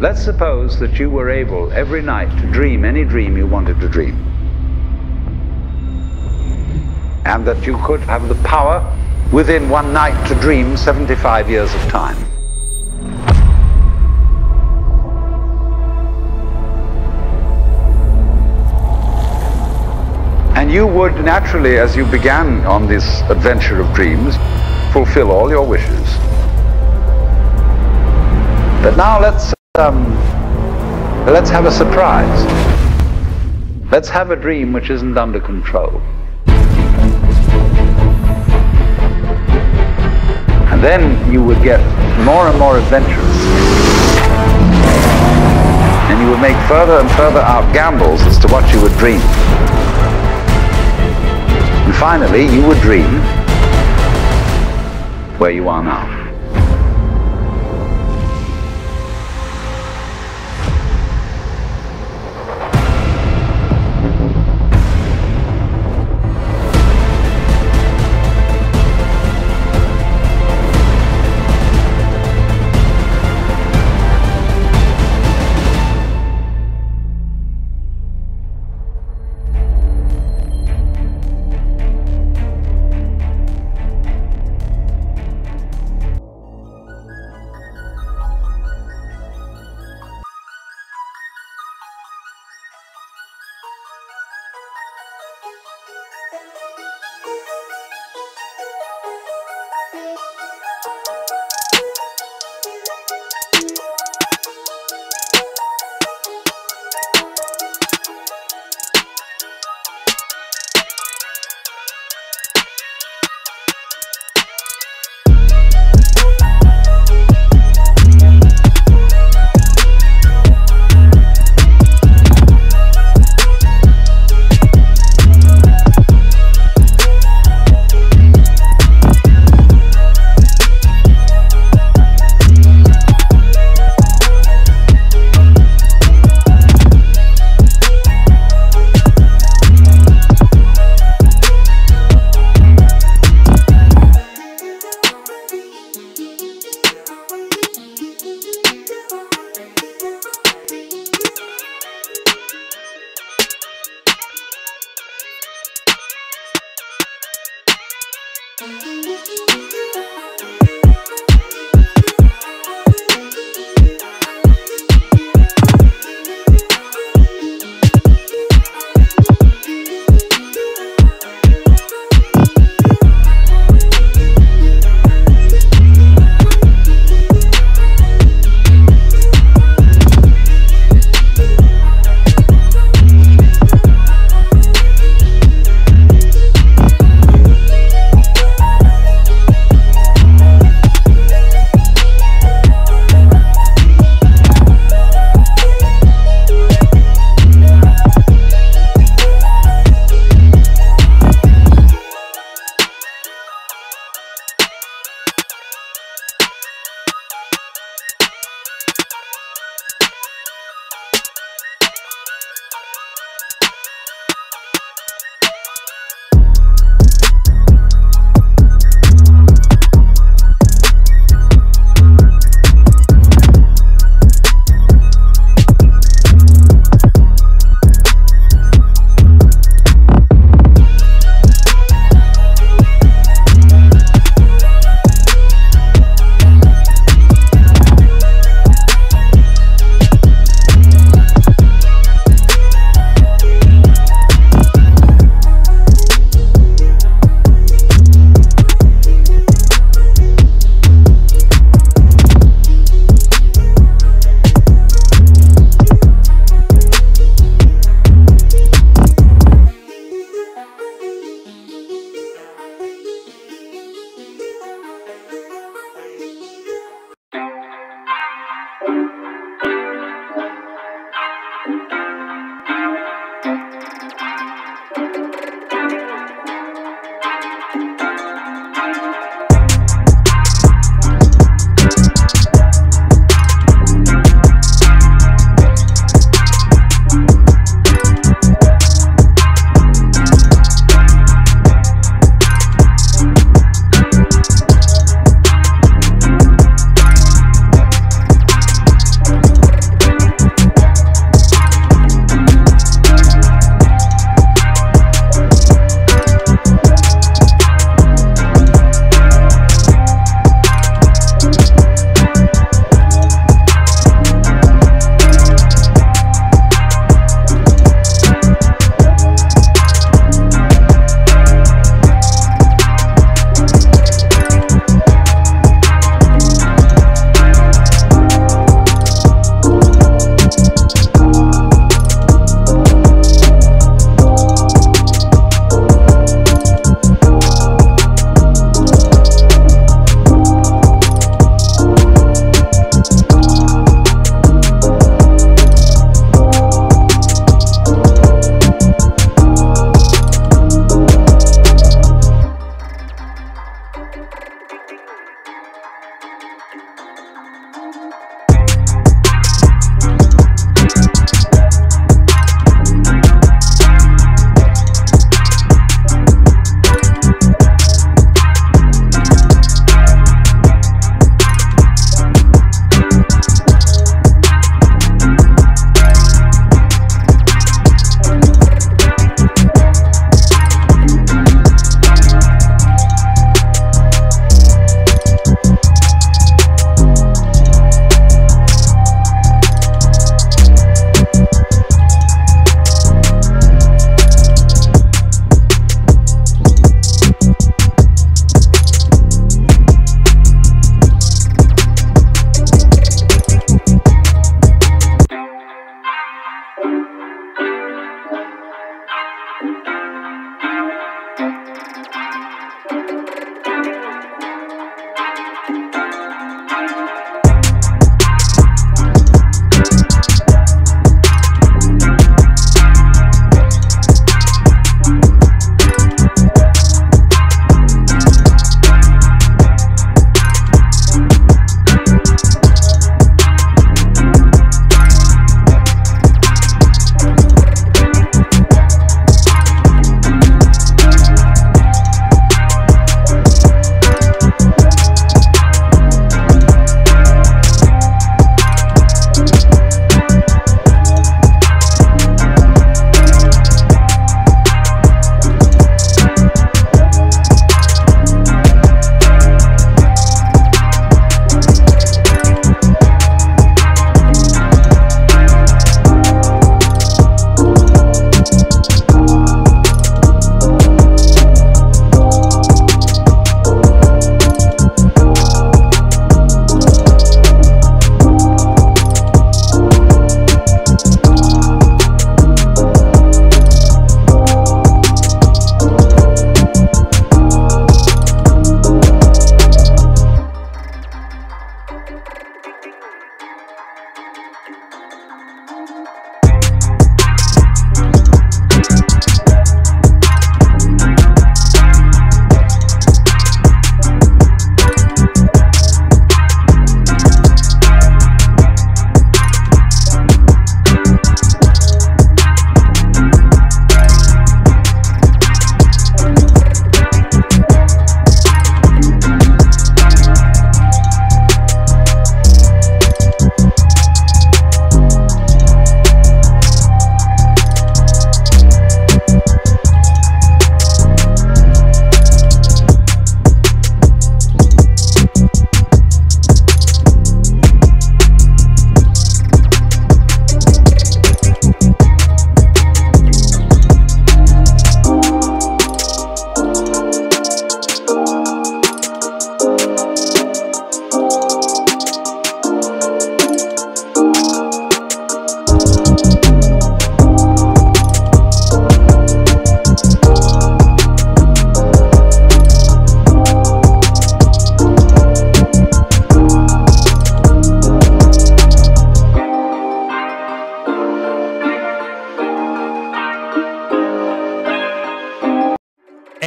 Let's suppose that you were able every night to dream any dream you wanted to dream. And that you could have the power within one night to dream 75 years of time. And you would naturally, as you began on this adventure of dreams, fulfill all your wishes. But now let's have a surprise. Let's have a dream which isn't under control. And then you would get more and more adventurous. And you would make further and further out gambles as to what you would dream. And finally, you would dream where you are now.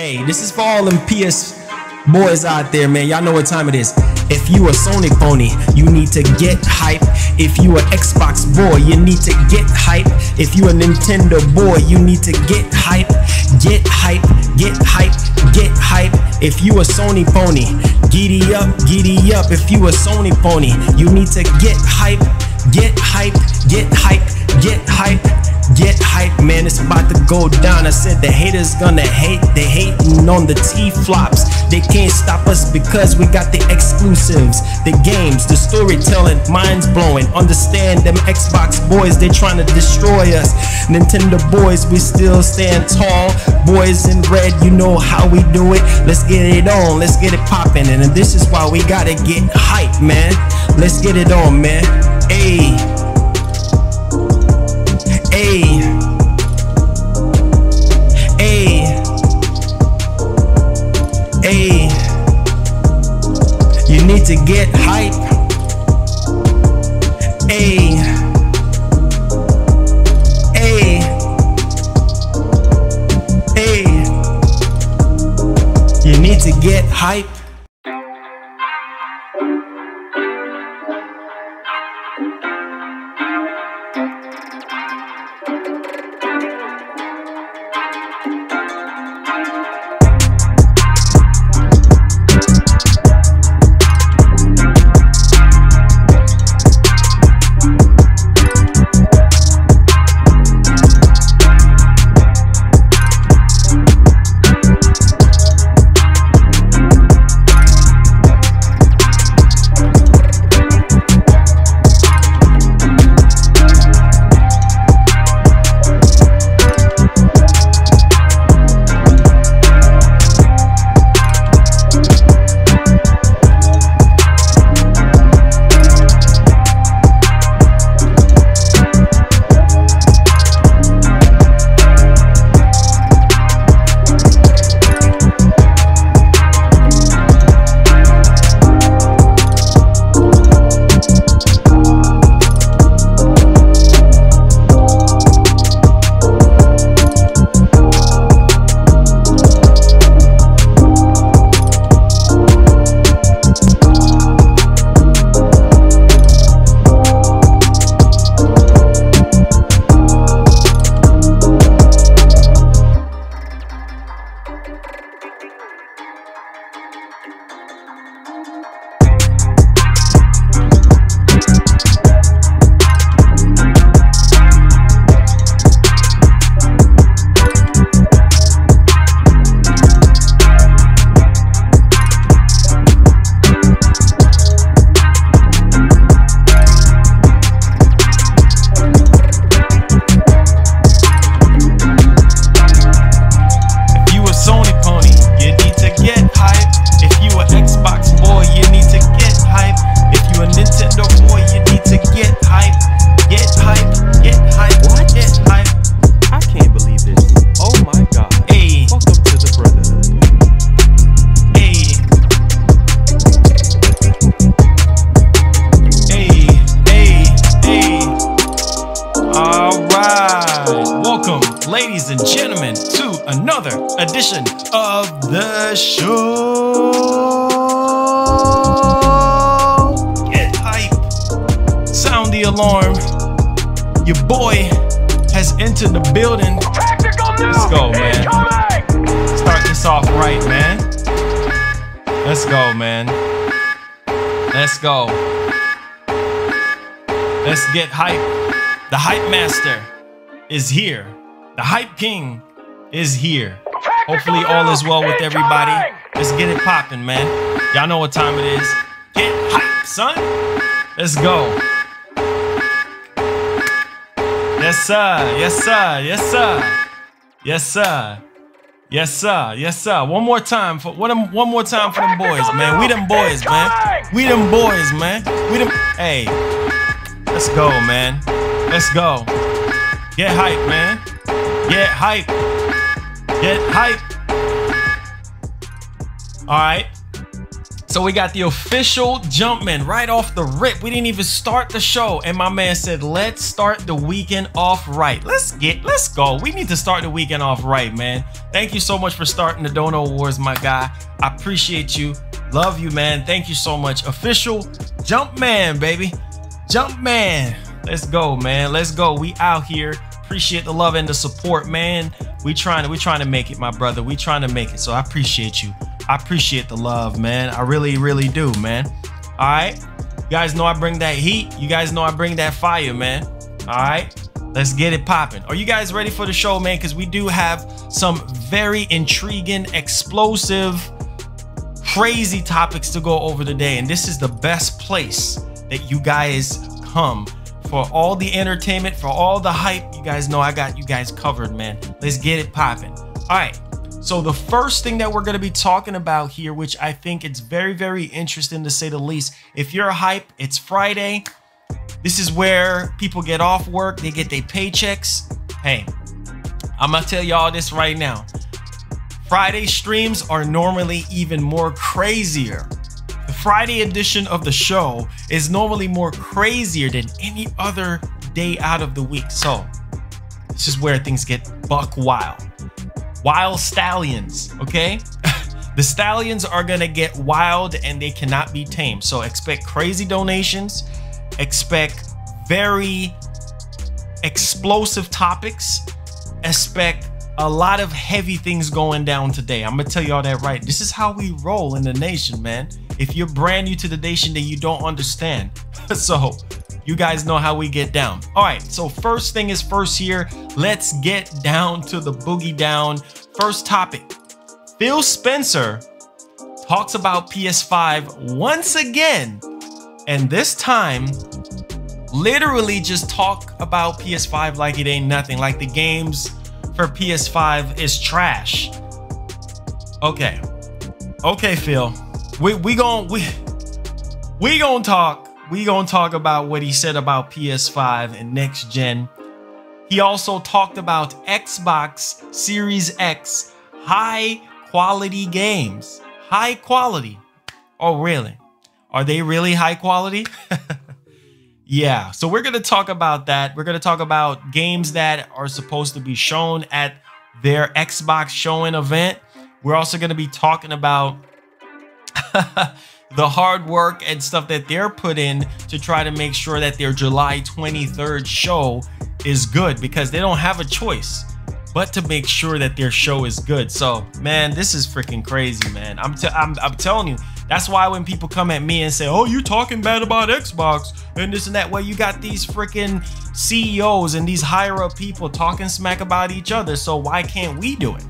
Hey, this is for all them PS boys out there, man. Y'all know what time it is. If you a Sony pony, you need to get hype. If you a Xbox boy, you need to get hype. If you a Nintendo boy, you need to get hype. Get hype, get hype, get hype. If you a Sony pony, giddy up, giddy up. If you a Sony pony, you need to get hype, get hype, get hype, get hype. Get hype, man, it's about to go down. I said the haters gonna hate. They hating on the T-flops. They can't stop us because we got the exclusives, the games, the storytelling, minds blowing. Understand them Xbox boys, they trying to destroy us. Nintendo boys, we still stand tall. Boys in red, you know how we do it. Let's get it on, let's get it popping. And this is why we gotta get hype, man. Let's get it on, man. Ayy. Ayy, ayy, ayy, you need to get hype. Ayy, ayy, ayy, you need to get hype. Ladies and gentlemen, to another edition of the show. Get hype. Sound the alarm. Your boy has entered the building. Let's go, man. Start this off right, man. Let's go, man. Let's go. Let's get hype. The hype master is here. The hype king is here. Hopefully all is well with everybody. Let's get it popping, man. Y'all know what time it is. Get hype, son. Let's go. Yes, sir. Yes, sir. Yes, sir. Yes, sir. Yes, sir. Yes, sir. One more time for one more time for them boys, man. We them boys, man. We them boys, man. We them. Hey, let's go, man. Let's go. Get hype, man. Get hype. Get hype. All right. So we got the official Jumpman right off the rip. We didn't even start the show, and my man said, let's start the weekend off right. Let's go. We need to start the weekend off right, man. Thank you so much for starting the Dono Wars, my guy. I appreciate you. Love you, man. Thank you so much. Official Jumpman, baby. Jumpman. Let's go, man. Let's go. We out here. Appreciate the love and the support, man. We trying to make it, my brother. We trying to make it. So I appreciate you. I appreciate the love, man. I really, really do, man. All right. You guys know I bring that heat. You guys know I bring that fire, man. All right. Let's get it popping. Are you guys ready for the show, man? Because we do have some very intriguing, explosive, crazy topics to go over today. And this is the best place that you guys come for all the entertainment, for all the hype. You guys know I got you guys covered, man. Let's get it popping. All right. So the first thing that we're going to be talking about here, which I think it's very, very interesting to say the least. If you're hype, it's Friday. This is where people get off work. They get their paychecks. Hey, I'm going to tell y'all this right now. Friday streams are normally even more crazier. The Friday edition of the show is normally more crazier than any other day out of the week. So this is where things get buck wild. Wild stallions, okay? The stallions are gonna get wild and they cannot be tamed. So expect crazy donations, expect very explosive topics, expect a lot of heavy things going down today. I'm gonna tell y'all that right. This is how we roll in the nation, man. If you're brand new to the nation, then you don't understand. So you guys know how we get down. All right, so first thing is first here. Let's get down to the boogie down. First topic. Phil Spencer talks about PS5 once again. And this time, literally just talk about PS5 like it ain't nothing. Like the games for PS5 is trash. Okay. Okay, Phil. We gonna talk about what he said about PS5 and next gen. He also talked about Xbox Series X high quality games. High quality. Oh, really? Are they really high quality? Yeah, so we're gonna talk about that. We're gonna talk about games that are supposed to be shown at their Xbox showing event. We're also gonna be talking about the hard work and stuff that they're put in to try to make sure that their July 23rd show is good, because they don't have a choice but to make sure that their show is good. So, man, this is freaking crazy, man. I'm telling you. That's why when people come at me and say, oh, you talking bad about Xbox and this and that, well, you got these freaking CEOs and these higher up people talking smack about each other. So why can't we do it?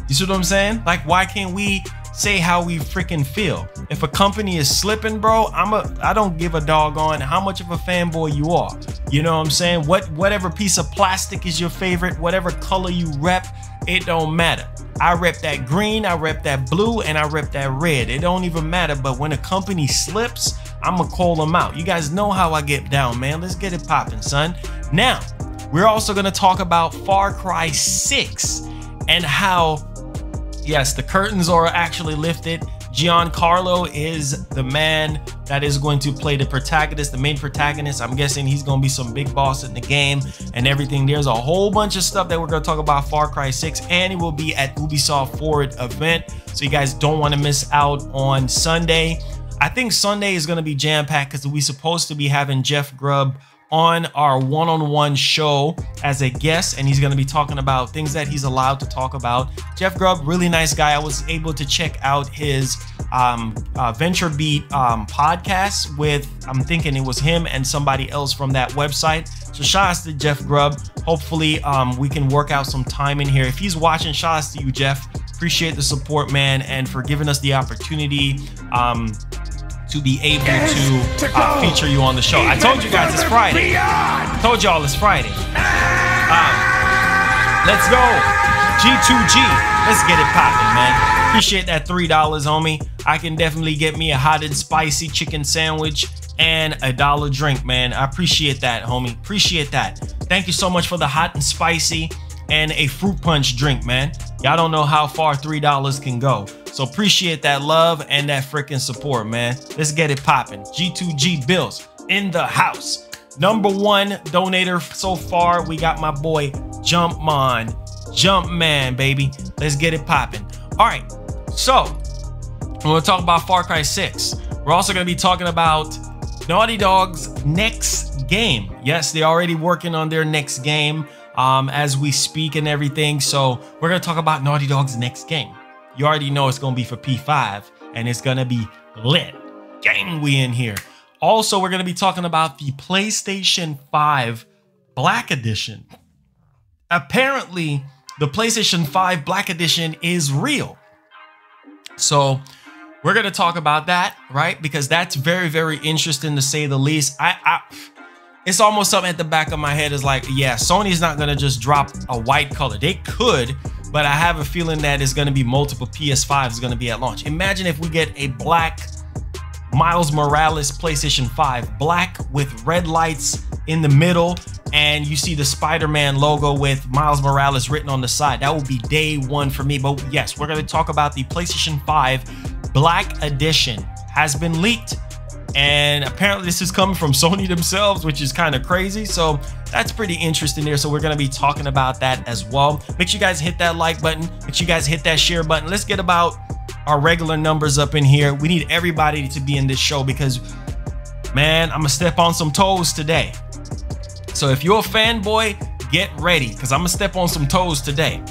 You see what I'm saying? Like, why can't we say how we freaking feel? If a company is slipping, bro, I don't give a doggone how much of a fanboy you are. You know what I'm saying? Whatever piece of plastic is your favorite, whatever color you rep, it don't matter. I rep that green, I rep that blue, and I rep that red. It don't even matter. But when a company slips, I'ma call them out. You guys know how I get down, man. Let's get it popping, son. Now, we're also gonna talk about Far Cry 6 and how, yes, the curtains are actually lifted. Giancarlo is the man that is going to play the protagonist, the main protagonist. I'm guessing he's going to be some big boss in the game and everything. There's a whole bunch of stuff that we're going to talk about Far Cry 6, and it will be at Ubisoft Forward event. So you guys don't want to miss out on Sunday. I think Sunday is going to be jam-packed because we're supposed to be having Jeff Grubb on our one-on-one show as a guest, and he's going to be talking about things that he's allowed to talk about. Jeff Grubb, really nice guy. I was able to check out his Venture Beat podcast with, I'm thinking it was him and somebody else from that website. So shout out to Jeff Grubb. Hopefully we can work out some time in here. If he's watching, shout out to you, Jeff. Appreciate the support, man, and for giving us the opportunity to be able to feature you on the show. I told you guys it's Friday. I told y'all it's Friday. Let's go. G2G. Let's get it popping, man. Appreciate that $3, homie. I can definitely get me a hot and spicy chicken sandwich and a $1 drink, man. I appreciate that, homie. Appreciate that. Thank you so much for the hot and spicy and a fruit punch drink, man. Y'all don't know how far $3 can go. So appreciate that love and that freaking support, man. Let's get it popping. G2G Bills in the house. Number 1 donator so far, we got my boy Jumpman, baby. Let's get it popping. All right, so we're gonna talk about Far Cry 6. We're also gonna be talking about Naughty Dog's next game. Yes, they're already working on their next game as we speak and everything. So we're gonna talk about Naughty Dog's next game. You already know it's gonna be for P5 and it's gonna be lit. Gang, we in here. Also, we're gonna be talking about the PlayStation 5 Black Edition. Apparently, the PlayStation 5 Black Edition is real. So we're gonna talk about that, right? Because that's very, very interesting to say the least. It's almost something at the back of my head is like, yeah, Sony's not gonna just drop a white color. They could, but I have a feeling that it's gonna be multiple PS5s gonna be at launch. Imagine if we get a black Miles Morales PlayStation 5, black with red lights in the middle, and you see the Spiderman logo with Miles Morales written on the side. That would be day one for me. But yes, we're gonna talk about the PlayStation 5 Black Edition. Has been leaked, and apparently this is coming from Sony themselves, which is kind of crazy. So that's pretty interesting there. So we're gonna be talking about that as well. Make sure you guys hit that like button. Make sure you guys hit that share button. Let's get about our regular numbers up in here. We need everybody to be in this show because, man, I'm gonna step on some toes today. So if you're a fanboy, get ready because I'm gonna step on some toes today.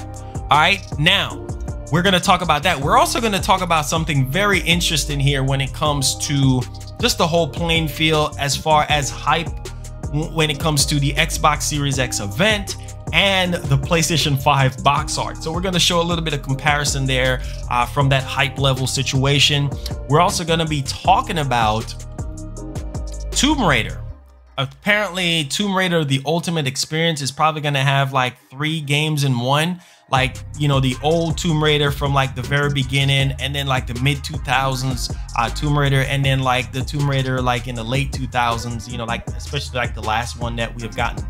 All right, now we're gonna talk about that. We're also gonna talk about something very interesting here when it comes to just the whole playing field as far as hype when it comes to the Xbox Series X event and the PlayStation 5 box art. So we're going to show a little bit of comparison there from that hype level situation. We're also going to be talking about Tomb Raider. Apparently Tomb Raider The Ultimate Experience is probably going to have like 3 games in one. Like, you know, the old Tomb Raider from like the very beginning, and then like the mid 2000s Tomb Raider, and then like the Tomb Raider like in the late 2000s, you know, like especially like the last one that we have gotten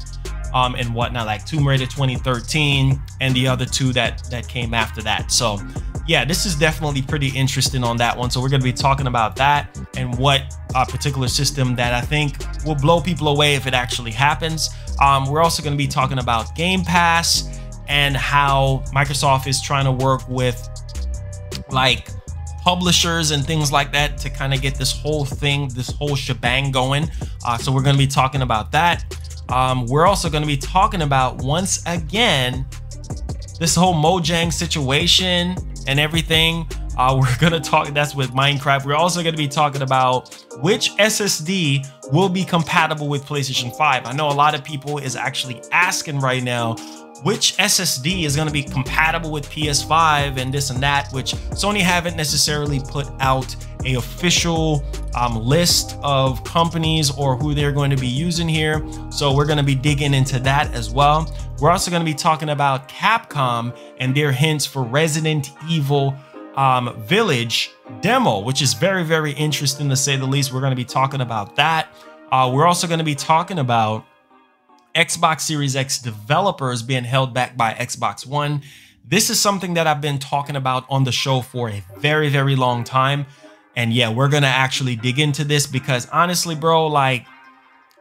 and whatnot, like Tomb Raider 2013 and the other 2 that came after that. So yeah, this is definitely pretty interesting on that one. So we're going to be talking about that and what particular system that I think will blow people away if it actually happens. We're also going to be talking about Game Pass and how Microsoft is trying to work with like publishers and things like that to kind of get this whole thing, this whole shebang going. So we're going to be talking about that. We're also going to be talking about, once again, this whole Mojang situation and everything. We're going to talk, that's with Minecraft. We're also going to be talking about which SSD will be compatible with PlayStation 5. I know a lot of people is actually asking right now, which SSD is going to be compatible with PS5 and this and that, which Sony haven't necessarily put out a official list of companies or who they're going to be using here. So we're going to be digging into that as well. We're also going to be talking about Capcom and their hints for Resident Evil Village demo, which is very, very interesting to say the least. We're going to be talking about that. We're also going to be talking about Xbox Series X developers being held back by Xbox One. This is something that I've been talking about on the show for a very, very long time. And yeah, we're going to actually dig into this because honestly, bro, like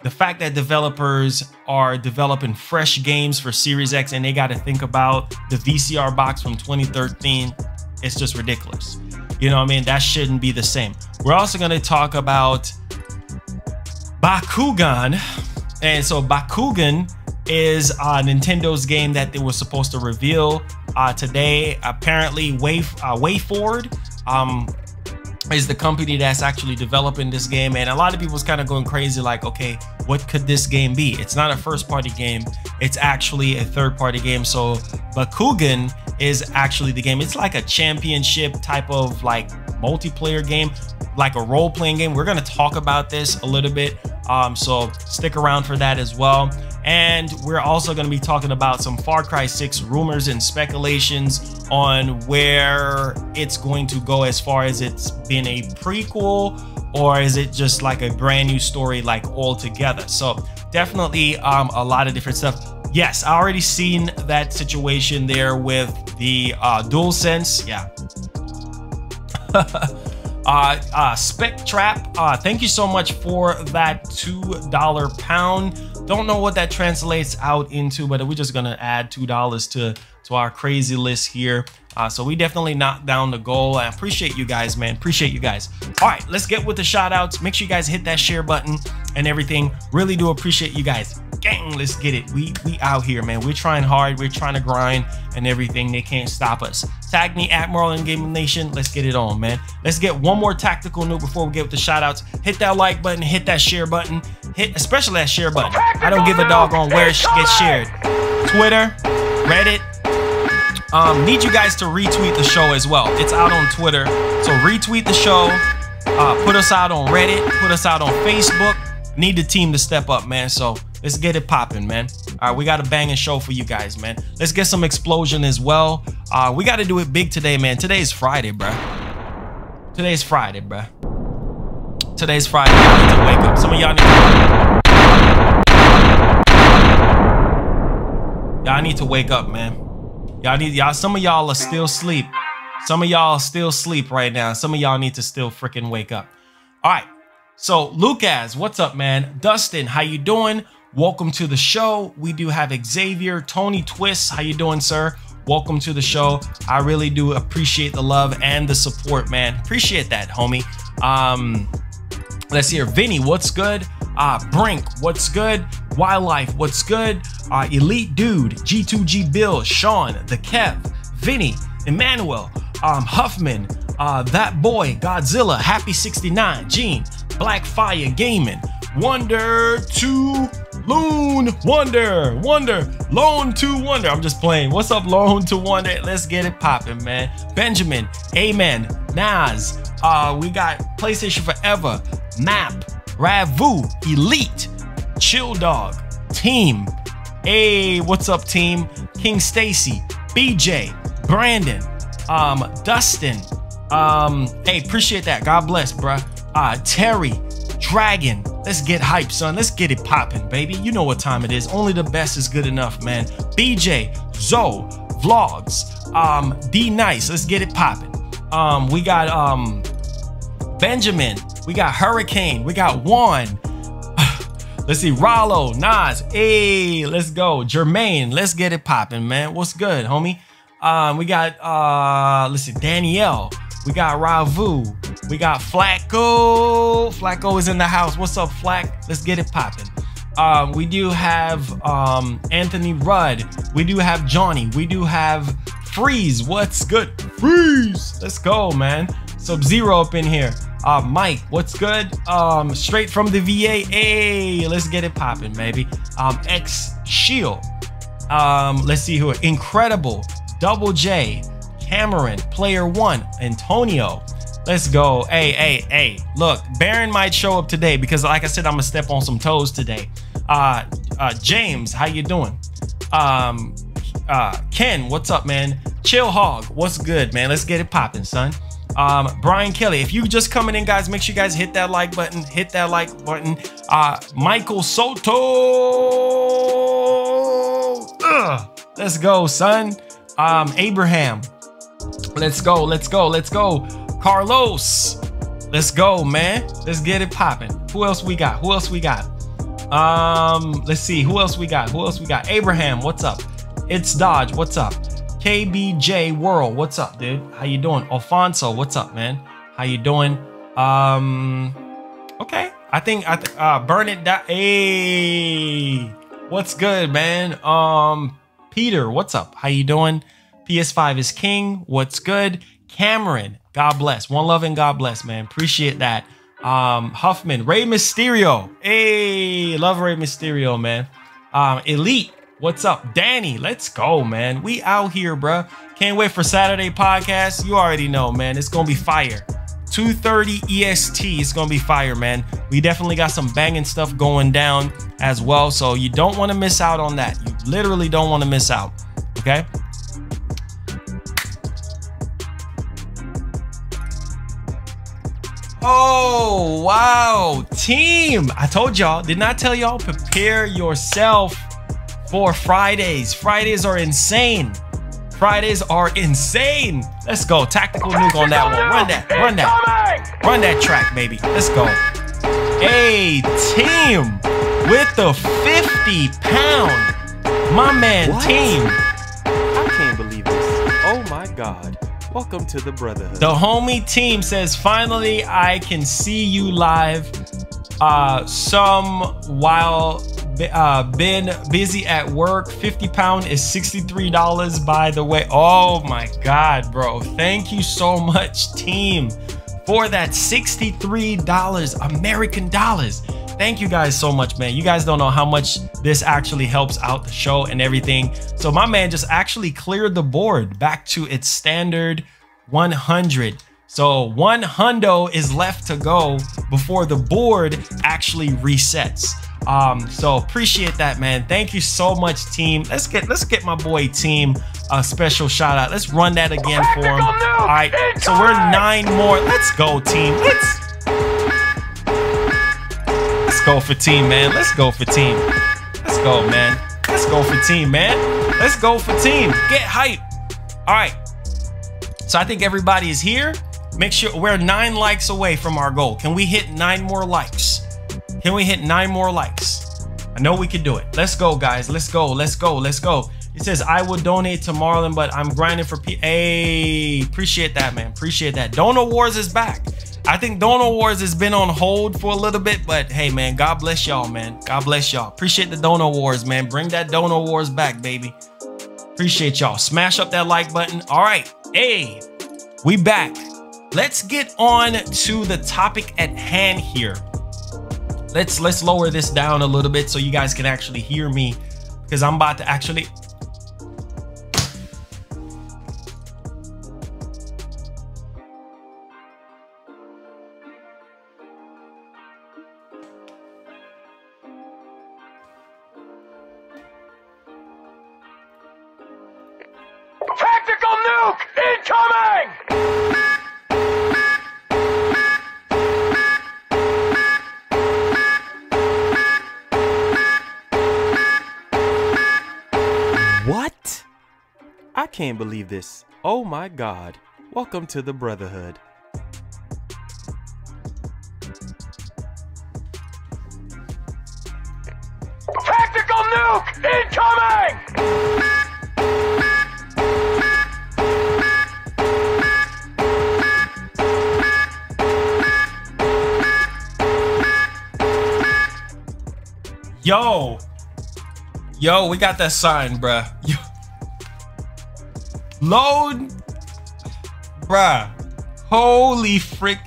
the fact that developers are developing fresh games for Series X and they got to think about the VCR box from 2013, it's just ridiculous. You know what I mean? That shouldn't be the same. We're also going to talk about Bakugan. And so Bakugan is Nintendo's game that they were supposed to reveal today. Apparently Wayforward is the company that's actually developing this game, and a lot of people's kind of going crazy like, okay, what could this game be? It's not a first-party game, it's actually a third-party game. So Bakugan is actually the game. It's like a championship type of like multiplayer game, like a role-playing game. We're going to talk about this a little bit, so stick around for that as well. And we're also going to be talking about some Far Cry 6 rumors and speculations on where it's going to go, as far as it's been a prequel or is it just like a brand new story like all together. So definitely a lot of different stuff. Yes, I already seen that situation there with the DualSense. Yeah, Spec Trap, thank you so much for that $2 pound. Don't know what that translates out into, but we're just gonna add $2 to our crazy list here. So we definitely knocked down the goal. I appreciate you guys, man. Appreciate you guys. All right, let's get with the shout outs. Make sure you guys hit that share button and everything. Really do appreciate you guys. Gang, let's get it. We out here, man. We're trying hard. We're trying to grind and everything. They can't stop us. Tag me at Marlongamingnation. Let's get it on, man. Let's get one more tactical noob before we get with the shout outs. Hit that like button, hit that share button, hit especially that share button. I don't give a dog on where it gets shared. Twitter, Reddit. Need you guys to retweet the show as well. It's out on Twitter, so retweet the show. Put us out on Reddit, put us out on Facebook. Need the team to step up, man. So let's get it popping, man. All right, we got a banging show for you guys, man. Let's get some explosion as well. We got to do it big today, man. Today's Friday, bruh. Today's Friday, bruh. Today's Friday. Y'all need to wake up. Some of y'all need to wake up, man. Some of y'all are still asleep. Some of y'all are still asleep right now. Some of y'all need to still freaking wake up. All right. So Lucas, what's up, man? Dustin, how you doing? Welcome to the show. We do have Xavier, Tony Twist. How you doing, sir? Welcome to the show. I really do appreciate the love and the support, man. Appreciate that, homie. Let's hear Vinny, what's good? Brink, what's good? Wildlife, what's good? Elite Dude, G2G Bill, Sean, The Kev, Vinny, Emmanuel, Huffman, That Boy, Godzilla, Happy 69, Gene, Black Fire Gaming, Wonder to Loon, Wonder, Lone to Wonder. I'm just playing. What's up, Lone to Wonder? Let's get it popping, man. Benjamin, Amen, Nas, we got PlayStation Forever, Map, Ravu, Elite, Chill Dog, Team. Hey, what's up, team? King Stacy, BJ, Brandon, Dustin. Hey, appreciate that. God bless, bruh. Terry, Dragon. Let's get hype, son. Let's get it popping, baby. You know what time it is. Only the best is good enough, man. BJ, Zoe, Vlogs, D Nice. Let's get it popping. We got Benjamin. We got Hurricane. We got Juan. Let's see, Rollo, Nas. Hey, let's go. Jermaine, let's get it popping, man. What's good, homie? We got let's see, Danielle. We got Ravu. We got Flacco. Flacco is in the house. What's up, Flack? Let's get it popping. We do have Anthony Rudd. We do have Johnny. We do have Freeze. What's good? Freeze. Let's go, man. Sub-Zero up in here. Mike, what's good? Straight from the VA. Hey, let's get it popping, baby. X Shield. Let's see who. Incredible. Double J. Cameron. Player One. Antonio. Let's go. Hey. Look, Baron might show up today because, like I said, I'm gonna step on some toes today. James, how you doing? Ken, what's up, man? Chill Hog, what's good, man? Let's get it popping, son. Brian Kelly, if you just coming in, guys, make sure you guys hit that like button. Hit that like button. Michael Soto. Let's go, son. Abraham. Let's go. Carlos. Let's go, man. Let's get it popping. Who else we got? Let's see. Who else we got? Abraham, what's up? It's Dodge, what's up? KBJ World, what's up, dude? How you doing? Alfonso, what's up, man? How you doing? Okay. I think burn it down. Hey, what's good, man? Peter, what's up? How you doing? PS5 is king. What's good? Cameron, God bless. One love and God bless, man. Appreciate that. Huffman, Rey Mysterio. Hey, love Rey Mysterio, man. Elite, what's up? Danny, let's go, man. We out here, bruh. Can't wait for Saturday podcast. You already know, man. It's gonna be fire. 2:30 EST. It's gonna be fire, man. We definitely got some banging stuff going down as well, so you don't want to miss out on that. You literally don't want to miss out. Okay. Oh, wow. Team, I told y'all, did not tell y'all, prepare yourself for Fridays. Fridays are insane. Fridays are insane. Let's go. Tactical nuke on that one. Run that. Run that. Run that track, baby. Let's go. Hey, team with the 50-pound. My man, what? Team. I can't believe this. Oh my God. Welcome to the Brotherhood. The homie Team says, finally, I can see you live. Been busy at work. 50-pound is $63, by the way. Oh my God, bro. Thank you so much, Team, for that $63 American dollars. Thank you guys so much, man. You guys don't know how much this actually helps out the show and everything. So my man just actually cleared the board back to its standard 100. So 100 is left to go before the board actually resets. So appreciate that, man. Thank you so much, Team. Let's get my boy Team a special shout out. Let's run that again for him. All right, so we're 9 more. Let's go, Team. Let's go for Team, man. Let's go for Team. Let's go, man. Let's go for Team, man. Let's go for Team. Get hype. All right. So I think everybody is here. Make sure we're 9 likes away from our goal. Can we hit 9 more likes? Can we hit 9 more likes? I know we can do it. Let's go, guys. Let's go. Let's go. Let's go. It says, I will donate to Marlon, but I'm grinding for Hey, appreciate that, man. Appreciate that. Donor Wars is back. I think Donor Wars has been on hold for a little bit, but hey, man, God bless y'all, man. God bless y'all. Appreciate the Donor Wars, man. Bring that Donor Wars back, baby. Appreciate y'all. Smash up that like button. All right. Hey, we back. Let's get on to the topic at hand here. Let's lower this down a little bit so you guys can actually hear me, because I'm about to actually Tactical nuke incoming! What? I can't believe this. Oh my God. Welcome to the Brotherhood. Tactical nuke incoming! Yo, we got that sign, bruh. Yo. Load, bruh. Holy frick.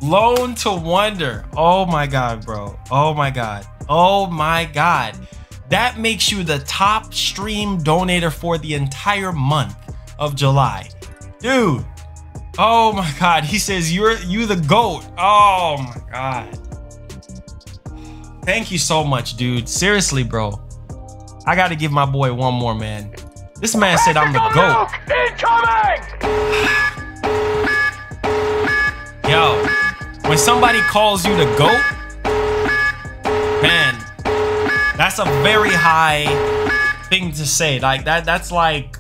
Loan to Wonder. Oh my God, bro. Oh my God. Oh my God. That makes you the top stream donator for the entire month of July. Dude. Oh my God. He says you the GOAT. Oh my God. Thank you so much, dude. Seriously, bro. I got to give my boy one more, man. This man said I'm the GOAT. Yo, when somebody calls you the GOAT, man, that's a very high thing to say. Like that's one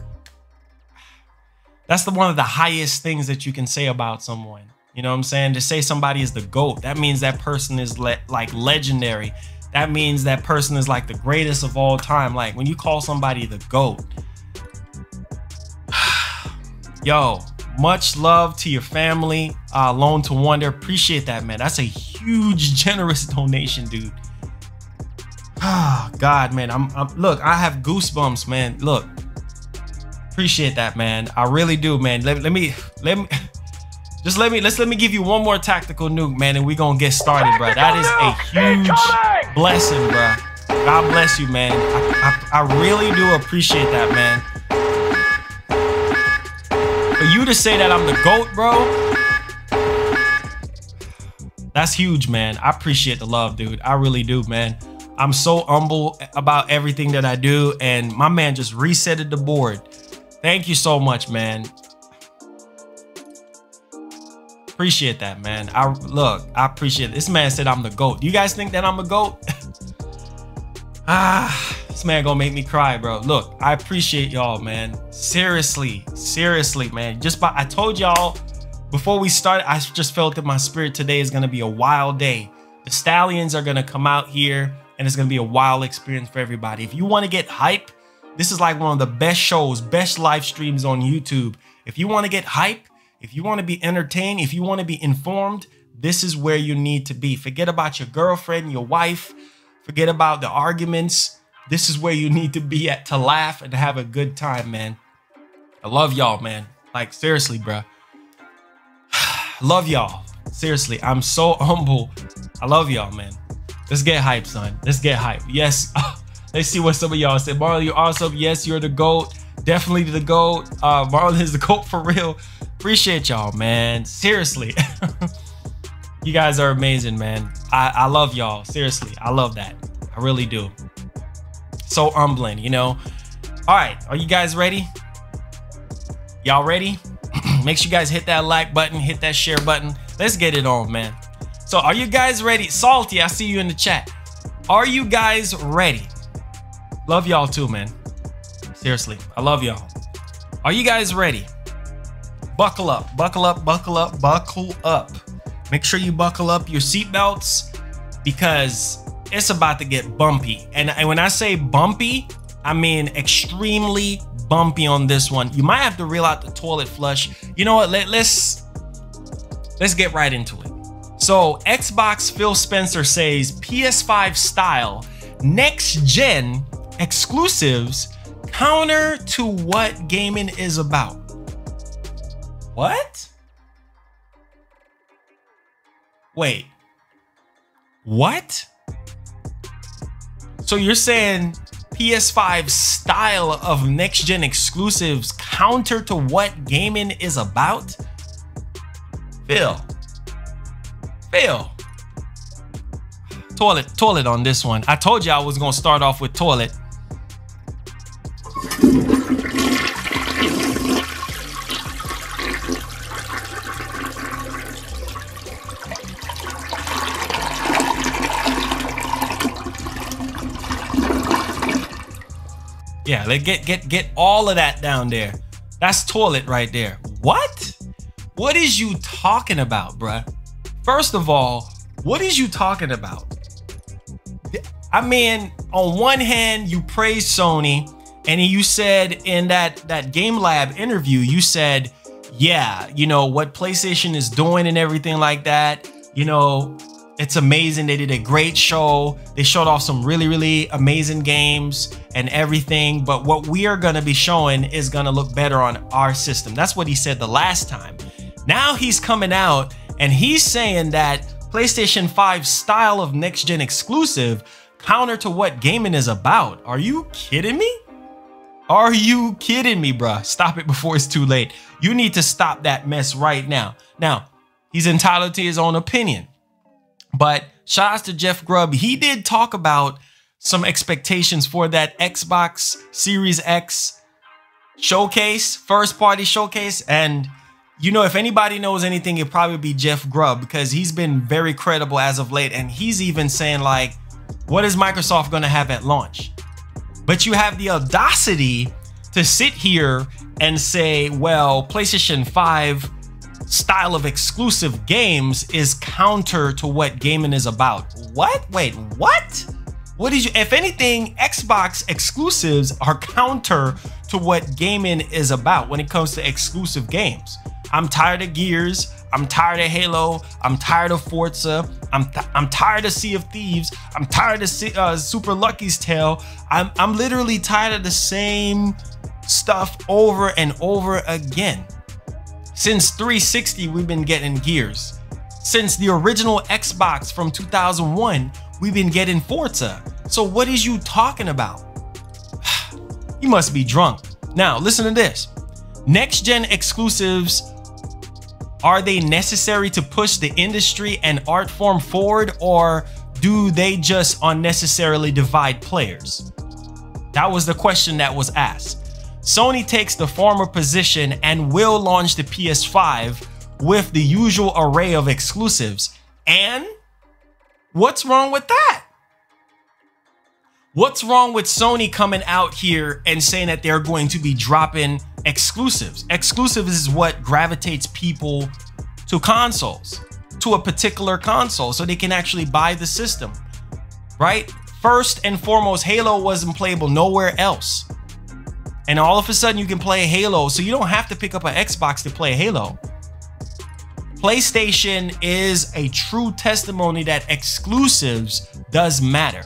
of the highest things that you can say about someone. You know what I'm saying? To say somebody is the GOAT, that means that person is like legendary. That means that person is like the greatest of all time. Like when you call somebody the GOAT. Yo, much love to your family. Loan to Wonder. Appreciate that, man. That's a huge, generous donation, dude. Oh, God, man. Look, I have goosebumps, man. Look. Appreciate that, man. I really do, man. Let me give you one more tactical nuke, man, and we gonna get started, bro. That is a huge blessing, bro. God bless you, man. I really do appreciate that, man. For you to say that I'm the GOAT, bro, that's huge, man. I appreciate the love, dude. I really do, man. I'm so humble about everything that I do, and my man just resetted the board. Thank you so much, man. Appreciate that, man. I appreciate it. This man said I'm the GOAT. Do you guys think that I'm a GOAT? This man gonna make me cry, bro. Look, I appreciate y'all, man. Seriously, man. I told y'all before we started, I just felt that my spirit today is gonna be a wild day. The Stallions are gonna come out here and it's gonna be a wild experience for everybody. If you wanna get hype, this is like one of the best shows, best live streams on YouTube. If you wanna get hype, if you wanna be entertained, if you wanna be informed, this is where you need to be. Forget about your girlfriend, your wife, forget about the arguments. This is where you need to be at to laugh and to have a good time, man. I love y'all, man. Like, seriously, bro. Love y'all. Seriously, I'm so humble. I love y'all, man. Let's get hype, son. Let's get hype. Yes. Let's see what some of y'all said. Marlon, you're awesome. Yes, you're the GOAT. Definitely the GOAT. Marlon is the GOAT for real. Appreciate y'all, man. Seriously. You guys are amazing, man. I love y'all. Seriously, I love that. I really do. So humbling, you know. All right, are you guys ready? Y'all ready? Make sure you guys hit that like button, hit that share button. Let's get it on, man. So are you guys ready? Salty, I see you in the chat. Are you guys ready? Love y'all too, man. Seriously, I love y'all. Are you guys ready? Buckle up, buckle up, buckle up, buckle up. Make sure you buckle up your seatbelts because it's about to get bumpy. And when I say bumpy, I mean extremely bumpy on this one. You might have to reel out the toilet flush. You know what? Let's get right into it. So Xbox Phil Spencer says PS5 style next gen exclusives counter to what gaming is about. What? Wait. What? So you're saying PS5 style of next gen exclusives counter to what gaming is about? Phil. Toilet on this one. I told you I was gonna start off with toilet. Yeah, let's get all of that down there. That's toilet right there. What? What is you talking about, bruh? First of all, what is you talking about? I mean, on one hand, you praise Sony, and you said in that Game Lab interview, you said, yeah, you know, what PlayStation is doing and everything like that, you know, it's amazing. They did a great show. They showed off some really, really amazing games and everything. But what we are going to be showing is going to look better on our system. That's what he said the last time. Now he's coming out and he's saying that PlayStation 5 style of next gen exclusive counter to what gaming is about. Are you kidding me? Are you kidding me, bruh? Stop it before it's too late. You need to stop that mess right now. Now, he's entitled to his own opinion. But shout out to Jeff Grubb. He did talk about some expectations for that Xbox Series X showcase, first party showcase. And, you know, if anybody knows anything, it'd probably be Jeff Grubb because he's been very credible as of late. And he's even saying like, what is Microsoft going to have at launch? But you have the audacity to sit here and say, well, PlayStation 5 style of exclusive games is counter to what gaming is about. What? Wait, what? What did you, if anything, Xbox exclusives are counter to what gaming is about when it comes to exclusive games. I'm tired of Gears. I'm tired of Halo. I'm tired of Forza. I'm tired of Sea of Thieves. I'm tired of Super Lucky's Tale. I'm literally tired of the same stuff over and over again. Since 360, we've been getting Gears. Since the original Xbox from 2001, we've been getting Forza. So what is you talking about? You must be drunk. Now, listen to this. Next gen exclusives, are they necessary to push the industry and art form forward, or do they just unnecessarily divide players? That was the question that was asked. Sony takes the former position and will launch the PS5 with the usual array of exclusives. And what's wrong with that? What's wrong with Sony coming out here and saying that they're going to be dropping exclusives? Exclusive is what gravitates people to consoles, to a particular console, so they can actually buy the system, right? First and foremost, Halo wasn't playable nowhere else. And all of a sudden you can play Halo, so you don't have to pick up an Xbox to play Halo. PlayStation is a true testimony that exclusives does matter.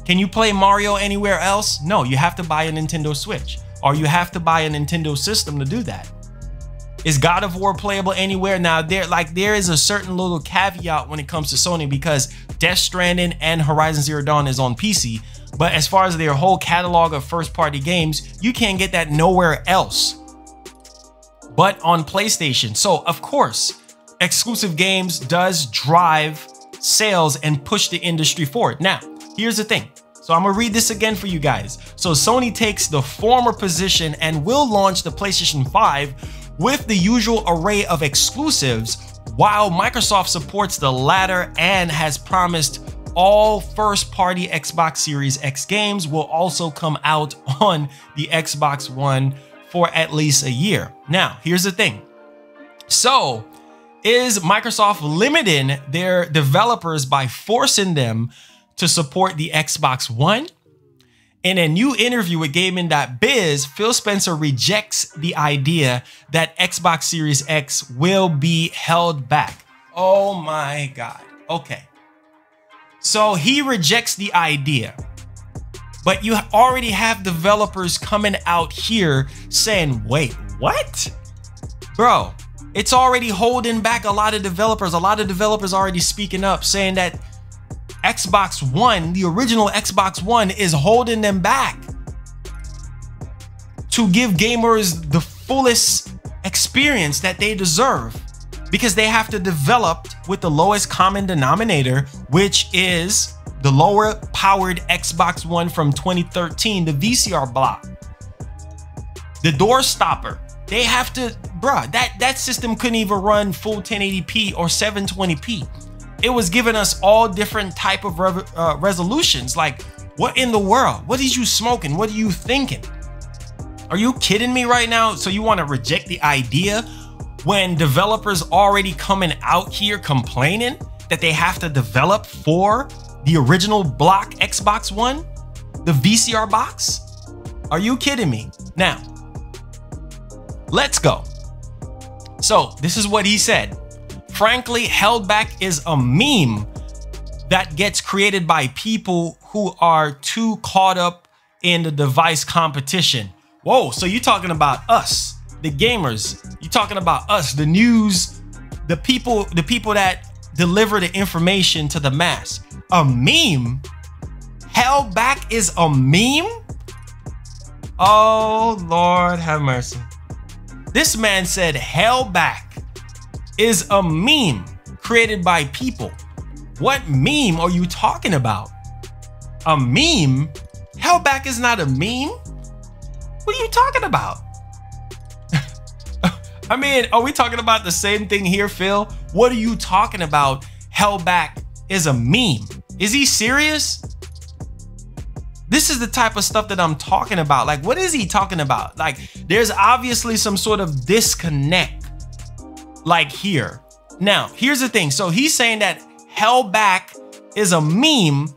Can you play Mario anywhere else? No, you have to buy a Nintendo Switch, or you have to buy a Nintendo system to do that. Is God of War playable anywhere? Now, there is a certain little caveat when it comes to Sony, because Death Stranding and Horizon Zero Dawn is on PC. But as far as their whole catalog of first-party games, you can't get that nowhere else but on PlayStation. So, of course, exclusive games does drive sales and push the industry forward. Now, here's the thing. So I'm gonna read this again for you guys. So Sony takes the former position and will launch the PlayStation 5 with the usual array of exclusives, while Microsoft supports the latter and has promised all first-party Xbox Series X games will also come out on the Xbox One for at least a year. Now, here's the thing. So, is Microsoft limiting their developers by forcing them to support the Xbox One? In a new interview with Gaming.biz, Phil Spencer rejects the idea that Xbox Series X will be held back. Oh my God. Okay. So he rejects the idea, but you already have developers coming out here saying, wait, what? Bro, it's already holding back a lot of developers. A lot of developers already speaking up saying that Xbox One, the original Xbox One, is holding them back to give gamers the fullest experience that they deserve, because they have to develop with the lowest common denominator, which is the lower powered Xbox One from 2013, the VCR block, the door stopper. They have to, bruh, that system couldn't even run full 1080p or 720p. It was giving us all different type of resolutions. Like, what in the world? What is you smoking? What are you thinking? Are you kidding me right now? So you want to reject the idea when developers already coming out here complaining that they have to develop for the original block Xbox One, the VCR box? Are you kidding me? Now, let's go. So this is what he said. Frankly, held back is a meme that gets created by people who are too caught up in the device competition. Whoa, so you're talking about us, the gamers. You're talking about us, the news, the people that deliver the information to the mass. A meme? Held back is a meme? Oh, Lord have mercy. This man said held back is a meme created by people. What meme are you talking about? A meme? Held back is not a meme? What are you talking about? I mean, are we talking about the same thing here, Phil? What are you talking about? Held back is a meme. Is he serious? This is the type of stuff that I'm talking about. Like, what is he talking about? Like, there's obviously some sort of disconnect, like here. Now, here's the thing. So he's saying that held back is a meme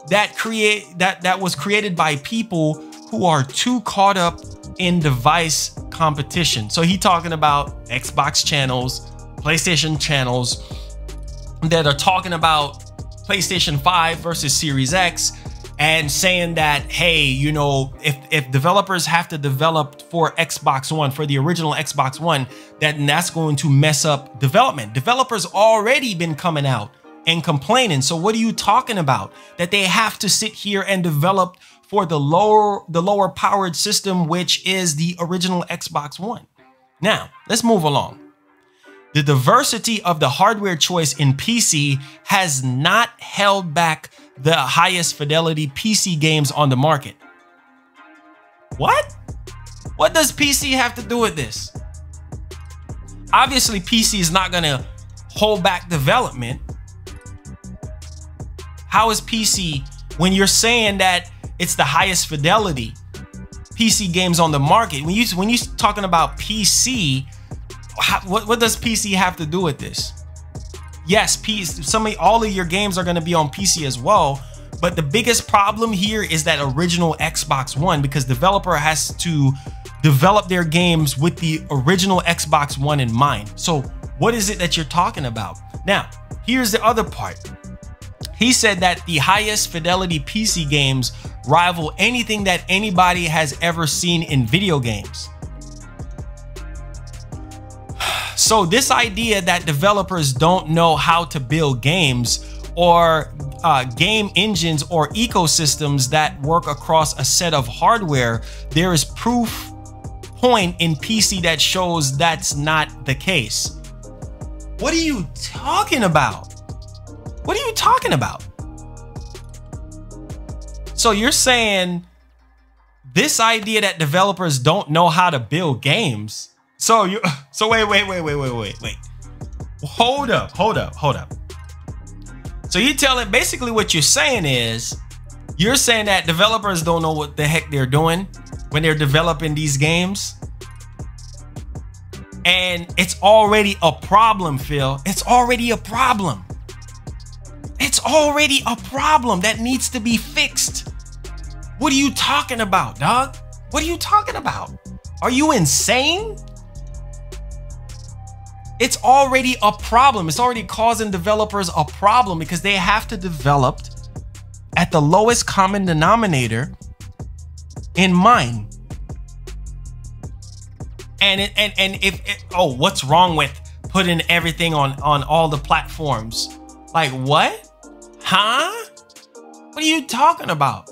that was created by people who are too caught up in device competition. So he talking about Xbox channels, PlayStation channels that are talking about PlayStation 5 versus Series X, and saying that, hey, you know, if developers have to develop for Xbox One, for the original Xbox One, then that's going to mess up development. Developers already been coming out and complaining. So what are you talking about? That they have to sit here and develop for the lower powered system, which is the original Xbox One. Now, let's move along. The diversity of the hardware choice in PC has not held back the highest fidelity PC games on the market. What? What does PC have to do with this? Obviously, PC is not gonna hold back development. How is PC when you're saying that it's the highest fidelity PC games on the market? When you talking about PC, what does PC have to do with this? Yes, all of your games are going to be on PC as well, but the biggest problem here is that original Xbox One, because developer has to develop their games with the original Xbox One in mind. So what is it that you're talking about? Now, here's the other part. He said that the highest fidelity PC games rival anything that anybody has ever seen in video games. So this idea that developers don't know how to build games or game engines or ecosystems that work across a set of hardware, there is proof point in PC that shows that's not the case. What are you talking about? What are you talking about? So you're saying this idea that developers don't know how to build games. So wait. Hold up. So you telling, basically what you're saying is, you're saying that developers don't know what the heck they're doing when they're developing these games. And it's already a problem, Phil. It's already a problem. It's already a problem that needs to be fixed. What are you talking about, dog? What are you talking about? Are you insane? It's already a problem. It's already causing developers a problem because they have to develop at the lowest common denominator in mind. What's wrong with putting everything on all the platforms? Like what? Huh? What are you talking about?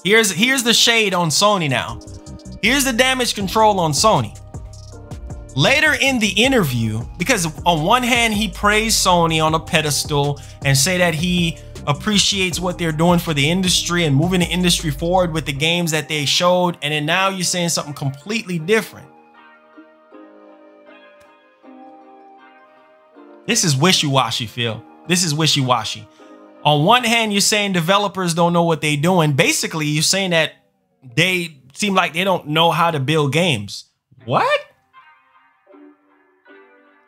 Here's the shade on Sony now. Here's the damage control on Sony. Later in the interview, because on one hand, he praised Sony on a pedestal and say that he appreciates what they're doing for the industry and moving the industry forward with the games that they showed. And then now you're saying something completely different. This is wishy-washy, Phil. This is wishy-washy. On one hand, you're saying developers don't know what they're doing. Basically, you're saying that they seem like they don't know how to build games. What?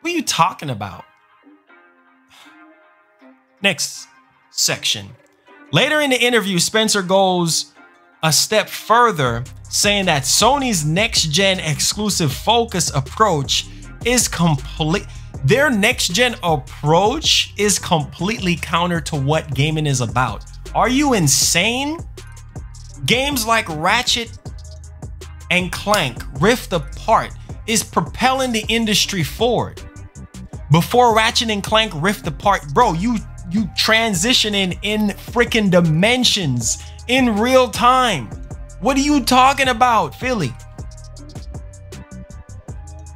What are you talking about? Next section. Later in the interview, Spencer goes a step further, saying that Sony's next-gen exclusive focus approach is complete. Their next-gen approach is completely counter to what gaming is about. Are you insane? Games like Ratchet and Clank Rift Apart is propelling the industry forward. Before Ratchet and Clank Rift Apart, bro, you transitioning in freaking dimensions in real time. What are you talking about, Philly?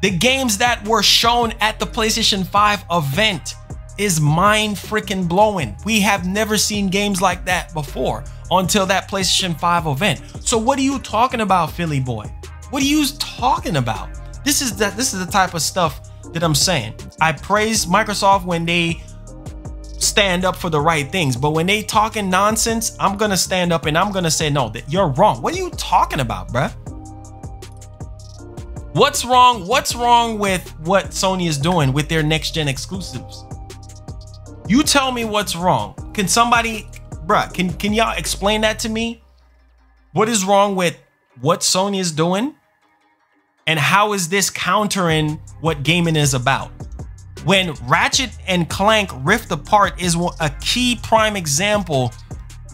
The games that were shown at the PlayStation 5 event is mind freaking blowing. We have never seen games like that before until that PlayStation 5 event. So what are you talking about, Philly boy? What are you talking about? This is the type of stuff that I'm saying. I praise Microsoft when they stand up for the right things, but when they talking nonsense, I'm gonna stand up and I'm gonna say, no, that you're wrong. What are you talking about, bruh? What's wrong? What's wrong with what Sony is doing with their next-gen exclusives? You tell me what's wrong. Can somebody, bruh, can y'all explain that to me? What is wrong with what Sony is doing? And how is this countering what gaming is about? When Ratchet and Clank Rift Apart is a key prime example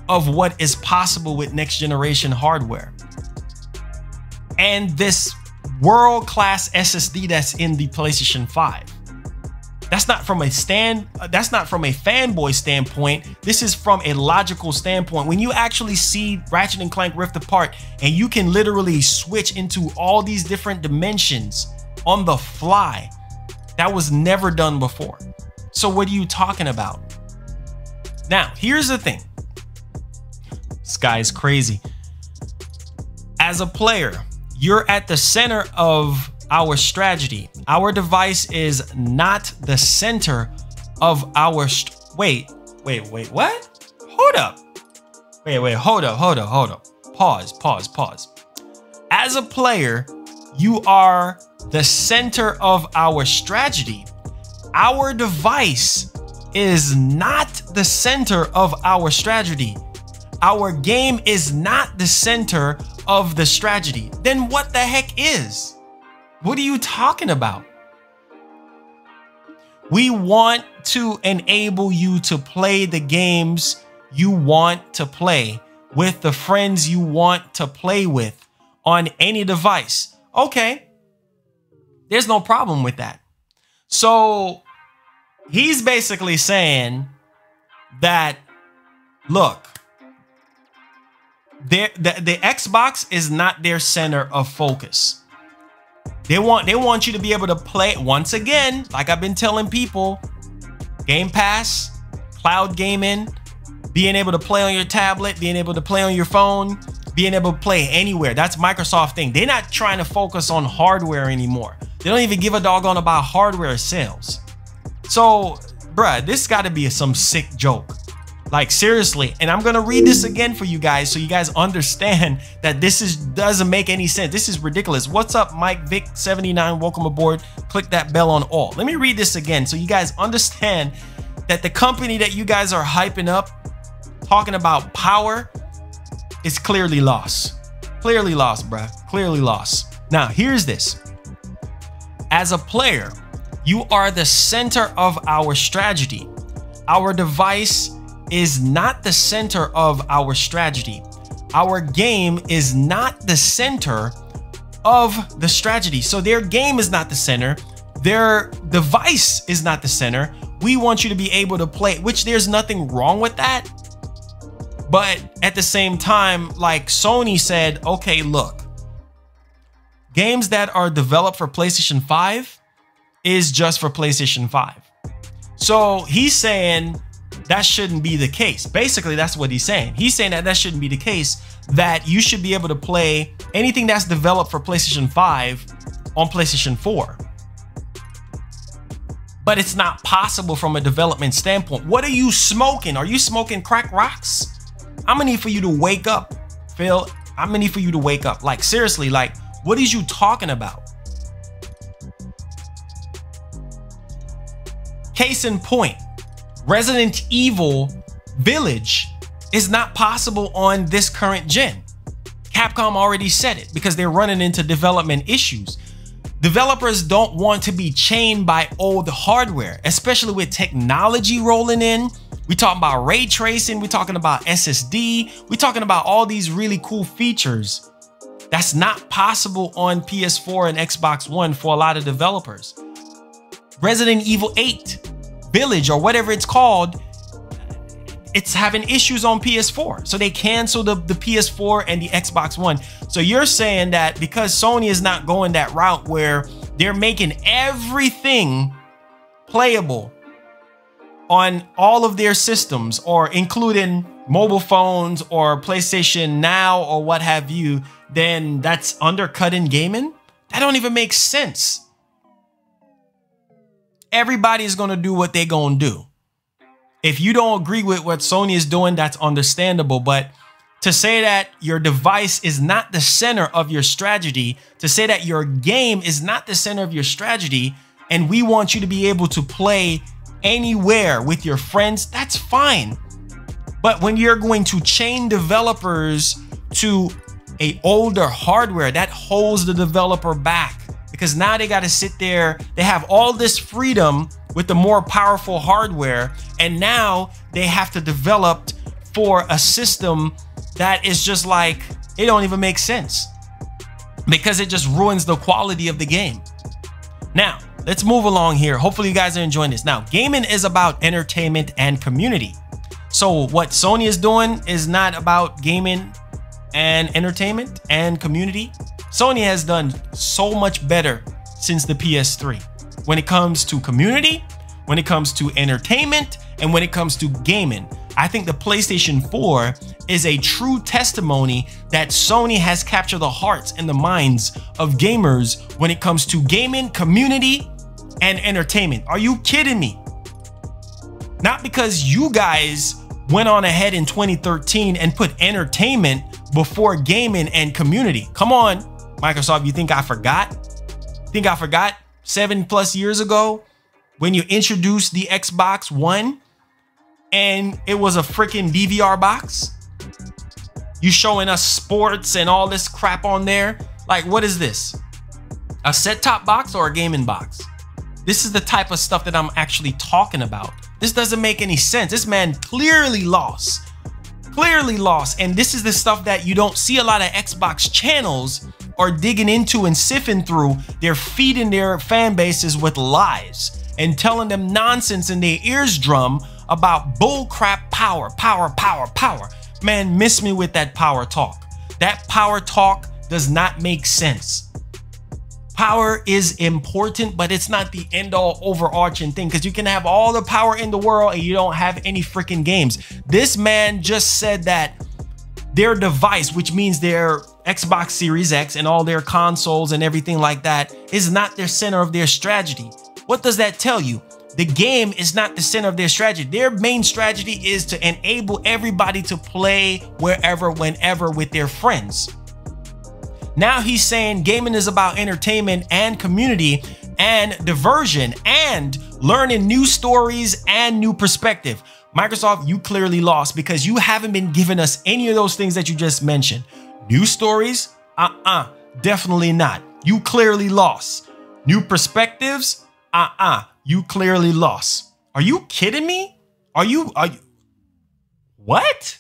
of what is possible with next-generation hardware. And this world-class SSD that's in the PlayStation 5. That's not from a fanboy standpoint. This is from a logical standpoint. When you actually see Ratchet and Clank Rift Apart and you can literally switch into all these different dimensions on the fly, that was never done before. So what are you talking about? Now, here's the thing. This guy is crazy. As a player, you're at the center of our strategy. Our device is not the center of our wait, what? Hold up. Wait, hold up. Pause. As a player, you are the center of our strategy. Our device is not the center of our strategy. Our game is not the center of the strategy. Then what the heck is? What are you talking about? We want to enable you to play the games you want to play with the friends you want to play with on any device. Okay, there's no problem with that. So he's basically saying that, look, the Xbox is not their center of focus. They want you to be able to play, once again, like I've been telling people, Game Pass, cloud gaming, being able to play on your tablet, being able to play on your phone, being able to play anywhere. That's Microsoft thing. They're not trying to focus on hardware anymore. They don't even give a doggone about hardware sales. So, bruh, this got to be some sick joke. Like, seriously. And I'm going to read this again for you guys so you guys understand that this doesn't make any sense. This is ridiculous. What's up, Mike Vic 79? Welcome aboard. Click that bell on all. Let me read this again so you guys understand that the company that you guys are hyping up, talking about power, is clearly lost. Clearly lost, bruh. Clearly lost. Now, here's this. As a player, you are the center of our strategy. Our device is not the center of our strategy. Our game is not the center of the strategy. So their game is not the center. Their device is not the center. We want you to be able to play, which there's nothing wrong with that. But at the same time, like Sony said, okay, look, games that are developed for PlayStation 5 is just for PlayStation 5. So he's saying that shouldn't be the case. Basically, that's what he's saying. He's saying that shouldn't be the case, that you should be able to play anything that's developed for PlayStation 5 on PlayStation 4. But it's not possible from a development standpoint. What are you smoking? Are you smoking crack rocks? I'm gonna need for you to wake up, Phil. I'm gonna need for you to wake up. Like, seriously, like, what is you talking about? Case in point, Resident Evil Village is not possible on this current gen. Capcom already said it because they're running into development issues. Developers don't want to be chained by old hardware, especially with technology rolling in. We talking about ray tracing, we're talking about SSD, we're talking about all these really cool features that's not possible on PS4 and Xbox One for a lot of developers. Resident Evil 8 Village, or whatever it's called, it's having issues on PS4. So they canceled the PS4 and the Xbox One. So you're saying that because Sony is not going that route where they're making everything playable on all of their systems, or including mobile phones or PlayStation Now or what have you, then that's undercutting gaming? That don't even make sense. Everybody's going to do what they're going to do. If you don't agree with what Sony is doing, that's understandable. But to say that your device is not the center of your strategy, to say that your game is not the center of your strategy, and we want you to be able to play anywhere with your friends, that's fine. But when you're going to chain developers to a older hardware, that holds the developer back. Because now they got to sit there, they have all this freedom with the more powerful hardware, and now they have to develop for a system that is just like, it don't even make sense, because it just ruins the quality of the game. Now, let's move along here. Hopefully you guys are enjoying this. Now, gaming is about entertainment and community. So what Sony is doing is not about gaming and entertainment and community. Sony has done so much better since the PS3 when it comes to community, when it comes to entertainment, and when it comes to gaming. I think the PlayStation 4 is a true testimony that Sony has captured the hearts and the minds of gamers when it comes to gaming, community, and entertainment. Are you kidding me? Not because you guys went on ahead in 2013 and put entertainment before gaming and community. Come on, Microsoft, you think I forgot? Think I forgot 7+ years ago when you introduced the Xbox One and it was a freaking DVR box? You showing us sports and all this crap on there? Like, what is this? A set-top box or a gaming box? This is the type of stuff that I'm actually talking about. This doesn't make any sense. This man clearly lost. Clearly lost. And this is the stuff that you don't see a lot of Xbox channels are digging into and sifting through. They're feeding their fan bases with lies and telling them nonsense in their eardrum about bullcrap power. Man, miss me with that power talk. That power talk does not make sense. Power is important, but it's not the end all overarching thing, because you can have all the power in the world and you don't have any freaking games. This man just said that their device, which means their Xbox Series X and all their consoles and everything like that, is not their center of their strategy. What does that tell you? The game is not the center of their strategy. Their main strategy is to enable everybody to play wherever, whenever with their friends. Now he's saying gaming is about entertainment and community and diversion and learning new stories and new perspective. Microsoft, you clearly lost because you haven't been giving us any of those things that you just mentioned. New stories? Definitely not. You clearly lost. New perspectives? You clearly lost. Are you kidding me? Are you what?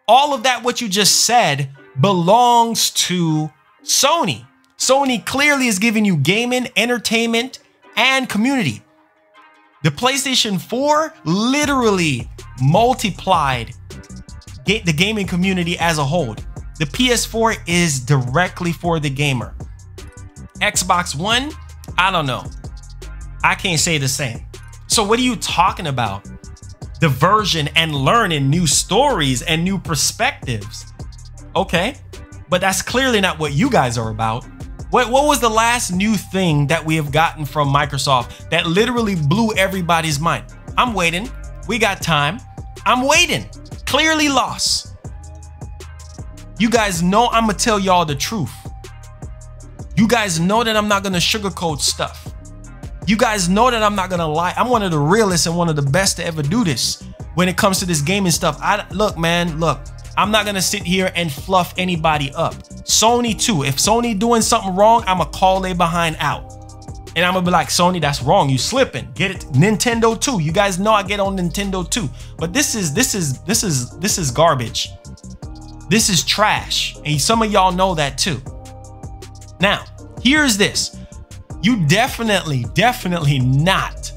All of that, what you just said, belongs to Sony. Sony clearly is giving you gaming, entertainment, and community. The PlayStation 4 literally multiplied the gaming community as a whole. The PS4 is directly for the gamer. Xbox One, I don't know. I can't say the same. So what are you talking about? Diversion and learning new stories and new perspectives. Okay, but that's clearly not what you guys are about. What was the last new thing that we have gotten from Microsoft that literally blew everybody's mind? I'm waiting. We got time. I'm waiting. Clearly lost. You guys know I'm gonna tell y'all the truth. You guys know that I'm not gonna sugarcoat stuff. You guys know that I'm not gonna lie. I'm one of the realest and one of the best to ever do this when it comes to this gaming stuff. Look, man, look. I'm not gonna sit here and fluff anybody up. Sony too. If Sony doing something wrong, I'ma call they behind out. And I'm gonna be like, Sony, that's wrong. You slipping. Get it. Nintendo too. You guys know I get on Nintendo too. But this is garbage. This is trash. And some of y'all know that too. Now, here's this. You definitely not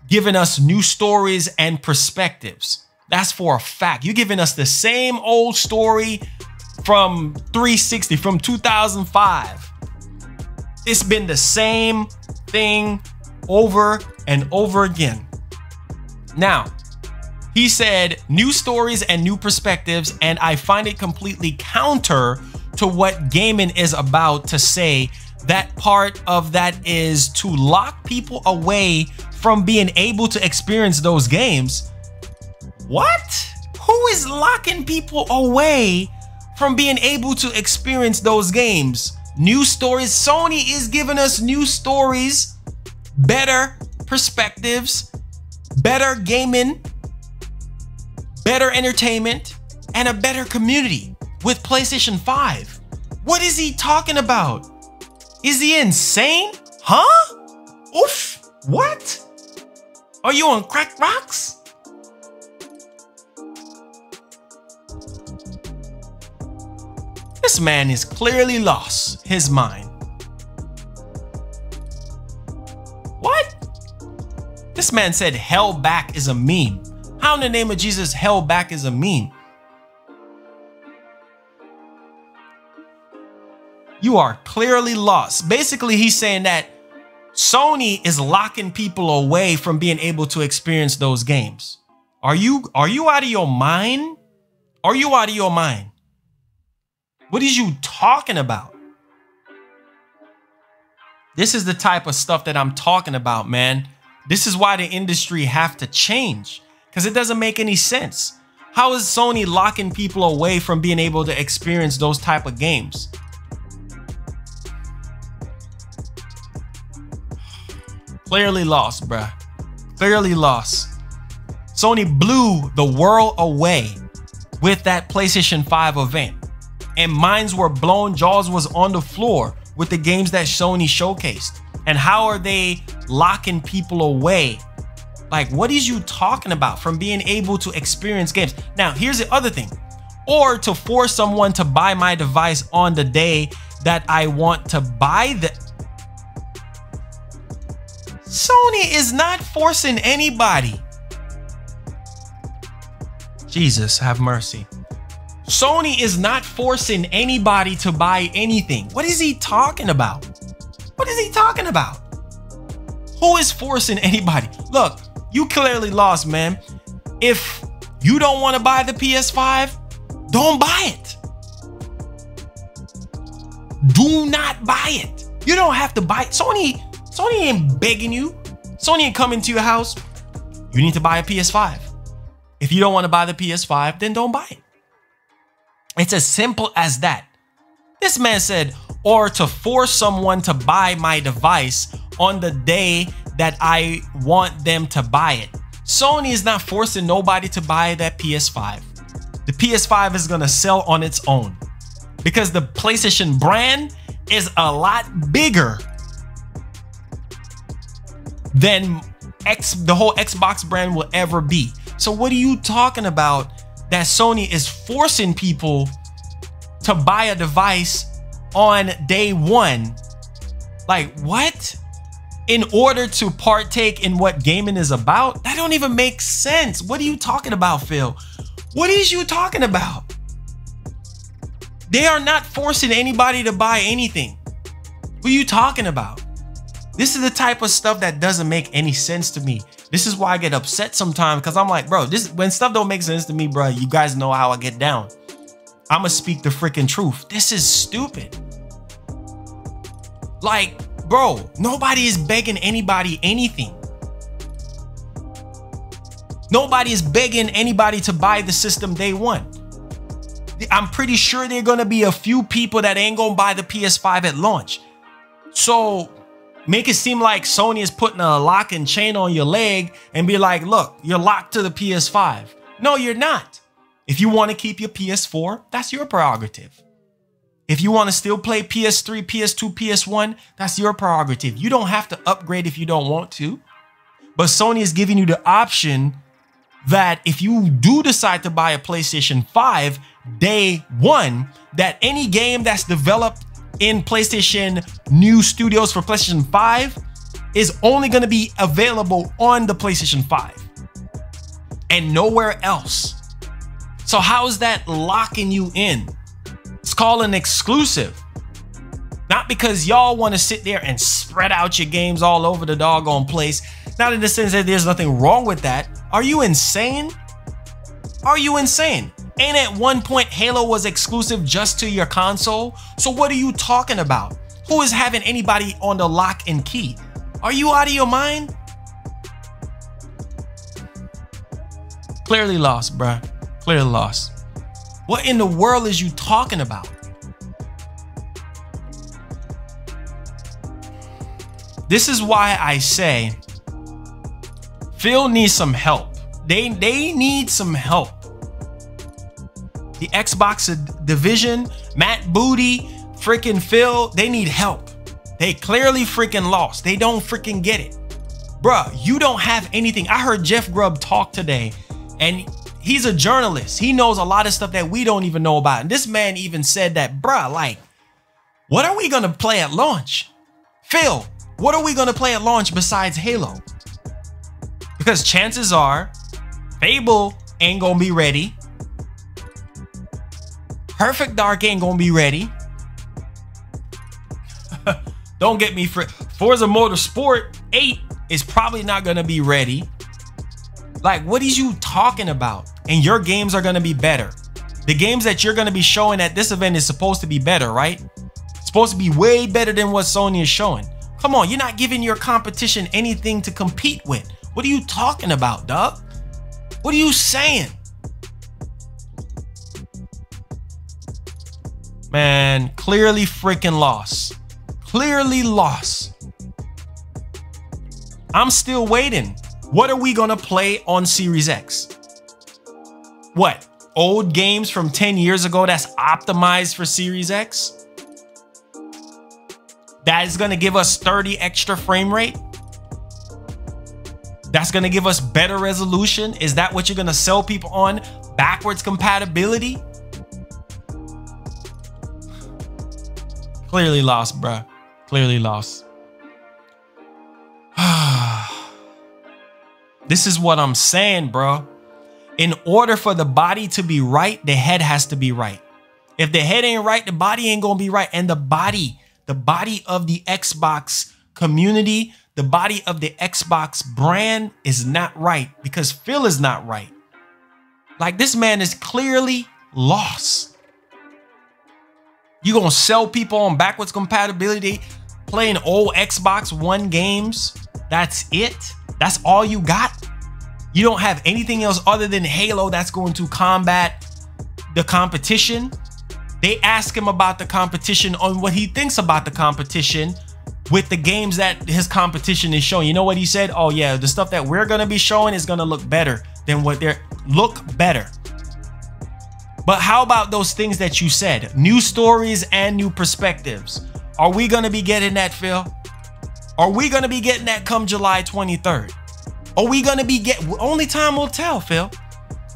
giving us new stories and perspectives. That's for a fact. You're giving us the same old story from 360, from 2005. It's been the same thing over and over again. Now, he said new stories and new perspectives, and I find it completely counter to what gaming is about to say that part of that is to lock people away from being able to experience those games. What? Who is locking people away from being able to experience those games? New stories. Sony is giving us new stories, better perspectives, better gaming, better entertainment, and a better community with PlayStation 5. What is he talking about? Is he insane? Huh? Oof. What? Are you on crack rocks? This man is clearly lost his mind. What? This man said hell back is a meme. How in the name of Jesus hell back is a meme? You are clearly lost. Basically, he's saying that Sony is locking people away from being able to experience those games. Are you out of your mind? Are you out of your mind? What is you talking about? This is the type of stuff that I'm talking about, man. This is why the industry have to change, because it doesn't make any sense. How is Sony locking people away from being able to experience those type of games? Clearly lost, bruh. Clearly lost. Sony blew the world away with that PlayStation 5 event. And minds were blown, jaws was on the floor with the games that Sony showcased. And how are they locking people away? Like, what is you talking about from being able to experience games? Now, here's the other thing. Or to force someone to buy my device on the day that I want to buy the... Sony is not forcing anybody. Jesus, have mercy. Sony is not forcing anybody to buy anything. What is he talking about? What is he talking about? Who is forcing anybody? Look, you clearly lost, man. If you don't want to buy the PS5, don't buy it. Do not buy it. You don't have to buy it. Sony ain't begging you. Sony ain't coming to your house. You need to buy a PS5. If you don't want to buy the PS5, then don't buy it. It's as simple as that. This man said, or to force someone to buy my device on the day that I want them to buy it. Sony is not forcing nobody to buy that PS5. The PS5 is going to sell on its own because the PlayStation brand is a lot bigger than the whole Xbox brand will ever be. So what are you talking about that Sony is forcing people to buy a device on day one? Like, what? In order to partake in what gaming is about? That don't even make sense. What are you talking about, Phil? What is you talking about? They are not forcing anybody to buy anything. What are you talking about? This is the type of stuff that doesn't make any sense to me. This is why I get upset sometimes, because I'm like, bro, when stuff don't make sense to me, bro, you guys know how I get down. I'm gonna speak the freaking truth. This is stupid. Like, bro, nobody is begging anybody anything. Nobody is begging anybody to buy the system day one. I'm pretty sure there are gonna be a few people that ain't gonna buy the PS5 at launch. So make it seem like Sony is putting a lock and chain on your leg and be like, look, you're locked to the PS5. No, you're not. If you want to keep your PS4, that's your prerogative. If you want to still play PS3, PS2, PS1, that's your prerogative. You don't have to upgrade if you don't want to. But Sony is giving you the option that if you do decide to buy a PlayStation 5 day one, that any game that's developed in PlayStation new studios for PlayStation 5 is only going to be available on the PlayStation 5 and nowhere else. So how is that locking you in? It's called an exclusive. Not because y'all want to sit there and spread out your games all over the doggone place. Not in the sense that there's nothing wrong with that. Are you insane? Are you insane? And at one point, Halo was exclusive just to your console. So what are you talking about? Who is having anybody on the lock and key? Are you out of your mind? Clearly lost, bruh. Clearly lost. What in the world is you talking about? This is why I say Phil needs some help. They need some help. The Xbox division, Matt Booty, freaking Phil, they need help. They clearly freaking lost. They don't freaking get it. Bruh, you don't have anything. I heard Jeff Grubb talk today, and he's a journalist. He knows a lot of stuff that we don't even know about. And this man even said that, bruh, like, what are we gonna play at launch? Phil, what are we gonna play at launch besides Halo? Because chances are, Fable ain't gonna be ready. Perfect Dark ain't gonna be ready. Don't get me Forza Motorsport 8 is probably not gonna be ready. Like, what is you talking about? And your games are gonna be better. The games that you're gonna be showing at this event is supposed to be better, right? It's supposed to be way better than what Sony is showing. Come on, you're not giving your competition anything to compete with. What are you talking about, dog? What are you saying? Man, clearly freaking lost. Clearly lost. I'm still waiting. What are we gonna play on Series X? What? Old games from 10 years ago that's optimized for Series X? That is gonna give us 30 extra frame rate? That's gonna give us better resolution? Is that what you're gonna sell people on? Backwards compatibility? Clearly lost, bruh. Clearly lost. This is what I'm saying, bro. In order for the body to be right, the head has to be right. If the head ain't right, the body ain't gonna be right. And the body of the Xbox community, the body of the Xbox brand is not right because Phil is not right. Like, this man is clearly lost. You gonna sell people on backwards compatibility, playing old Xbox One games? That's it? That's all you got? You don't have anything else other than Halo that's going to combat the competition? They ask him about the competition, on what he thinks about the competition with the games that his competition is showing. You know what he said? Oh yeah, the stuff that we're gonna be showing is gonna look better than what they're better. But how about those things that you said? New stories and new perspectives. Are we gonna be getting that, Phil? Are we gonna be getting that come July 23rd? Are we gonna be only time will tell, Phil.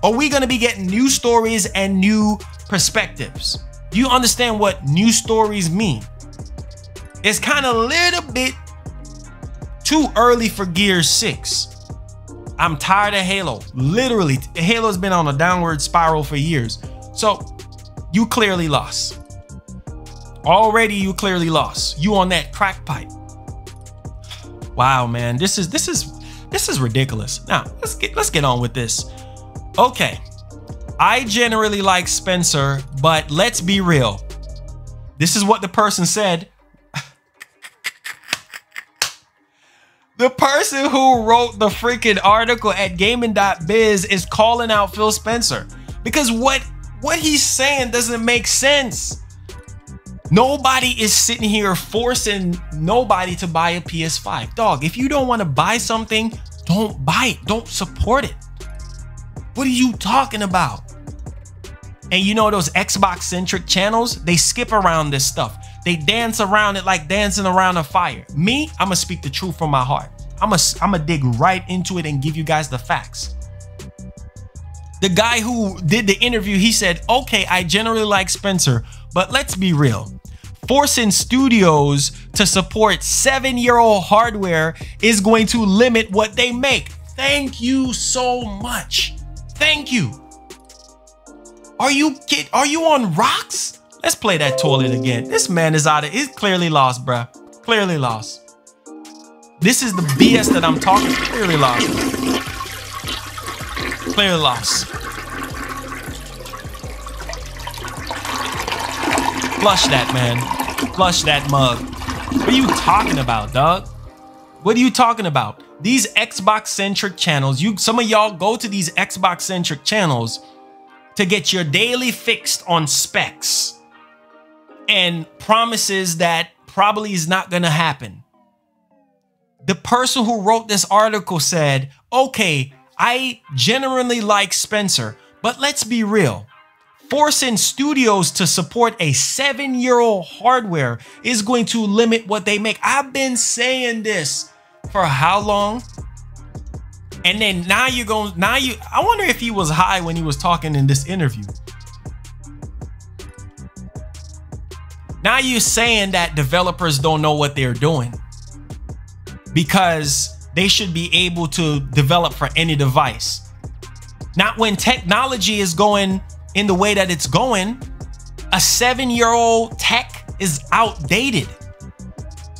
Are we gonna be getting new stories and new perspectives? Do you understand what new stories mean? It's kind of a little bit too early for Gears 6. I'm tired of Halo. Literally, Halo's been on a downward spiral for years. So you clearly lost. Already you clearly lost. You on that crack pipe. Wow, man, this is ridiculous. Now, let's get on with this. Okay. I generally like Spencer, but let's be real. This is what the person said. The person who wrote the freaking article at gaming.biz is calling out Phil Spencer because what he's saying doesn't make sense. Nobody is sitting here forcing nobody to buy a PS5. Dog, if you don't want to buy something, don't buy it. Don't support it. What are you talking about? And you know those Xbox-centric channels, they skip around this stuff. They dance around it like dancing around a fire. Me, I'm gonna speak the truth from my heart. I'm gonna dig right into it and give you guys the facts. The guy who did the interview, he said, okay, I generally like Spencer, but let's be real. Forcing studios to support 7-year-old hardware is going to limit what they make. Thank you so much. Thank you. Are you on rocks? Let's play that toilet again. This man is he's clearly lost, bruh. Clearly lost. This is the BS that I'm talking. Clearly lost. Clearly lost. Flush that, man. Flush that mug. What are you talking about, dog? What are you talking about? These Xbox-centric channels, some of y'all go to these Xbox-centric channels to get your daily fix on specs and promises that probably is not gonna happen. The person who wrote this article said, okay, I genuinely like Spencer, but let's be real. Forcing studios to support a 7-year-old hardware is going to limit what they make. I've been saying this for how long? And then I wonder if he was high when he was talking in this interview. Now you're saying that developers don't know what they're doing because they should be able to develop for any device. Not when technology is going in the way that it's going. A 7-year-old tech is outdated.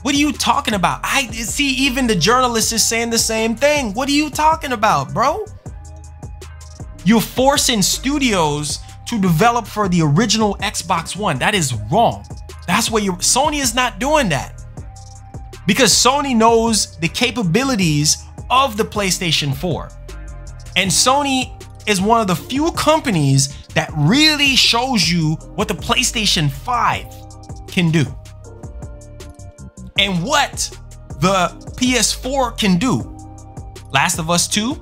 What are you talking about? I see even the journalist is saying the same thing. What are you talking about, bro? You're forcing studios to develop for the original Xbox One. That is wrong. That's where Sony is not doing that. because Sony knows the capabilities of the PlayStation 4. And Sony is one of the few companies that really shows you what the PlayStation 5 can do and what the PS4 can do. Last of Us 2,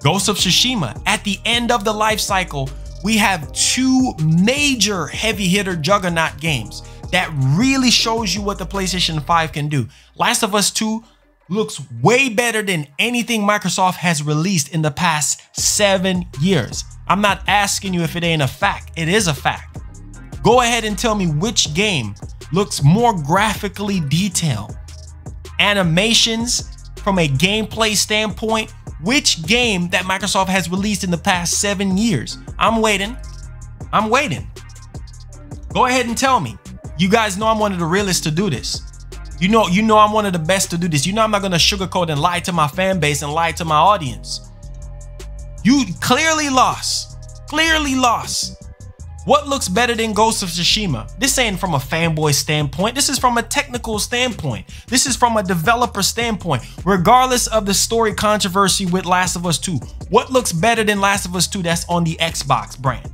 Ghost of Tsushima. At the end of the life cycle, we have two major heavy hitter juggernaut games that really shows you what the PlayStation 5 can do. Last of Us 2 looks way better than anything Microsoft has released in the past 7 years. I'm not asking you if it ain't a fact. It is a fact. Go ahead and tell me which game looks more graphically detailed. Animations from a gameplay standpoint, which game that Microsoft has released in the past 7 years? I'm waiting. I'm waiting. Go ahead and tell me. You guys know I'm one of the realest to do this. You know I'm one of the best to do this. You know I'm not gonna sugarcoat and lie to my fan base and lie to my audience. You clearly lost. Clearly lost. What looks better than Ghost of Tsushima? This ain't from a fanboy standpoint. This is from a technical standpoint. This is from a developer standpoint. Regardless of the story controversy with Last of Us 2, what looks better than Last of Us 2 that's on the Xbox brand?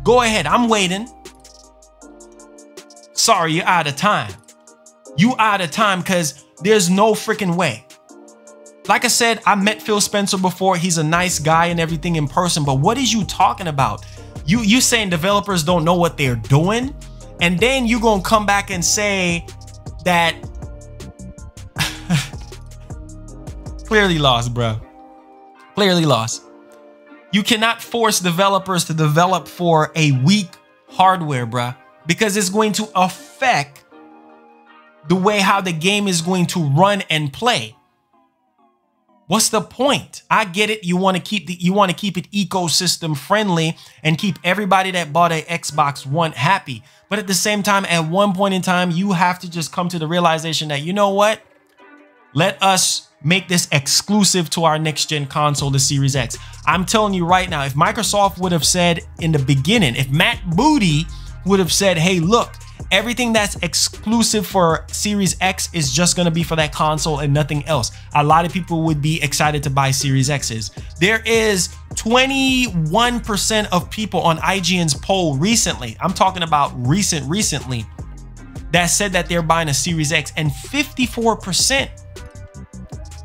Go ahead, I'm waiting. Sorry, you're out of time. You out of time because there's no freaking way. Like I said, I met Phil Spencer before. He's a nice guy and everything in person, but what is you talking about? You saying developers don't know what they're doing, and then you gonna come back and say that clearly lost, bro. Clearly lost. You cannot force developers to develop for a weak hardware, bro, because it's going to affect the way how the game is going to run and play. What's the point? I get it. You want to keep it ecosystem friendly and keep everybody that bought an Xbox One happy. But at the same time, at one point in time, you have to just come to the realization that, you know what? Let us make this exclusive to our next gen console, the Series X. I'm telling you right now, if Microsoft would have said in the beginning, if Matt Booty would have said, hey, look, everything that's exclusive for Series X is just going to be for that console and nothing else, a lot of people would be excited to buy Series X's. There is 21% of people on IGN's poll recently, I'm talking about recently, that said that they're buying a Series X, and 54%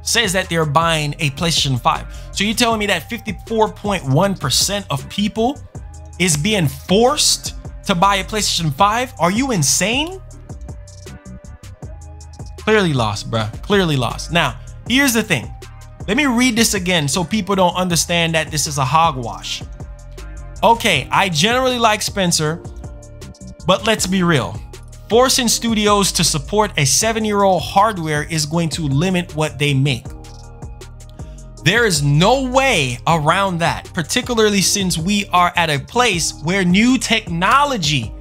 says that they're buying a PlayStation 5. So you're telling me that 54.1% of people is being forced to buy a PlayStation 5? Are you insane? Clearly lost, bruh. Clearly lost. Now, here's the thing. Let me read this again so people don't understand that this is a hogwash. Okay, I generally like Spencer, but let's be real. Forcing studios to support a 7-year-old hardware is going to limit what they make. There is no way around that, particularly since we are at a place where new technology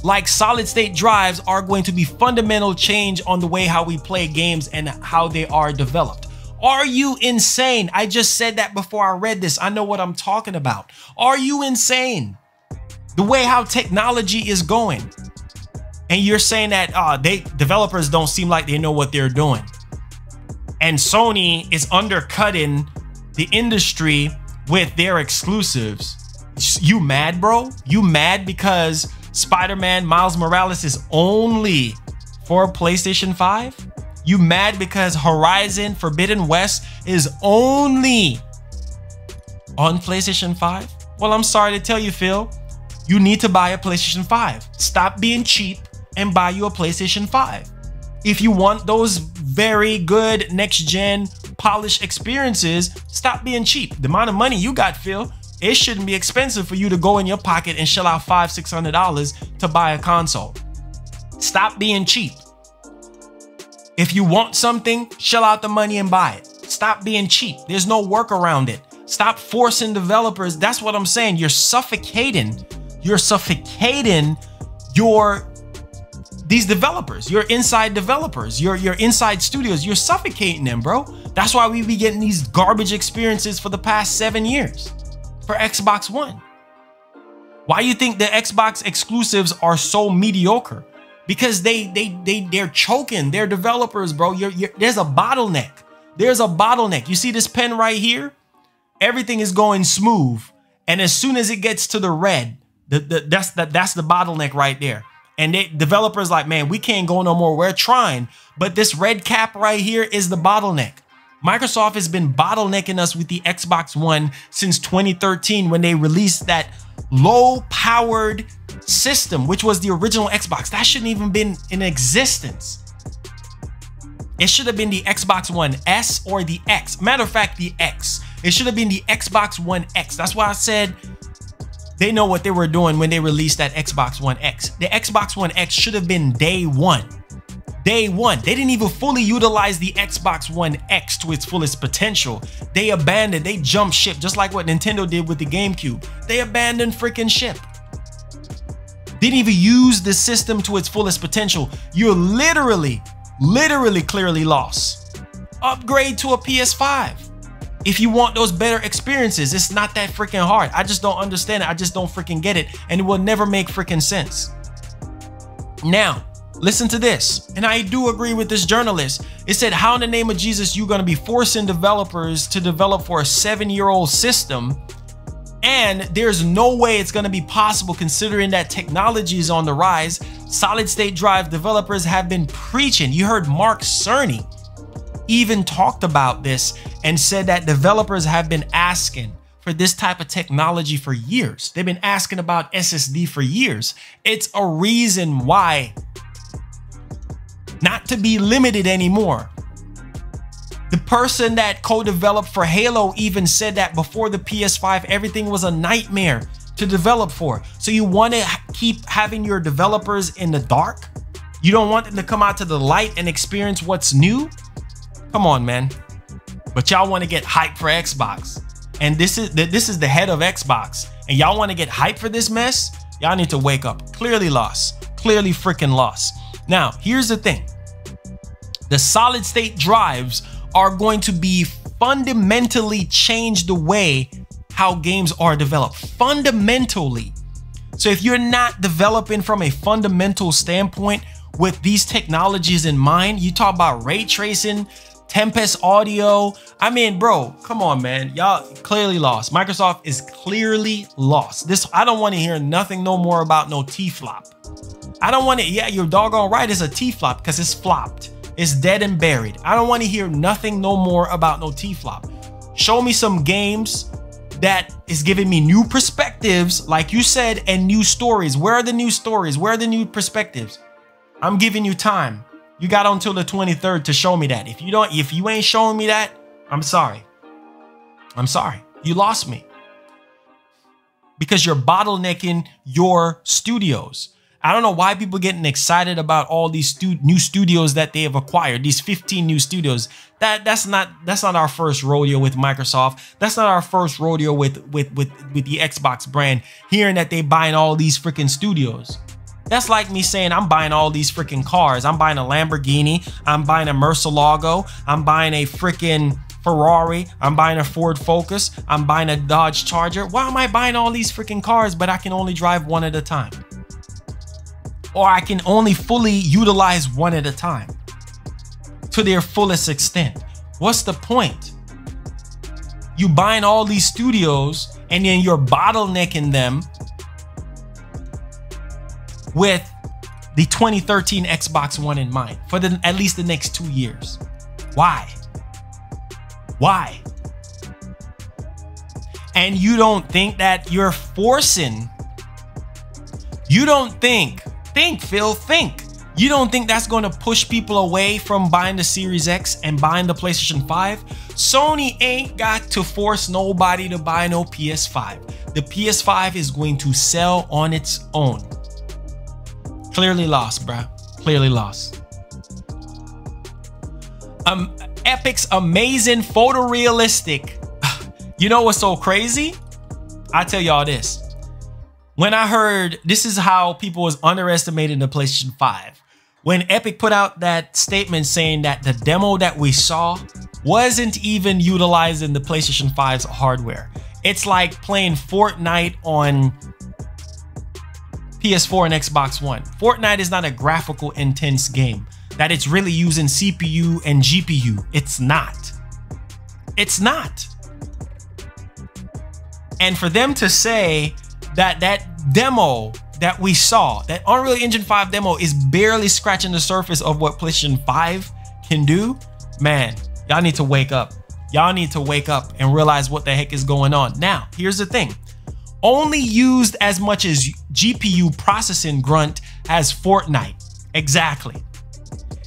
like solid state drives are going to be fundamental change on the way how we play games and how they are developed. Are you insane? I just said that before I read this. I know what I'm talking about. Are you insane? The way how technology is going. And you're saying that developers don't seem like they know what they're doing. And Sony is undercutting the industry with their exclusives. You mad, bro? You mad because Spider-Man Miles Morales is only for PlayStation 5? You mad because Horizon Forbidden West is only on PlayStation 5? Well, I'm sorry to tell you, Phil, you need to buy a PlayStation 5. Stop being cheap and buy you a PlayStation 5. If you want those very good next-gen polished experiences, stop being cheap. The amount of money you got, Phil, it shouldn't be expensive for you to go in your pocket and shell out $500-600 to buy a console. Stop being cheap. If you want something, shell out the money and buy it. Stop being cheap. There's no work around it. Stop forcing developers. That's what I'm saying. You're suffocating. You're suffocating these developers, your inside developers, your inside studios. You're suffocating them, bro. That's why we be getting these garbage experiences for the past 7 years for Xbox One. Why you think the Xbox exclusives are so mediocre? because they're choking their developers, bro. There's a bottleneck. There's a bottleneck. You see this pen right here? Everything is going smooth. And as soon as it gets to the red, that's the bottleneck right there. And developers like, man, we can't go no more. We're trying. But this red cap right here is the bottleneck. Microsoft has been bottlenecking us with the Xbox One since 2013 when they released that low-powered system, which was the original Xbox. That shouldn't even been in existence. It should have been the Xbox One S or the X. Matter of fact, the X. It should have been the Xbox One X. That's why I said they know what they were doing when they released that Xbox One X. The Xbox One X should have been day one. Day one. They didn't even fully utilize the Xbox One X to its fullest potential. They abandoned, they jumped ship, just like what Nintendo did with the GameCube. They abandoned freaking ship. Didn't even use the system to its fullest potential. You're literally clearly lost. Upgrade to a PS5. If you want those better experiences, it's not that freaking hard. I just don't understand it. I just don't freaking get it. And it will never make freaking sense. Now, listen to this. And I do agree with this journalist. It said, how in the name of Jesus you gonna be forcing developers to develop for a 7-year-old system? And there's no way it's gonna be possible considering that technology is on the rise. Solid state drive developers have been preaching. You heard Mark Cerny even talked about this and said that developers have been asking for this type of technology for years. They've been asking about SSD for years. It's a reason why not to be limited anymore. The person that co-developed for Halo even said that before the PS5, everything was a nightmare to develop for. So you want to keep having your developers in the dark? You don't want them to come out to the light and experience what's new? Come on, man. But y'all want to get hyped for Xbox. And this is the head of Xbox. And y'all want to get hyped for this mess? Y'all need to wake up. Clearly lost. Clearly freaking lost. Now, here's the thing. The solid state drives are going to be fundamentally change the way how games are developed. Fundamentally. So if you're not developing from a fundamental standpoint with these technologies in mind, you talk about ray tracing, Tempest audio. I mean, bro, come on, man. Y'all clearly lost. Microsoft is clearly lost. I don't want to hear nothing no more about no T-flop. I don't want to, yeah, you're doggone right, it's a T-flop because it's flopped. It's dead and buried. I don't want to hear nothing no more about no T-flop. Show me some games that is giving me new perspectives, like you said, and new stories. Where are the new stories? Where are the new perspectives? I'm giving you time. You got until the 23rd to show me that. If you ain't showing me that, I'm sorry. I'm sorry. You lost me. Because you're bottlenecking your studios. I don't know why people are getting excited about all these new studios that they have acquired. These 15 new studios. That's not our first rodeo with Microsoft. That's not our first rodeo with the Xbox brand. Hearing that they buying all these freaking studios. That's like me saying I'm buying all these freaking cars. I'm buying a Lamborghini. I'm buying a Murcielago. I'm buying a freaking Ferrari. I'm buying a Ford Focus. I'm buying a Dodge Charger. Why am I buying all these freaking cars, but I can only drive one at a time? Or I can only fully utilize one at a time to their fullest extent. What's the point? You buying all these studios and then you're bottlenecking them with the 2013 Xbox One in mind for at least the next 2 years. Why? Why? And you don't think that you're forcing, you don't think, Phil, think. You don't think that's going to push people away from buying the Series X and buying the PlayStation 5? Sony ain't got to force nobody to buy no PS5. The PS5 is going to sell on its own. Clearly lost, bruh. Clearly lost. Epic's amazing photorealistic. You know what's so crazy? I tell y'all this. When I heard this is how people was underestimating the PlayStation 5. When Epic put out that statement saying that the demo that we saw wasn't even utilizing the PlayStation 5's hardware. It's like playing Fortnite on PS4 and Xbox One. Fortnite is not a graphical intense game that it's really using CPU and GPU. It's not. It's not. And for them to say that that demo that we saw, that Unreal Engine 5 demo is barely scratching the surface of what PlayStation 5 can do, man, y'all need to wake up. Y'all need to wake up and realize what the heck is going on. Now, here's the thing. Only used as much as GPU processing grunt as Fortnite. Exactly.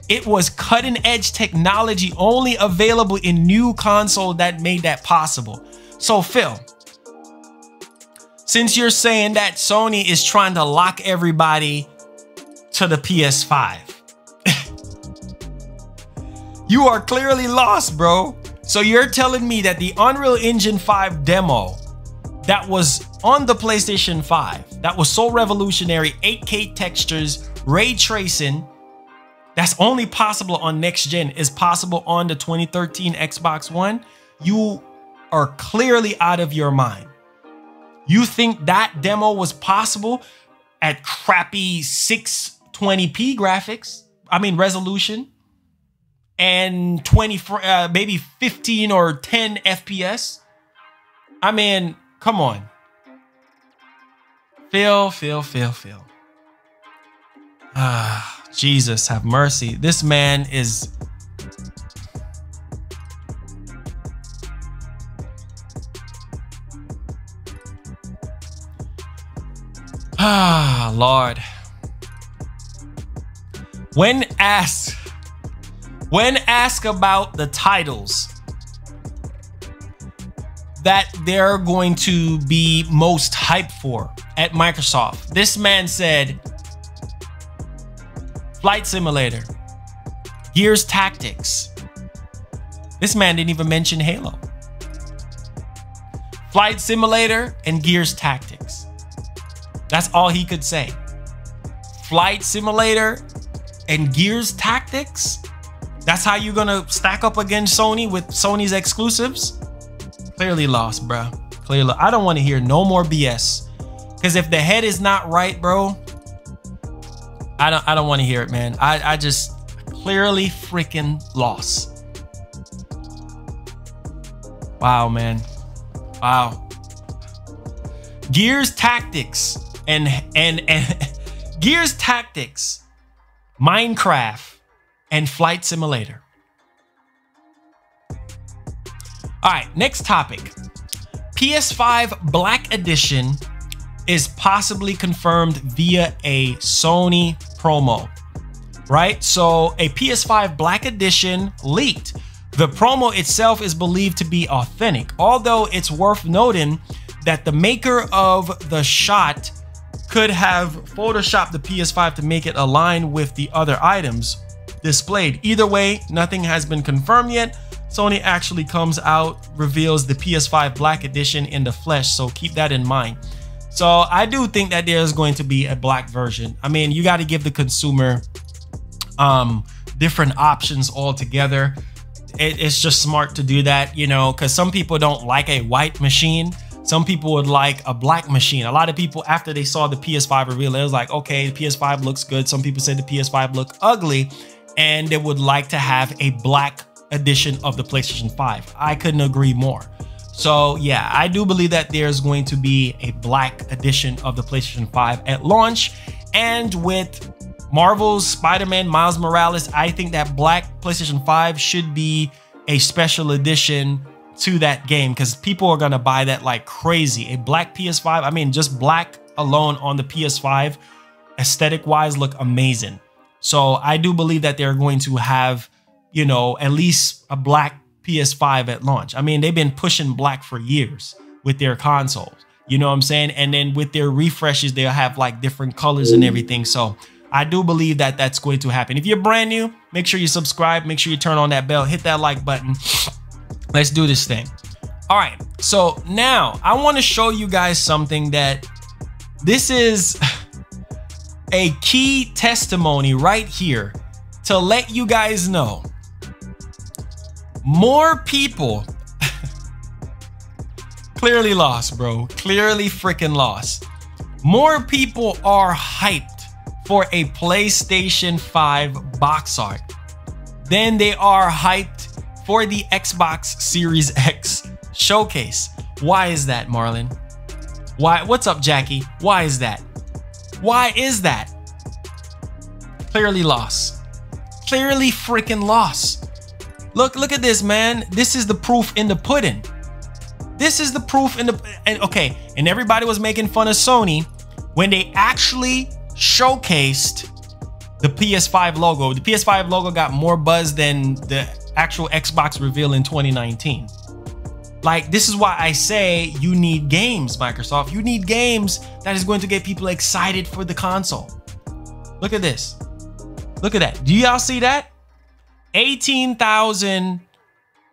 It was cutting edge technology only available in new console that made that possible. So Phil, since you're saying that Sony is trying to lock everybody to the PS5, you are clearly lost, bro. So you're telling me that the Unreal Engine 5 demo that was on the PlayStation 5, that was so revolutionary, 8K textures, ray tracing, that's only possible on next gen, is possible on the 2013 Xbox One? You are clearly out of your mind. You think that demo was possible at crappy 620p graphics? I mean, resolution, and maybe 15 or 10 FPS? I mean, come on. Phil. Ah, Jesus, have mercy. This man is... Ah, Lord. When asked about the titles that they're going to be most hyped for at Microsoft, this man said Flight Simulator, Gears Tactics. This man didn't even mention Halo. Flight Simulator and Gears Tactics. That's all he could say. Flight Simulator and Gears Tactics? That's how you're gonna stack up against Sony with Sony's exclusives? Clearly lost, bro. Clearly, I don't want to hear no more BS. Because if the head is not right, bro, I don't want to hear it, man. I just clearly freaking lost. Wow, man. Wow. Gears Tactics and Gears Tactics, Minecraft, and Flight Simulator. All right, next topic. PS5 Black Edition is possibly confirmed via a Sony promo, right? So a PS5 Black Edition leaked. The promo itself is believed to be authentic, although it's worth noting that the maker of the shot could have photoshopped the PS5 to make it align with the other items displayed. Either way, nothing has been confirmed yet. Sony actually comes out, reveals the PS5 Black Edition in the flesh, so keep that in mind. So I do think that there's going to be a black version. I mean, you got to give the consumer different options altogether. It's just smart to do that, you know, because some people don't like a white machine. Some people would like a black machine. A lot of people, after they saw the PS5 reveal, it was like, okay, the PS5 looks good. Some people said the PS5 looked ugly, and they would like to have a black edition of the PlayStation 5. I couldn't agree more. So yeah, I do believe that there's going to be a black edition of the PlayStation 5 at launch. And with Marvel's Spider-Man Miles Morales, I think that black PlayStation 5 should be a special edition to that game, because people are going to buy that like crazy. A black PS5, I mean, just black alone on the PS5, aesthetic wise, look amazing. So I do believe that they're going to have, you know, at least a black PS5 at launch. I mean, they've been pushing black for years with their consoles, you know what I'm saying? And then with their refreshes, they'll have like different colors and everything. So I do believe that that's going to happen. If you're brand new, make sure you subscribe, make sure you turn on that bell, hit that like button. Let's do this thing. All right, so now I want to show you guys something that this is a key testimony right here to let you guys know more people clearly lost, bro. Clearly freaking lost. More people are hyped for a PlayStation 5 box art than they are hyped for the Xbox Series X showcase. Why is that, Marlon? Why? What's up, Jackie? Why is that? Why is that? Clearly loss. Clearly freaking loss. Look at this, man. This is the proof in the pudding. This is the proof in the, and okay, and everybody was making fun of Sony when they actually showcased the PS5 logo. The PS5 logo got more buzz than the actual Xbox reveal in 2019. Like, this is why I say you need games, Microsoft. You need games that is going to get people excited for the console. Look at this. Look at that. Do y'all see that? 18,000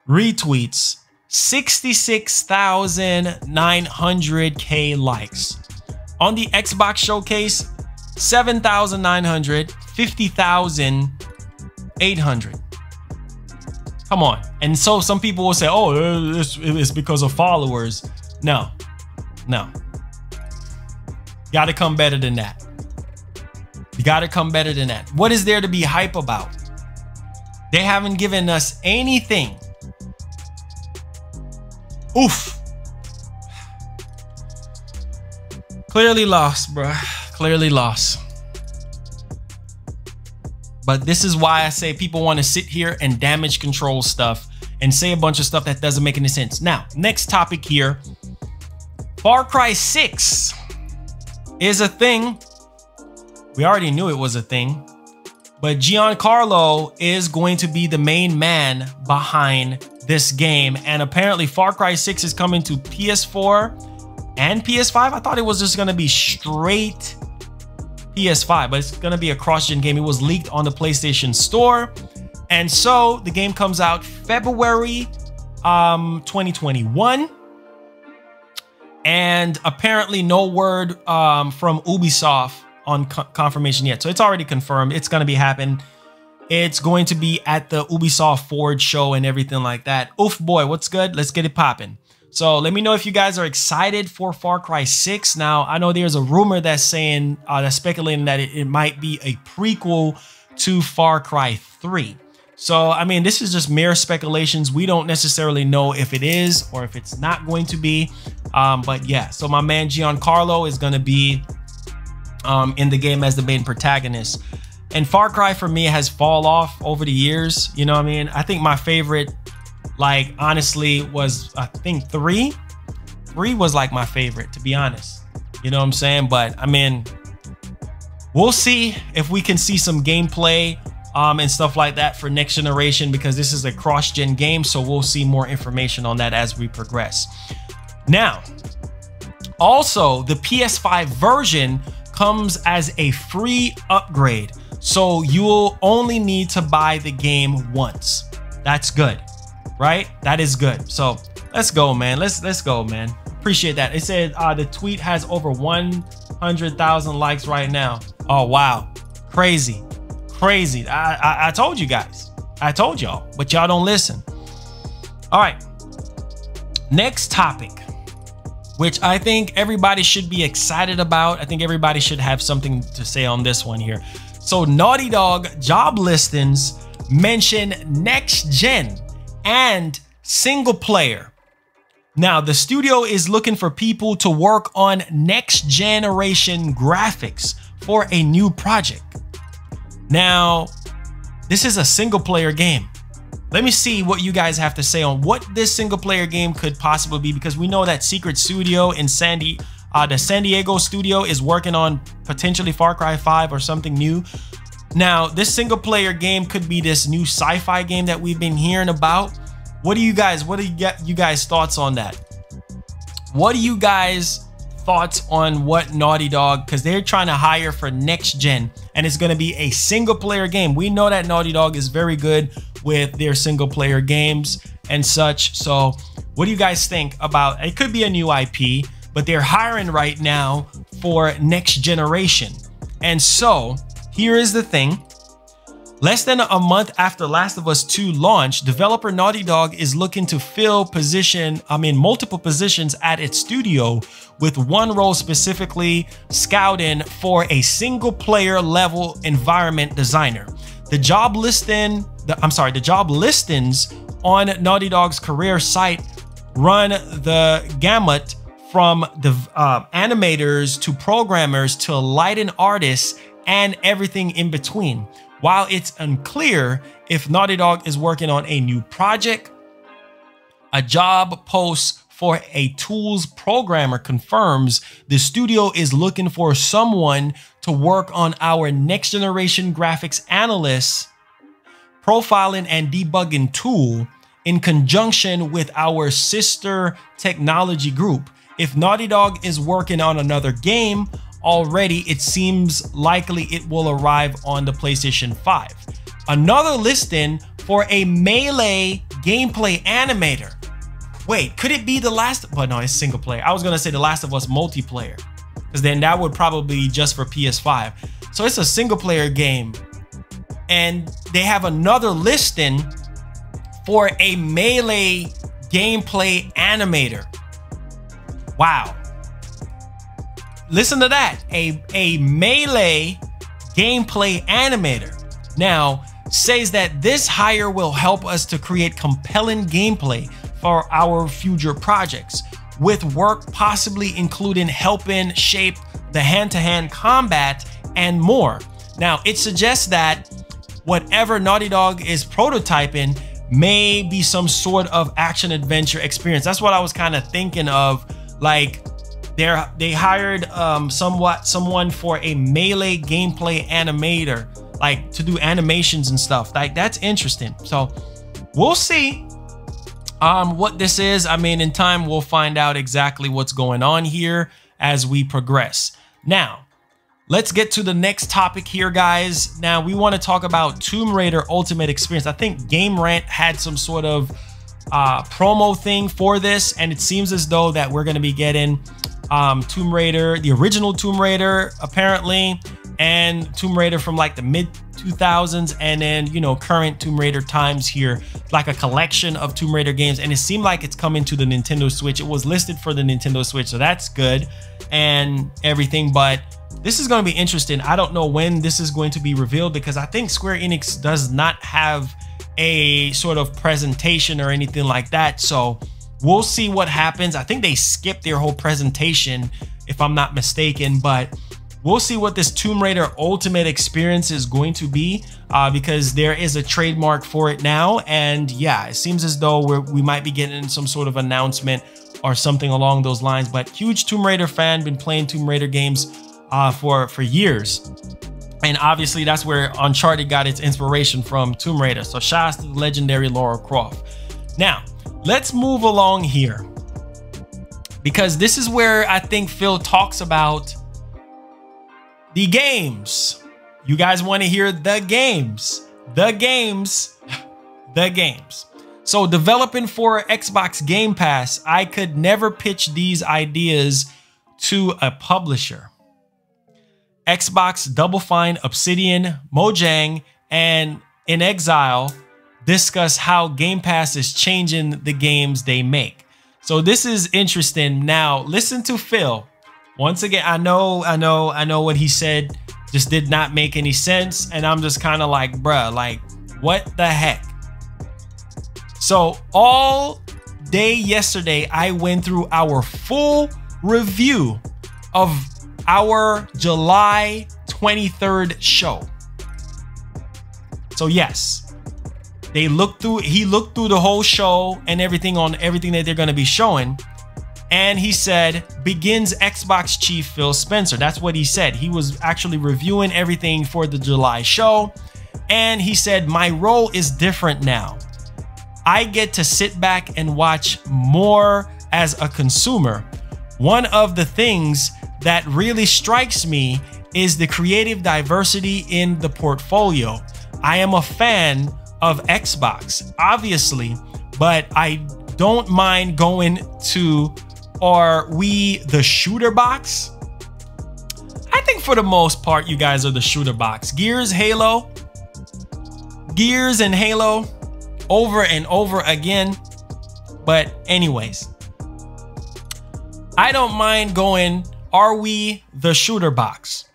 retweets, 66,900K likes. On the Xbox showcase, 7,900, 50,800. Come on. And so some people will say, oh, it's because of followers. No. Gotta come better than that. You gotta come better than that. What is there to be hype about? They haven't given us anything. Oof. Clearly lost, bruh. Clearly lost. But this is why I say people want to sit here and damage control stuff and say a bunch of stuff that doesn't make any sense. Now, next topic here. Far Cry 6 is a thing. We already knew it was a thing. But Giancarlo is going to be the main man behind this game. And apparently Far Cry 6 is coming to PS4 and PS5. I thought it was just going to be straight PS5, but it's going to be a cross-gen game. It was leaked on the PlayStation Store. And so the game comes out February 2021. And apparently no word from Ubisoft on confirmation yet. So it's already confirmed. It's going to be happening. It's going to be at the Ubisoft Forward show and everything like that. Oof, boy, what's good? Let's get it popping. So let me know if you guys are excited for Far Cry 6. Now, I know there's a rumor that's saying, that's speculating that it might be a prequel to Far Cry 3. So, I mean, this is just mere speculations. We don't necessarily know if it is or if it's not going to be. But yeah, so my man Giancarlo is going to be in the game as the main protagonist. And Far Cry for me has fallen off over the years. You know what I mean? I think my favorite, like, honestly, was, I think 3. 3 was like my favorite, to be honest. You know what I'm saying? But I mean, we'll see if we can see some gameplay and stuff like that for next generation, because this is a cross-gen game. So we'll see more information on that as we progress. Now, also the PS5 version comes as a free upgrade. So you'll only need to buy the game once. That's good, right? That is good. So let's go, man. Let's go, man. Appreciate that. It said the tweet has over 100,000 likes right now. Oh, wow. Crazy. Crazy. I told you guys. I told y'all, but y'all don't listen. All right. Next topic, which I think everybody should be excited about. I think everybody should have something to say on this one here. So Naughty Dog job listings mention next gen and single player. Now, the studio is looking for people to work on next generation graphics for a new project. Now, this is a single player game. Let me see what you guys have to say on what this single player game could possibly be, because we know that Secret Studio in the San Diego studio is working on potentially Far Cry 5 or something new. Now, this single player game could be this new sci-fi game that we've been hearing about. What do you guys thoughts on that? What do you guys thoughts on what Naughty Dog, because they're trying to hire for next gen and it's going to be a single player game. We know that Naughty Dog is very good with their single player games and such. So what do you guys think about, it could be a new IP, but they're hiring right now for next generation. And so here is the thing. Less than a month after Last of Us 2 launch, developer Naughty Dog is looking to fill multiple positions at its studio, with one role specifically scouting for a single player level environment designer. The job listings on Naughty Dog's career site run the gamut from the animators to programmers to lighting artists and everything in between. While it's unclear if Naughty Dog is working on a new project, a job post for a tools programmer confirms the studio is looking for someone to work on our next generation graphics analyst profiling and debugging tool in conjunction with our sister technology group. If Naughty Dog is working on another game already, it seems likely it will arrive on the PlayStation 5. Another listing for a Melee gameplay animator. Wait, could it be the Last? But no, it's single player. I was gonna say the Last of Us multiplayer, because then that would probably be just for PS5. So it's a single player game, and they have another listing for a Melee gameplay animator. Wow. Listen to that, a Melee gameplay animator. Now, says that this hire will help us to create compelling gameplay for our future projects, with work possibly including helping shape the hand-to-hand combat and more. Now, it suggests that whatever Naughty Dog is prototyping may be some sort of action-adventure experience. That's what I was kind of thinking of, like, they hired someone for a Melee gameplay animator, like to do animations and stuff. Like, that's interesting. So we'll see what this is. I mean, in time we'll find out exactly what's going on here as we progress. Now, let's get to the next topic here, guys. Now, we want to talk about Tomb Raider Ultimate Experience. I think Game Rant had some sort of promo thing for this, and it seems as though that we're going to be getting Tomb Raider, the original Tomb Raider, apparently, and Tomb Raider from like the mid 2000s, and then, you know, current Tomb Raider times here, like a collection of Tomb Raider games. And it seemed like it's coming to the Nintendo Switch. It was listed for the Nintendo Switch, so that's good and everything, but this is going to be interesting. I don't know when this is going to be revealed, because I think Square Enix does not have a sort of presentation or anything like that. So we'll see what happens. I think they skipped their whole presentation, if I'm not mistaken, but we'll see what this Tomb Raider Ultimate Experience is going to be, because there is a trademark for it now. And yeah, it seems as though we might be getting some sort of announcement or something along those lines. But huge Tomb Raider fan, been playing Tomb Raider games for years. And obviously that's where Uncharted got its inspiration from, Tomb Raider. So shout out to the legendary Lara Croft. Now, let's move along here, because this is where I think Phil talks about the games. You guys want to hear the games, the games, the games. So developing for Xbox Game Pass, I could never pitch these ideas to a publisher. Xbox, Double Fine, Obsidian, Mojang, and In Exile discuss how Game Pass is changing the games they make. So this is interesting. Now, listen to Phil. Once again, I know what he said just did not make any sense. And I'm just kind of like, bruh, like, what the heck? So all day yesterday, I went through our full review of our July 23rd show. So yes, he looked through the whole show and everything on everything that they're going to be showing. And he said, begins Xbox chief Phil Spencer. That's what he said. He was actually reviewing everything for the July show. And he said, my role is different now. I get to sit back and watch more as a consumer. One of the things that really strikes me is the creative diversity in the portfolio. I am a fan of Xbox, obviously, but I don't mind going to, are we the shooter box? I think for the most part, you guys are the shooter box. Gears, Halo, Gears and Halo over and over again. But anyways, I don't mind going, are we the shooter box?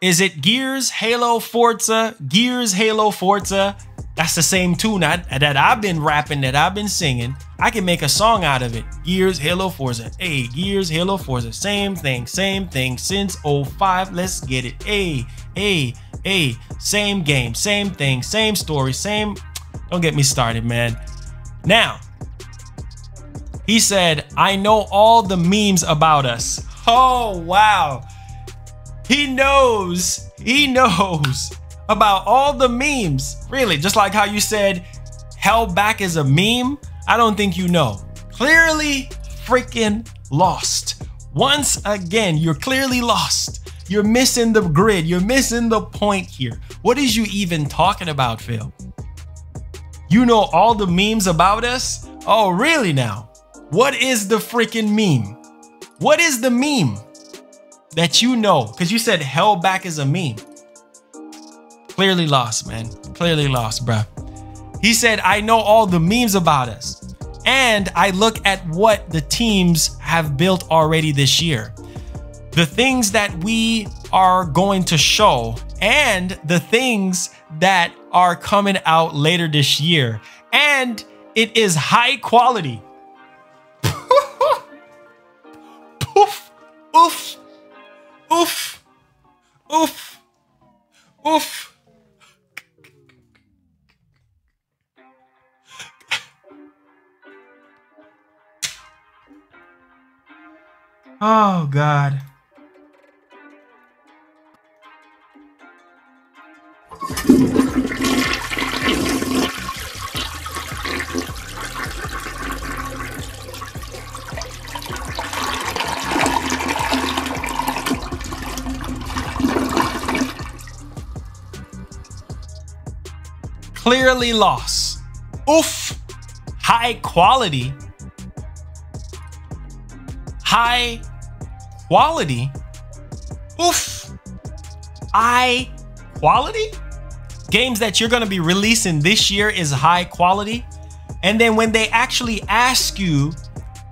Is it Gears, Halo, Forza, Gears, Halo, Forza? That's the same tune that I've been rapping, that I've been singing. I can make a song out of it. Gears, Halo, Forza. Hey, Gears, Halo, Forza. Same thing since 05. Let's get it. Hey, same game, same thing, same story, same. Don't get me started, man. Now, he said, I know all the memes about us. Oh, wow. He knows about all the memes. Really, just like how you said, held back is a meme. I don't think you know. Clearly freaking lost. Once again, you're clearly lost. You're missing the grid. You're missing the point here. What is you even talking about, Phil? You know all the memes about us? Oh, really now? What is the freaking meme? What is the meme that you know? Because you said held back is a meme. Clearly lost, man. Clearly lost, bruh. He said, I know all the memes about us. And I look at what the teams have built already this year. The things that we are going to show and the things that are coming out later this year. And it is high quality. Oof, oof, oof, oof, oof. Oh, God. Clearly lost. Oof. High quality. High quality. Oof. High quality? Games that you're going to be releasing this year is high quality. And then when they actually ask you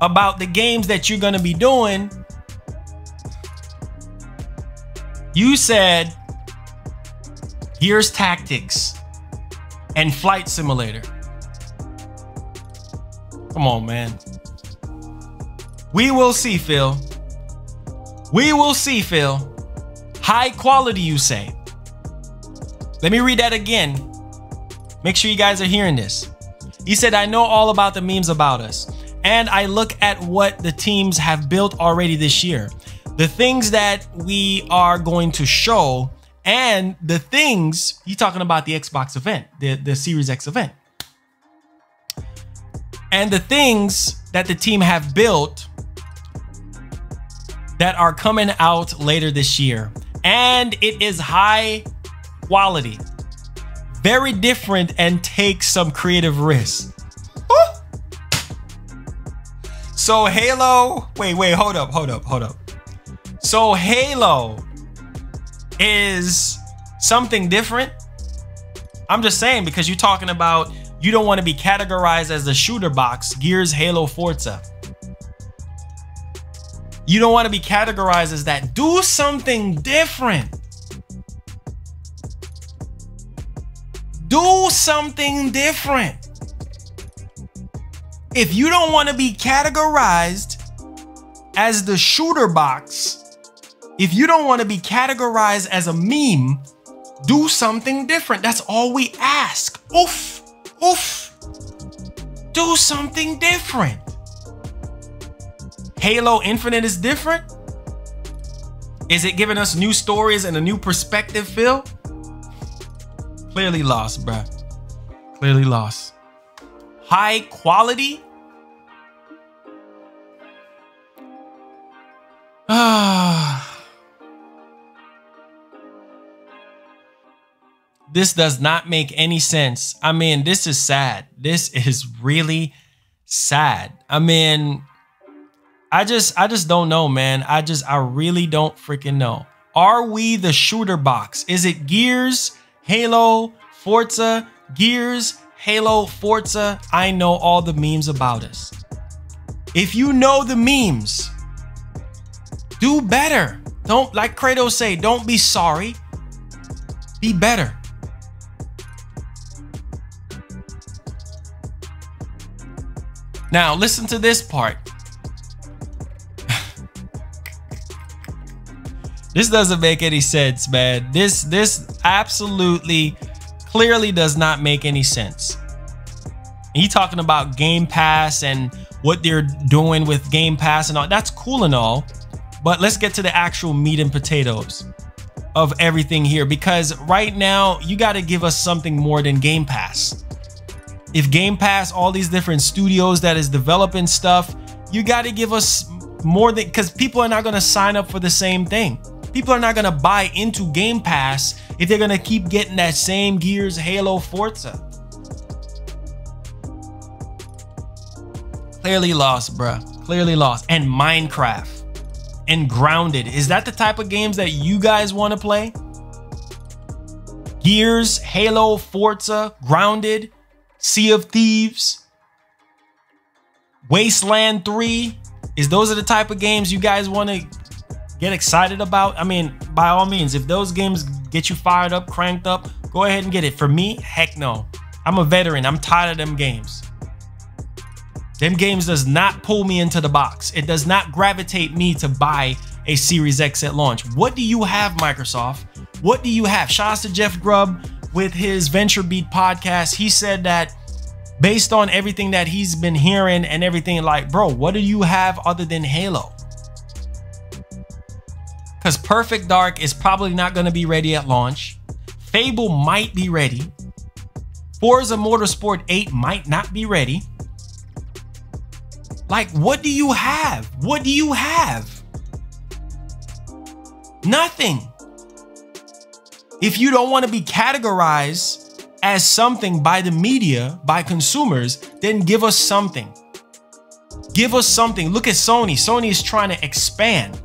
about the games that you're going to be doing, you said Gears Tactics and Flight Simulator. Come on, man. We will see, Phil. We will see, Phil. High quality, you say. Let me read that again. Make sure you guys are hearing this. He said, I know all about the memes about us. And I look at what the teams have built already this year. The things that we are going to show and the things, he's talking about the Xbox event, the Series X event. And the things that the team have built that are coming out later this year. And it is high quality. Very different and takes some creative risks. So Halo, wait, hold up. So Halo is something different. I'm just saying, because you're talking about you don't want to be categorized as the shooter box, Gears, Halo, Forza. You don't want to be categorized as that. Do something different. Do something different. If you don't want to be categorized as the shooter box, if you don't want to be categorized as a meme, do something different. That's all we ask. Oof, oof. Do something different. Halo Infinite is different? Is it giving us new stories and a new perspective, Phil? Clearly lost, bruh. Clearly lost. High quality? This does not make any sense. I mean, this is sad. This is really sad. I mean, I just don't know, man. I really don't freaking know. Are we the shooter box? Is it Gears, Halo, Forza, Gears, Halo, Forza, I know all the memes about us. If you know the memes, do better. Don't, like Kratos say, don't be sorry. Be better. Now, listen to this part. This doesn't make any sense, man. This absolutely, clearly does not make any sense. And he talking about Game Pass and what they're doing with Game Pass and all. That's cool and all, but let's get to the actual meat and potatoes of everything here, because right now you got to give us something more than Game Pass. If Game Pass, all these different studios that is developing stuff, you got to give us more than, because people are not going to sign up for the same thing. People are not going to buy into Game Pass if they're going to keep getting that same Gears, Halo, Forza. Clearly lost, bruh. Clearly lost. And Minecraft and Grounded. Is that the type of games that you guys want to play? Gears, Halo, Forza, Grounded, Sea of Thieves, Wasteland 3. Those are the type of games you guys want to get excited about? I mean, by all means, if those games get you fired up, cranked up, go ahead and get it. For me, heck no. I'm a veteran. I'm tired of them games. Them games does not pull me into the box. It does not gravitate me to buy a Series X at launch. What do you have, Microsoft? What do you have? Shout out to Jeff Grubb with his Venture Beat podcast. He said that based on everything that he's been hearing and everything, like, bro, what do you have other than Halo? Because Perfect Dark is probably not going to be ready at launch. Fable might be ready. Forza Motorsport 8 might not be ready. Like, what do you have? What do you have? Nothing. If you don't want to be categorized as something by the media, by consumers, then give us something. Give us something. Look at Sony. Sony is trying to expand.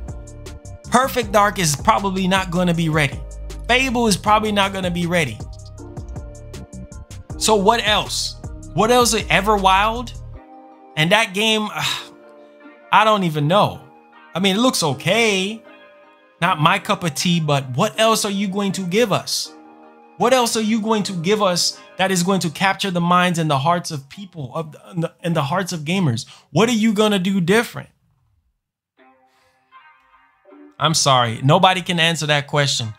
Perfect Dark is probably not going to be ready. Fable is probably not going to be ready. So what else? What else is Everwild? And that game, I don't even know. I mean, it looks okay. Not my cup of tea, but what else are you going to give us? What else are you going to give us that is going to capture the minds and the hearts of people, and the hearts of gamers? What are you going to do different? I'm sorry. Nobody can answer that question.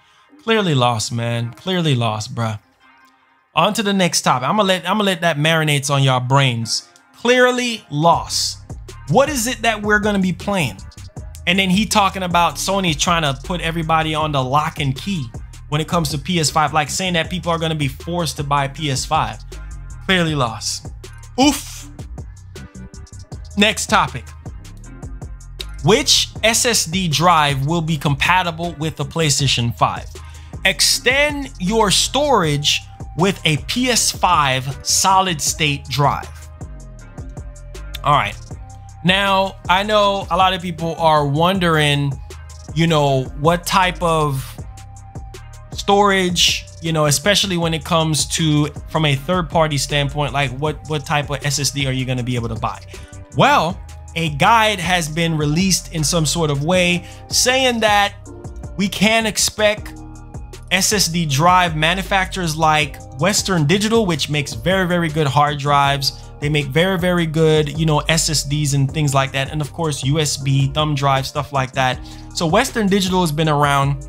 Clearly lost, man. Clearly lost, bruh. On to the next topic. I'm gonna let that marinate on y'all brains. Clearly lost. What is it that we're gonna be playing? And then he talking about Sony trying to put everybody on the lock and key when it comes to PS5, like saying that people are gonna be forced to buy PS5. Clearly lost. Oof. Next topic. Which SSD drive will be compatible with the PlayStation 5? Extend your storage with a PS5 solid state drive. All right. Now, I know a lot of people are wondering, you know, what type of storage, you know, especially when it comes to from a third-party standpoint, like what type of SSD are you going to be able to buy? Well, a guide has been released in some sort of way saying that we can expect SSD drive manufacturers like Western Digital, which makes very, very good hard drives. They make very, very good, you know, SSDs and things like that. And of course, USB, thumb drive, stuff like that. So Western Digital has been around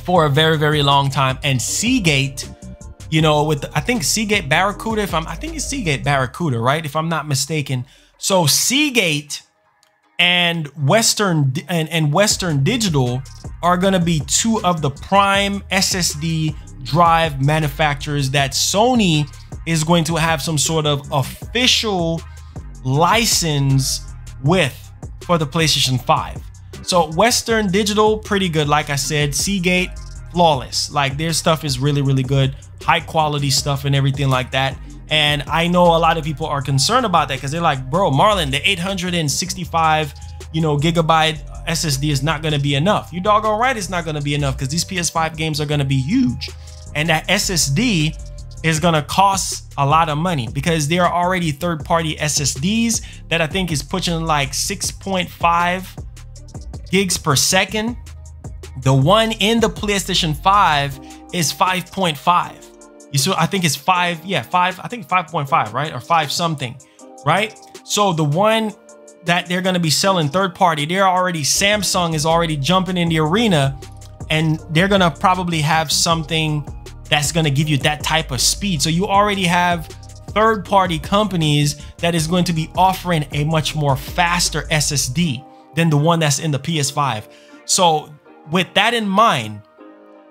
for a very, very long time. And Seagate, you know, with, I think Seagate Barracuda, I think it's Seagate Barracuda, right? If I'm not mistaken. So Seagate and Western Digital are going to be two of the prime SSD drive manufacturers that Sony is going to have some sort of official license with for the PlayStation 5. So Western Digital, pretty good. Like I said, Seagate, flawless. Like their stuff is really, really good. High quality stuff and everything like that. And I know a lot of people are concerned about that because they're like, bro, Marlon, the 865, you know, gigabyte SSD is not going to be enough. You doggone right it's not going to be enough because these PS5 games are going to be huge. And that SSD is gonna cost a lot of money because there are already third-party SSDs that I think is pushing like 6.5 gigs per second. The one in the PlayStation 5 is 5.5. You see, I think it's 5, yeah, 5, I think 5.5, right? Or 5 something, right? So the one that they're gonna be selling third party, Samsung is already jumping in the arena, and they're gonna probably have something that's gonna give you that type of speed. So you already have third party companies that is going to be offering a much more faster SSD than the one that's in the PS5. So with that in mind,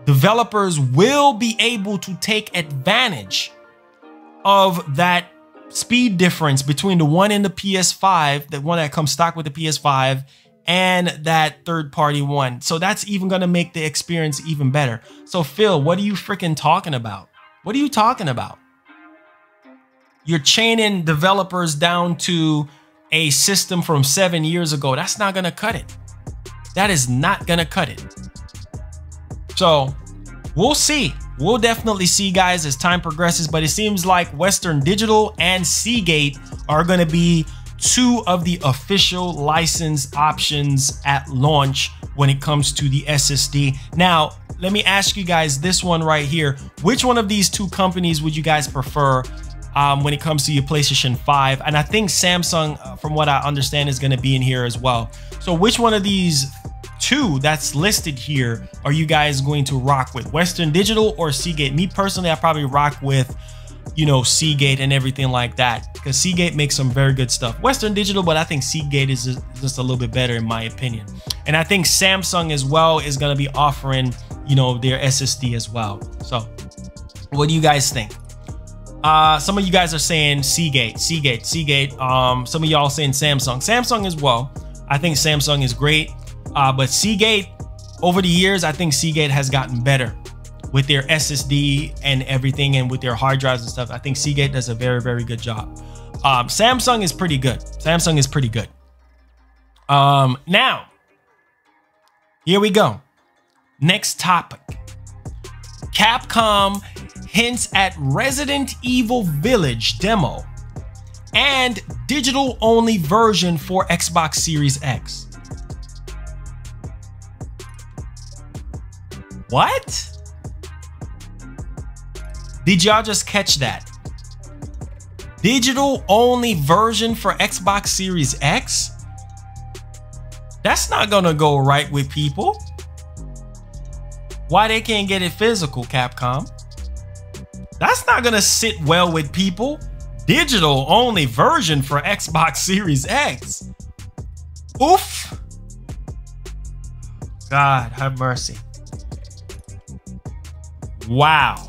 developers will be able to take advantage of that speed difference between the one in the PS5, the one that comes stock with the PS5, and that third-party one. So that's even gonna make the experience even better. So Phil, what are you freaking talking about? What are you talking about? You're chaining developers down to a system from 7 years ago. That's not gonna cut it. That is not gonna cut it. So we'll see. We'll definitely see, guys, as time progresses, but it seems like Western Digital and Seagate are gonna be two of the official license options at launch when it comes to the SSD. Now, let me ask you guys this one right here. Which one of these two companies would you guys prefer when it comes to your PlayStation 5? And I think Samsung, from what I understand, is gonna be in here as well. So which one of these two that's listed here are you guys going to rock with? Western Digital or Seagate? Me personally, I probably rock with, you know, Seagate and everything like that, because Seagate makes some very good stuff. Western Digital, but I think Seagate is just a little bit better in my opinion. And I think Samsung as well is going to be offering, you know, their SSD as well. So what do you guys think? Some of you guys are saying Seagate. Some of y'all saying Samsung as well. I think Samsung is great. But Seagate, over the years, I think Seagate has gotten better with their SSD and everything, and with their hard drives and stuff. I think Seagate does a very, very good job. Samsung is pretty good. Samsung is pretty good. Now, here we go. Next topic. Capcom hints at Resident Evil Village demo and digital-only version for Xbox Series X. What? Did y'all just catch that? Digital only version for Xbox Series X? That's not gonna go right with people. Why they can't get it physical, Capcom? That's not gonna sit well with people. Digital only version for Xbox Series X. Oof. God have mercy. Wow.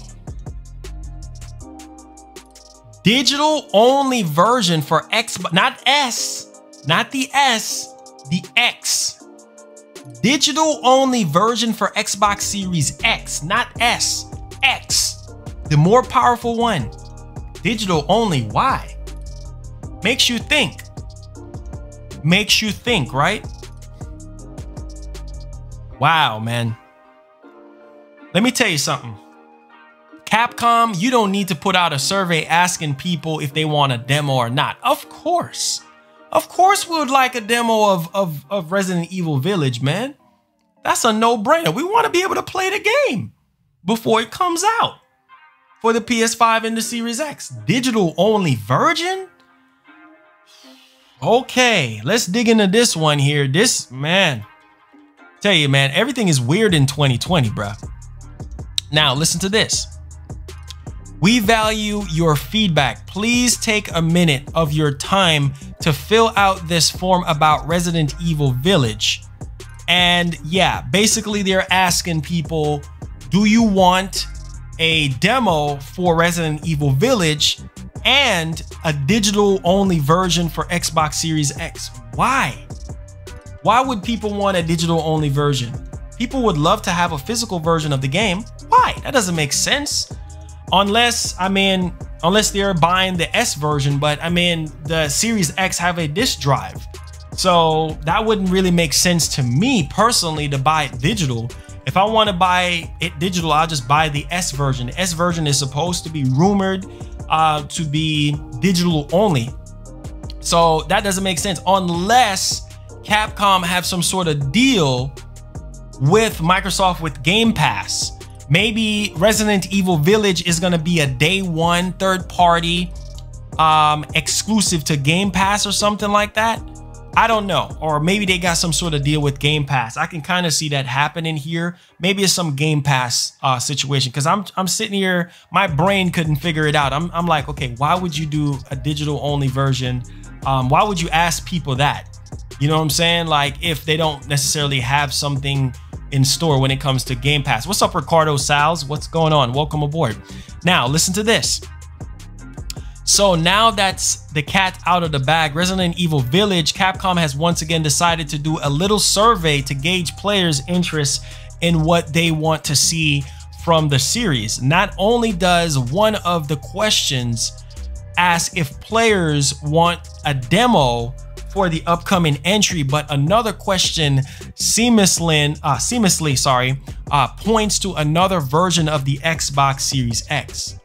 Digital only version for Xbox, not S, not the S, the X. Digital only version for Xbox Series X, not S, X. The more powerful one. Digital only, why? Makes you think. Makes you think, right? Wow, man. Let me tell you something. Capcom, you don't need to put out a survey asking people if they want a demo or not. Of course we would like a demo of Resident Evil Village, man. That's a no-brainer. We want to be able to play the game before it comes out for the PS5 and the Series X. Digital only version? Okay, let's dig into this one here. This, man, tell you, man, everything is weird in 2020, bruh. Now, listen to this. We value your feedback. Please take a minute of your time to fill out this form about Resident Evil Village. And yeah, basically they're asking people, do you want a demo for Resident Evil Village and a digital only version for Xbox Series X? Why? Why would people want a digital only version? People would love to have a physical version of the game. Why? That doesn't make sense. Unless they're buying the S version, but I mean, the Series X have a disk drive. So that wouldn't really make sense to me personally to buy it digital. If I want to buy it digital, I'll just buy the S version. The S version is supposed to be rumored to be digital only. So that doesn't make sense unless Capcom have some sort of deal with Microsoft with Game Pass. Maybe Resident Evil Village is going to be a day one third party exclusive to Game Pass or something like that. I don't know. Or maybe they got some sort of deal with Game Pass. I can kind of see that happening here. Maybe it's some Game Pass situation, because I'm sitting here, my brain couldn't figure it out. I'm like, okay, why would you do a digital only version? Why would you ask people that? You know what I'm saying? Like, if they don't necessarily have something in store when it comes to Game Pass. What's up, Ricardo Sals? What's going on? Welcome aboard. Now, listen to this. So now that's the cat out of the bag, Resident Evil Village, Capcom has once again decided to do a little survey to gauge players' interest in what they want to see from the series. Not only does one of the questions ask if players want a demo for the upcoming entry, but another question seamlessly points to another version of the Xbox Series X.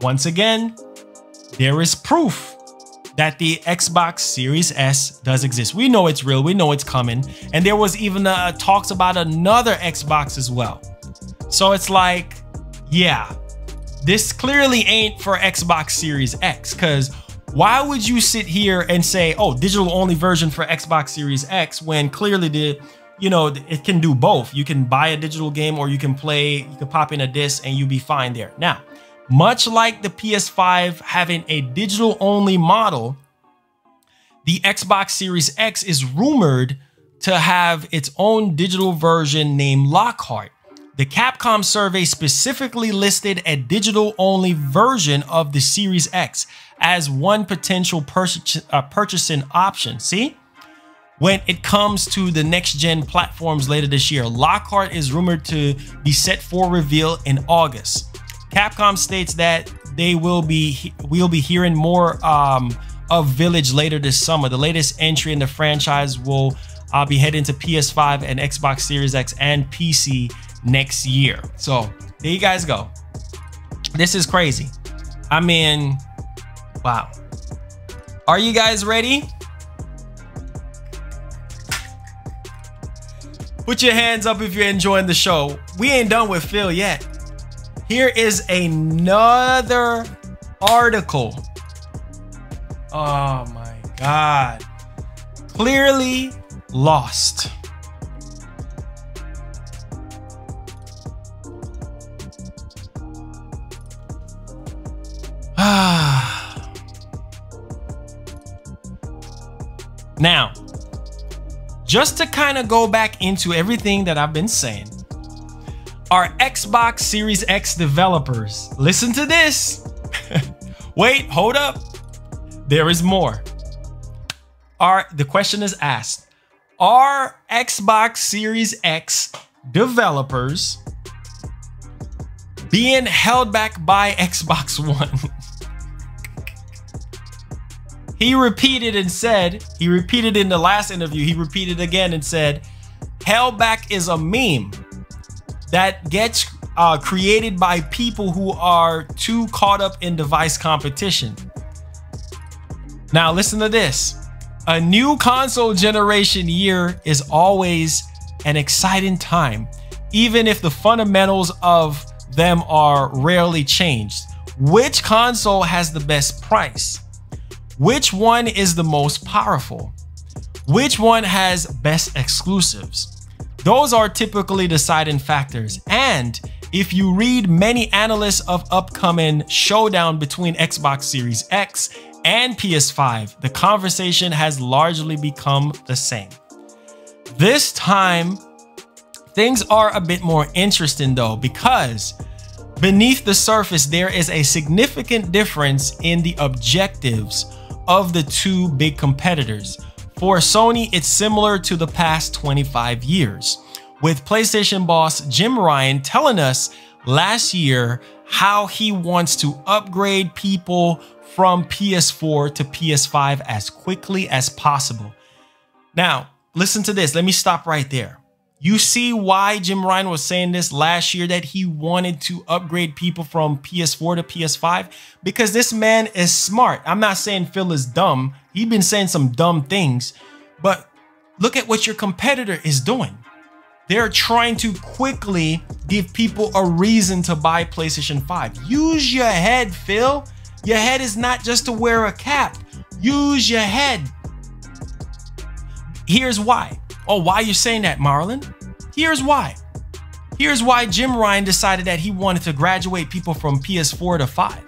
Once again, there is proof that the Xbox Series S does exist. We know it's real. We know it's coming. And there was even talks about another Xbox as well. So it's like, yeah, this clearly ain't for Xbox Series X, because why would you sit here and say, oh, digital only version for Xbox Series X, when clearly it can do both. You can buy a digital game, or you can pop in a disc and you'll be fine there. Now, much like the PS5 having a digital only model, the Xbox Series X is rumored to have its own digital version named Lockhart. The Capcom survey specifically listed a digital only version of the Series X as one potential purchasing option. See? When it comes to the next gen platforms later this year, Lockhart is rumored to be set for reveal in August. Capcom states that we'll be hearing more of Village later this summer. The latest entry in the franchise will be heading to PS5 and Xbox Series X and PC next year. So there you guys go. This is crazy. I mean, wow. Are you guys ready? Put your hands up if you're enjoying the show. We ain't done with Phil yet. Here is another article. Oh my God. Clearly lost. Now, just to kind of go back into everything that I've been saying, our Xbox Series X developers, listen to this. Wait, hold up. There is more. The question is asked, are Xbox Series X developers being held back by Xbox One? He repeated in the last interview, he repeated again and said, held back is a meme that gets created by people who are too caught up in device competition. Now listen to this. A new console generation year is always an exciting time, even if the fundamentals of them are rarely changed. Which console has the best price? Which one is the most powerful? Which one has best exclusives? Those are typically deciding factors. And if you read many analysts of upcoming showdown between Xbox Series X and PS5, the conversation has largely become the same. This time, things are a bit more interesting though, because beneath the surface, there is a significant difference in the objectives of the two big competitors. For Sony, it's similar to the past 25 years, with PlayStation boss Jim Ryan telling us last year how he wants to upgrade people from PS4 to PS5 as quickly as possible. Now, listen to this. Let me stop right there. You see why Jim Ryan was saying this last year, that he wanted to upgrade people from PS4 to PS5? Because this man is smart. I'm not saying Phil is dumb. He's been saying some dumb things, but look at what your competitor is doing. They're trying to quickly give people a reason to buy PlayStation 5. Use your head, Phil. Your head is not just to wear a cap. Use your head. Here's why. Oh, why are you saying that, Marlon? Here's why. Here's why Jim Ryan decided that he wanted to graduate people from PS4 to 5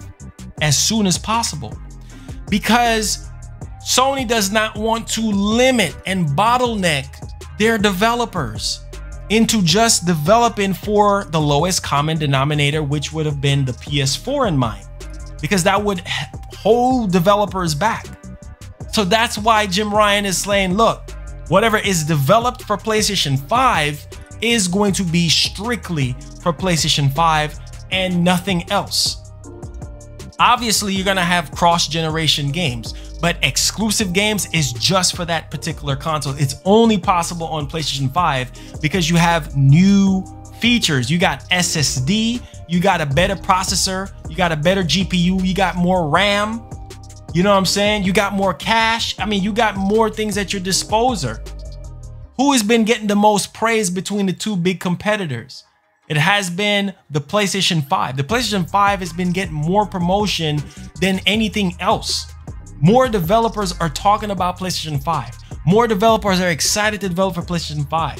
as soon as possible. Because Sony does not want to limit and bottleneck their developers into just developing for the lowest common denominator, which would have been the PS4 in mind, because that would hold developers back. So that's why Jim Ryan is saying, look, whatever is developed for PlayStation 5 is going to be strictly for PlayStation 5 and nothing else. Obviously, you're going to have cross-generation games, but exclusive games is just for that particular console. It's only possible on PlayStation 5 because you have new features. You got SSD, you got a better processor, you got a better GPU, you got more RAM. You know what I'm saying? You got more cash. I mean, you got more things at your disposal. Who has been getting the most praise between the two big competitors? It has been the PlayStation 5. The PlayStation 5 has been getting more promotion than anything else. More developers are talking about PlayStation 5. More developers are excited to develop for PlayStation 5.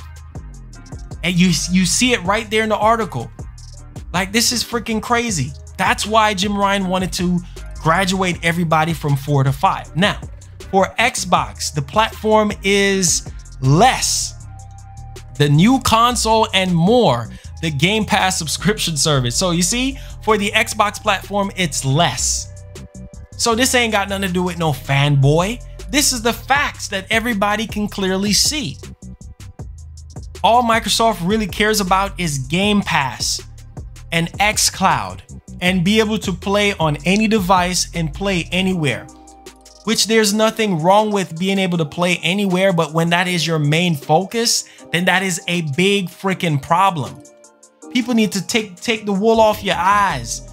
And you see it right there in the article. Like, this is freaking crazy. That's why Jim Ryan wanted to graduate everybody from 4 to 5. Now, for Xbox, the platform is less. The new console and more. The Game Pass subscription service. So you see, for the Xbox platform, it's less. So this ain't got nothing to do with no fanboy. This is the facts that everybody can clearly see. All Microsoft really cares about is Game Pass and xCloud, and be able to play on any device and play anywhere, which there's nothing wrong with being able to play anywhere. But when that is your main focus, then that is a big freaking problem. People need to take the wool off your eyes.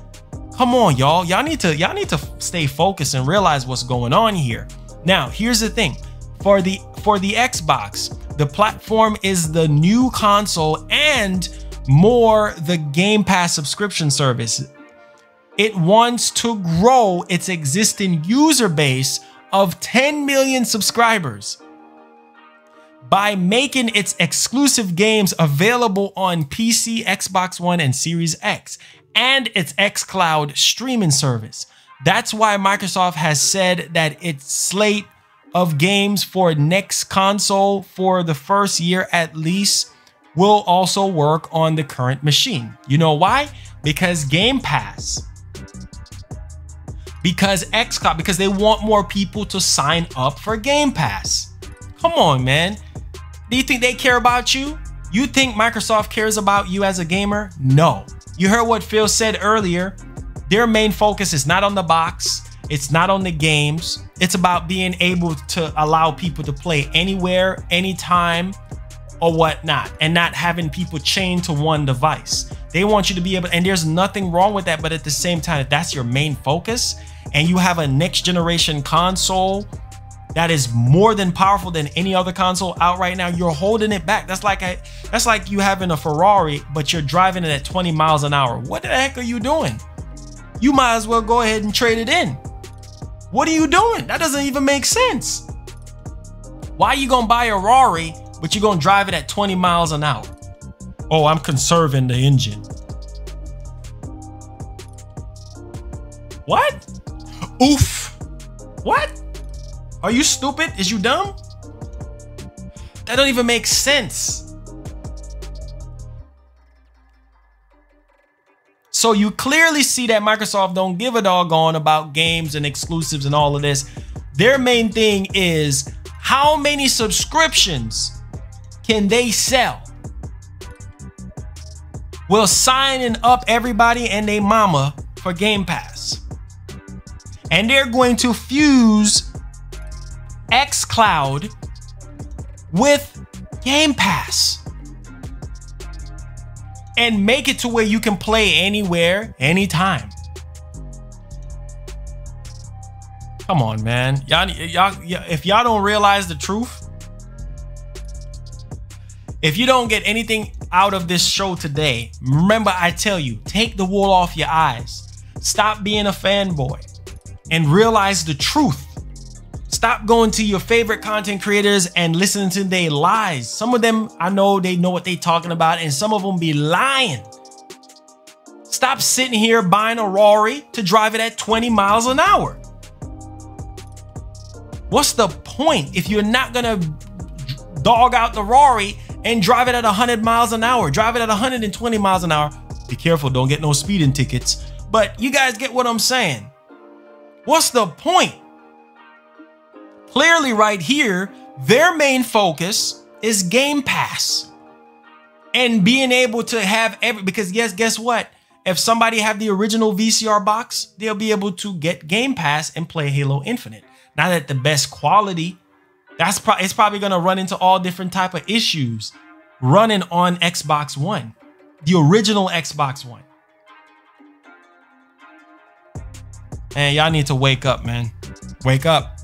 Come on, y'all. Y'all need to stay focused and realize what's going on here. Now, here's the thing. For the Xbox, the platform is the new console and more the Game Pass subscription service. It wants to grow its existing user base of 10 million subscribers by making its exclusive games available on PC, Xbox One, and Series X, and its xCloud streaming service. That's why Microsoft has said that its slate of games for next console for the first year at least will also work on the current machine. You know why? Because Game Pass. Because xCloud, because they want more people to sign up for Game Pass. Come on, man. Do you think they care about you? You think Microsoft cares about you as a gamer? No. You heard what Phil said earlier. Their main focus is not on the box. It's not on the games. It's about being able to allow people to play anywhere, anytime, or whatnot, and not having people chained to one device. They want you to be able, and there's nothing wrong with that, but at the same time, if that's your main focus and you have a next generation console that is more than powerful than any other console out right now, you're holding it back. That's like you having a Ferrari, but you're driving it at 20 miles an hour. What the heck are you doing? You might as well go ahead and trade it in. What are you doing? That doesn't even make sense. Why are you gonna buy a Ferrari, but you're gonna drive it at 20 miles an hour? Oh, I'm conserving the engine. What? Oof. What? Are you stupid? Is you dumb? That don't even make sense. So you clearly see that Microsoft don't give a doggone about games and exclusives and all of this. Their main thing is how many subscriptions can they sell? will sign up everybody and their mama for Game Pass. And they're going to fuse xCloud with Game Pass and make it to where you can play anywhere, anytime. Come on, man. Y'all, if y'all don't realize the truth, if you don't get anything out of this show today, remember I tell you, take the wool off your eyes. Stop being a fanboy and realize the truth. Stop going to your favorite content creators and listening to their lies. Some of them, I know they know what they're talking about, and some of them be lying. Stop sitting here buying a Rari to drive it at 20 miles an hour. What's the point if you're not gonna dog out the Rari and drive it at 100 miles an hour? Drive it at 120 miles an hour. Be careful, don't get no speeding tickets. But you guys get what I'm saying. What's the point? Clearly right here, their main focus is Game Pass and being able to have because yes, guess what? If somebody have the original VCR box, they'll be able to get Game Pass and play Halo Infinite. Not at the best quality. It's probably going to run into all different type of issues running on Xbox One, the original Xbox One. And y'all need to wake up, man. Wake up.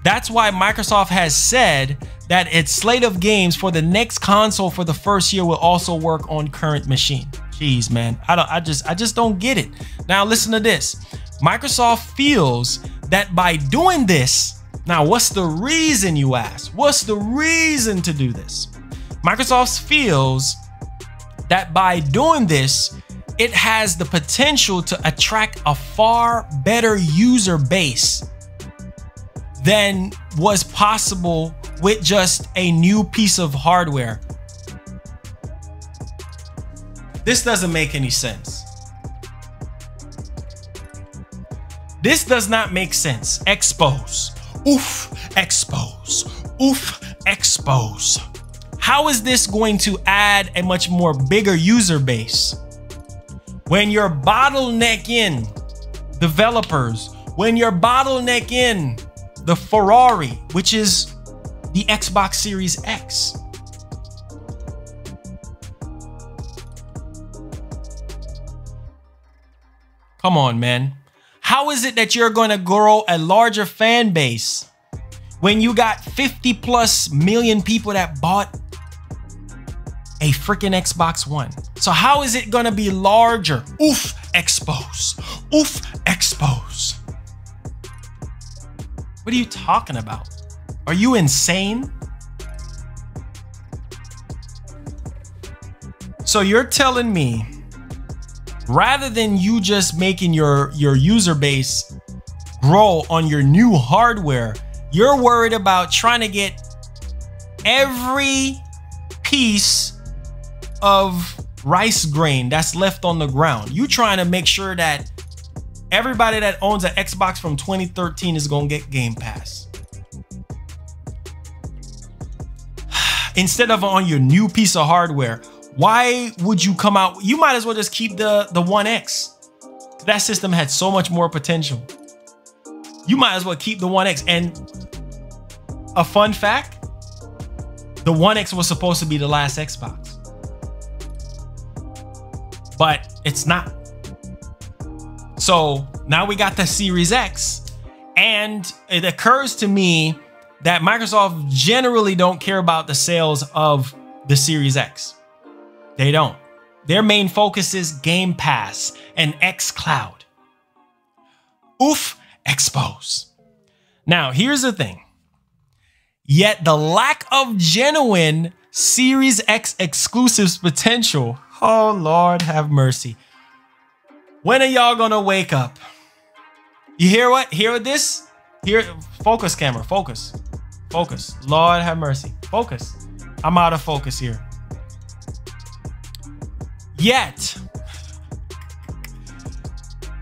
That's why Microsoft has said that its slate of games for the next console for the first year will also work on current machine. Jeez, man. I just don't get it. Now listen to this. Microsoft feels that by doing this, now what's the reason, you ask? What's the reason to do this? Microsoft feels that by doing this, it has the potential to attract a far better user base than was possible with just a new piece of hardware. This doesn't make any sense. This does not make sense. Expose. Oof, expose. Oof, expose. How is this going to add a much more bigger user base? When you're bottlenecking developers, when you're bottlenecking the Ferrari, which is the Xbox Series X. Come on, man. How is it that you're going to grow a larger fan base when you got 50+ million people that bought a freaking Xbox One? So how is it going to be larger? Oof, expose. Oof, expose. What are you talking about? Are you insane? So you're telling me, rather than you just making your user base grow on your new hardware, you're worried about trying to get every piece of rice grain that's left on the ground. You trying to make sure that everybody that owns an Xbox from 2013 is gonna get Game Pass. Instead of on your new piece of hardware, why would you come out? You might as well just keep the One X. That system had so much more potential. You might as well keep the One X. And a fun fact, the One X was supposed to be the last Xbox, but it's not. So now we got the Series X, and it occurs to me that Microsoft generally don't care about the sales of the Series X. They don't. Their main focus is Game Pass and xCloud. Oof, expose. Now, here's the thing. Yet the lack of genuine Series X exclusives potential. Oh, Lord have mercy. When are y'all gonna wake up? You hear what? Hear this? Here, focus camera, focus. Focus. Lord have mercy. Focus. I'm out of focus here. Yet,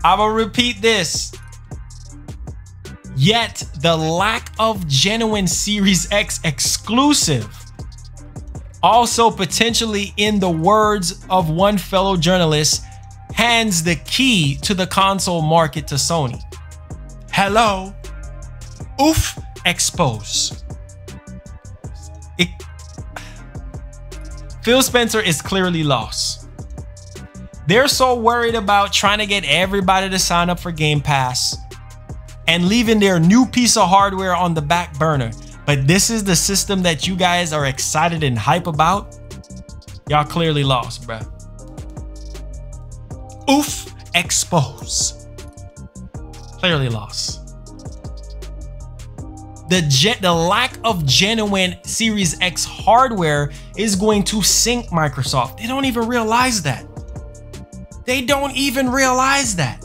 I will repeat this. Yet the lack of genuine Series X exclusive also potentially, in the words of one fellow journalist, hands the key to the console market to Sony. Hello. Oof. Expose. Phil Spencer is clearly lost. They're so worried about trying to get everybody to sign up for Game Pass and leaving their new piece of hardware on the back burner. But this is the system that you guys are excited and hype about. Y'all clearly lost, bruh. Oof. Expose. Clearly lost. The lack of genuine Series X hardware is going to sink Microsoft. They don't even realize that. They don't even realize that.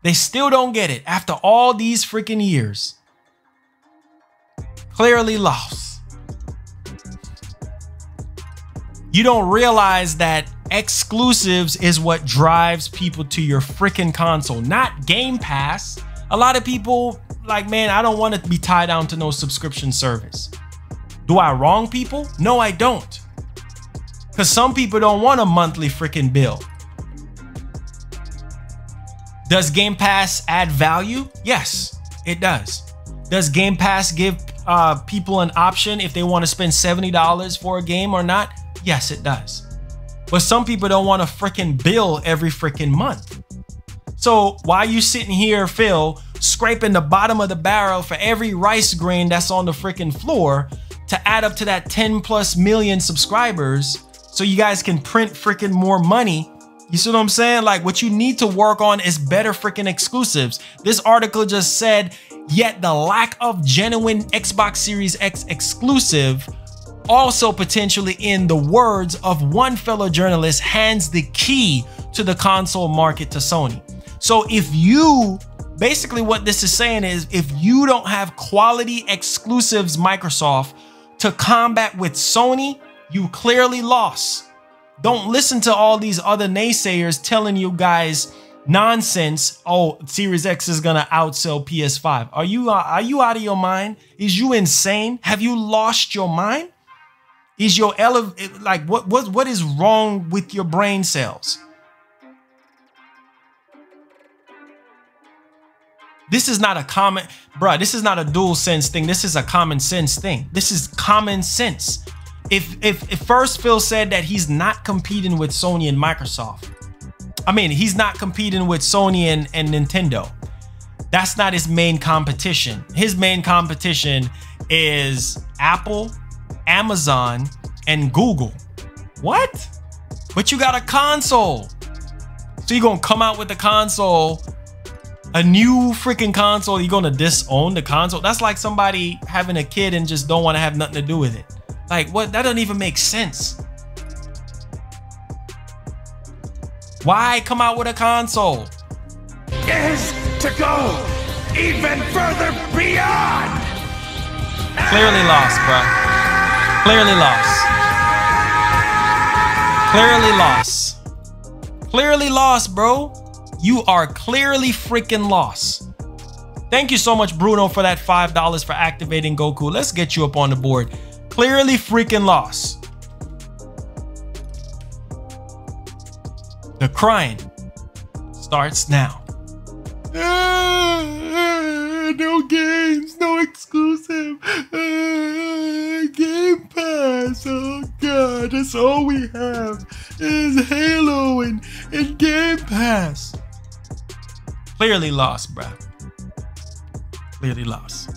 They still don't get it after all these freaking years. Clearly lost. You don't realize that exclusives is what drives people to your freaking console, not Game Pass. A lot of people like, man, I don't want to be tied down to no subscription service. Do I wrong people? No, I don't. Because some people don't want a monthly freaking bill. Does Game Pass add value? Yes, it does. Does Game Pass give people an option if they want to spend $70 for a game or not? Yes, it does. But some people don't want a freaking bill every freaking month. So why are you sitting here, Phil, scraping the bottom of the barrel for every rice grain that's on the freaking floor to add up to that 10+ million subscribers so you guys can print freaking more money? You see what I'm saying? Like, what you need to work on is better freaking exclusives. This article just said, yet the lack of genuine Xbox Series X exclusive, also potentially, in the words of one fellow journalist, hands the key to the console market to Sony. So if you, basically what this is saying is, if you don't have quality exclusives, Microsoft, to combat with Sony, you clearly lost. Don't listen to all these other naysayers telling you guys nonsense. Oh, Series X is gonna outsell PS5. Are you out of your mind? Is you insane? Have you lost your mind? Is your like what is wrong with your brain cells? This is not a common, bruh, this is not a dual sense thing. This is a common sense thing. This is common sense. If first Phil said that he's not competing with Sony and Microsoft, I mean, he's not competing with Sony and Nintendo. That's not his main competition. His main competition is Apple, Amazon, and Google. What? But you got a console. So you're gonna come out with the console, a new freaking console, you're gonna disown the console? That's like somebody having a kid and just don't want to have nothing to do with it. Like, what? That doesn't even make sense. Why come out with a console? Is to go even further beyond. Clearly lost, bro. Clearly lost. Clearly lost. Clearly lost, bro. You are clearly freaking lost. Thank you so much, Bruno, for that $5 for activating Goku. Let's get you up on the board. Clearly freaking lost. The crying starts now. No games, no exclusive. Game Pass. Oh God, that's all we have is Halo and Game Pass. Clearly lost, bruh. Clearly lost.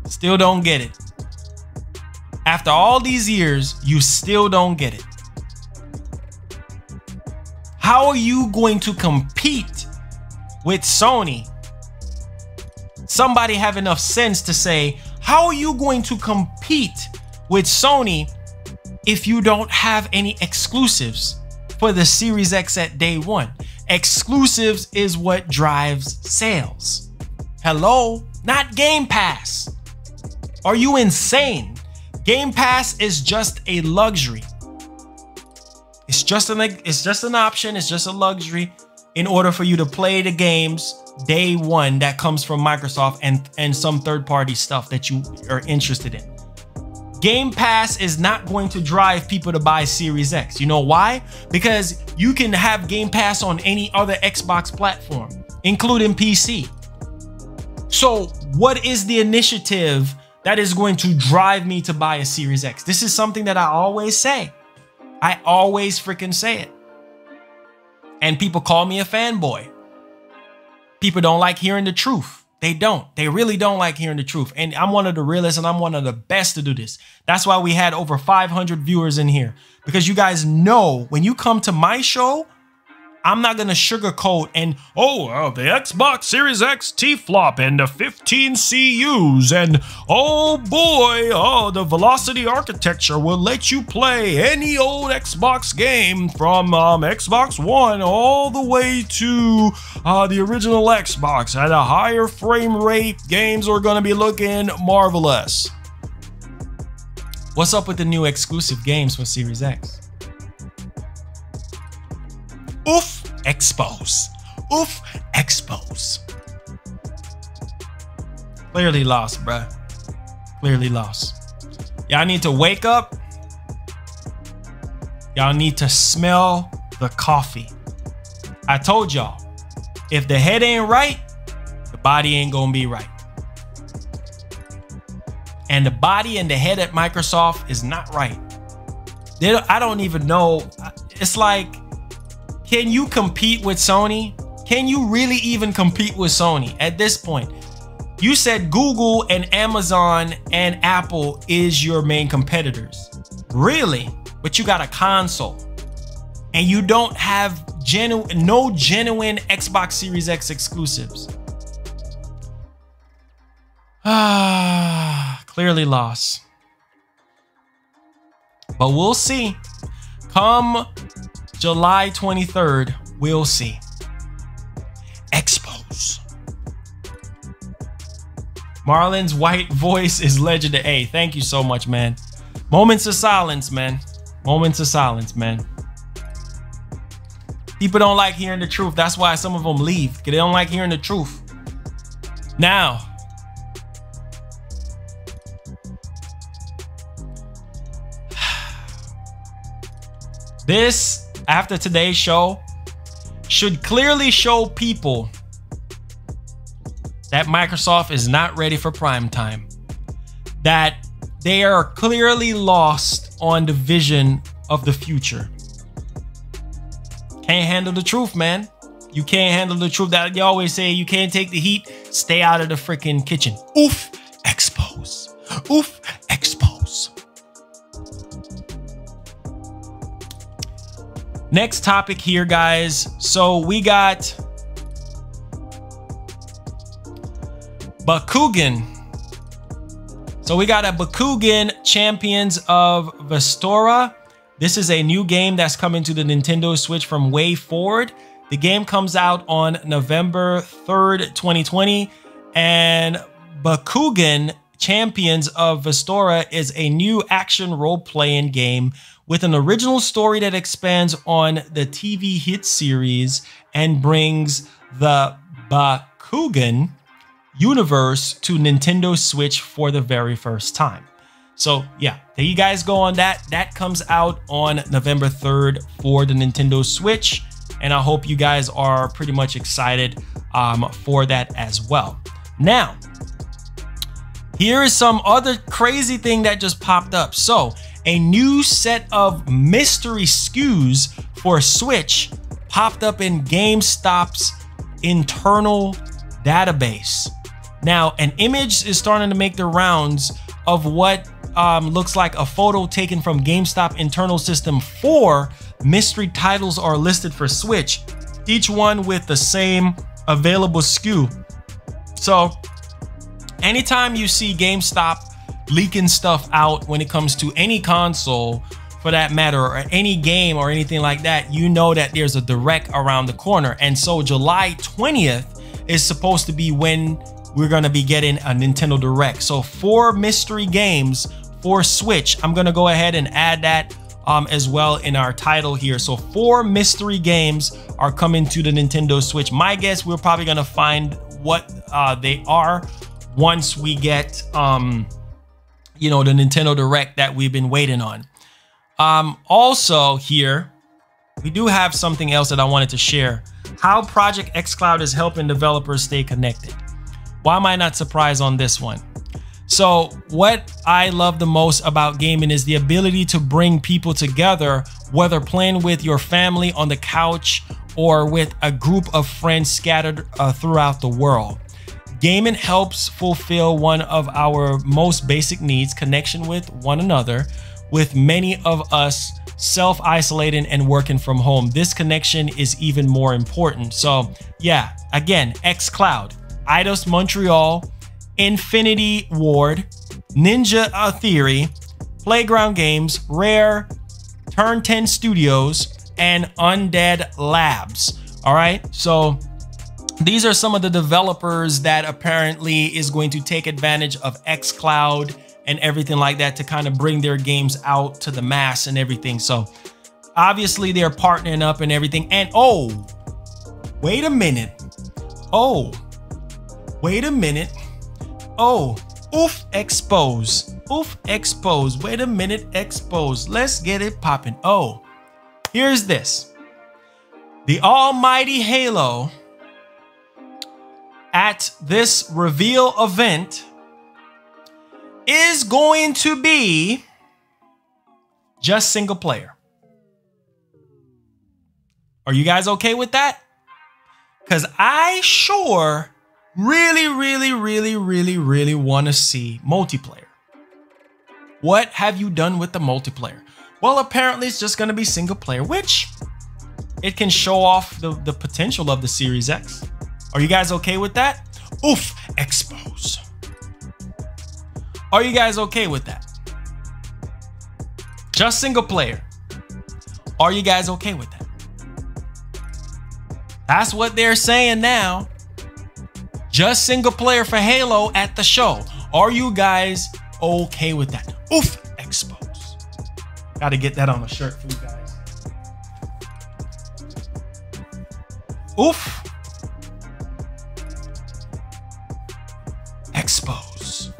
Still don't get it. After all these years, you still don't get it. How are you going to compete with Sony? Somebody have enough sense to say, how are you going to compete with Sony if you don't have any exclusives for the Series X at day one? Exclusives is what drives sales. Hello? Not Game Pass. Are you insane? Game Pass is just a luxury. It's just an option. It's just a luxury in order for you to play the games day one that comes from Microsoft and some third-party stuff that you are interested in. Game Pass is not going to drive people to buy Series X. You know why? Because you can have Game Pass on any other Xbox platform, including PC. So what is the initiative that is going to drive me to buy a Series X? This is something that I always say. I always freaking say it. And people call me a fanboy. People don't like hearing the truth. They don't. They really don't like hearing the truth. And I'm one of the realest and I'm one of the best to do this. That's why we had over 500 viewers in here. Because you guys know when you come to my show, I'm not going to sugarcoat and, oh, the Xbox Series X T-flop and the 15 CUs and, oh boy, oh, the velocity architecture will let you play any old Xbox game from Xbox One all the way to the original Xbox. At a higher frame rate, games are going to be looking marvelous. What's up with the new exclusive games for Series X? Oof, expose. Oof, expose. Clearly lost, bruh. Clearly lost. Y'all need to wake up. Y'all need to smell the coffee. I told y'all, if the head ain't right, the body ain't gonna be right. And the body and the head at Microsoft is not right. I don't even know. It's like, can you compete with Sony? Can you really even compete with Sony at this point? You said Google and Amazon and Apple is your main competitors. Really? But you got a console. And you don't have no genuine Xbox Series X exclusives. Clearly lost. But we'll see. Come July 23rd, we'll see. Expose. Marlon's white voice is legendary. Hey, thank you so much, man. Moments of silence, man. Moments of silence, man. People don't like hearing the truth. That's why some of them leave, because they don't like hearing the truth. Now, this, after today's show, should clearly show people that Microsoft is not ready for prime time. That they are clearly lost on the vision of the future. Can't handle the truth, man. You can't handle the truth. That you always say, you can't take the heat, stay out of the freaking kitchen. Oof, expose. Oof, expose. Next topic here, guys. So we got Bakugan. So we got a Bakugan Champions of Vestora. This is a new game that's coming to the Nintendo Switch from Wayforward. The game comes out on November 3rd, 2020. And Bakugan Champions of Vestora is a new action role-playing game with an original story that expands on the TV hit series and brings the Bakugan universe to Nintendo Switch for the very first time. So yeah, there you guys go on that. That comes out on November 3rd for the Nintendo Switch. And I hope you guys are pretty much excited for that as well. Now, here is some other crazy thing that just popped up. So a new set of mystery SKUs for Switch popped up in GameStop's internal database. Now, an image is starting to make the rounds of what looks like a photo taken from GameStop internal system. 4 mystery titles are listed for Switch, each one with the same available SKU. So anytime you see GameStop leaking stuff out when it comes to any console, for that matter, or any game or anything like that, you know that there's a direct around the corner. And so July 20th is supposed to be when we're going to be getting a Nintendo Direct. So 4 mystery games for Switch. I'm going to go ahead and add that as well in our title here. So 4 mystery games are coming to the Nintendo Switch. My guess, we're probably gonna find what they are once we get you know, the Nintendo Direct that we've been waiting on. Also here, we do have something else that I wanted to share. How Project xCloud is helping developers stay connected. Why am I not surprised on this one? So what I love the most about gaming is the ability to bring people together, whether playing with your family on the couch or with a group of friends scattered throughout the world. Gaming helps fulfill one of our most basic needs, connection with one another, with many of us self-isolating and working from home. This connection is even more important. So yeah, again, xCloud, Eidos Montreal, Infinity Ward, Ninja Theory, Playground Games, Rare, Turn 10 Studios, and Undead Labs. All right, so these are some of the developers that apparently is going to take advantage of xCloud and everything like that to kind of bring their games out to the mass and everything. So obviously they're partnering up and everything. And oh, wait a minute. Oh, wait a minute. Oh, oof, expose. Oof, expose. Wait a minute, expose. Let's get it popping. Oh, here's this. The almighty Halo at this reveal event is going to be just single player. Are you guys okay with that? Because I sure really want to see multiplayer. What have you done with the multiplayer? Well, apparently it's just going to be single player, which it can show off the potential of the Series X. Are you guys okay with that? Oof, expose. Are you guys okay with that? Just single player. Are you guys okay with that? That's what they're saying now. Just single player for Halo at the show. Are you guys okay with that? Oof, expose. Got to get that on a shirt for you guys. Oof. Expose.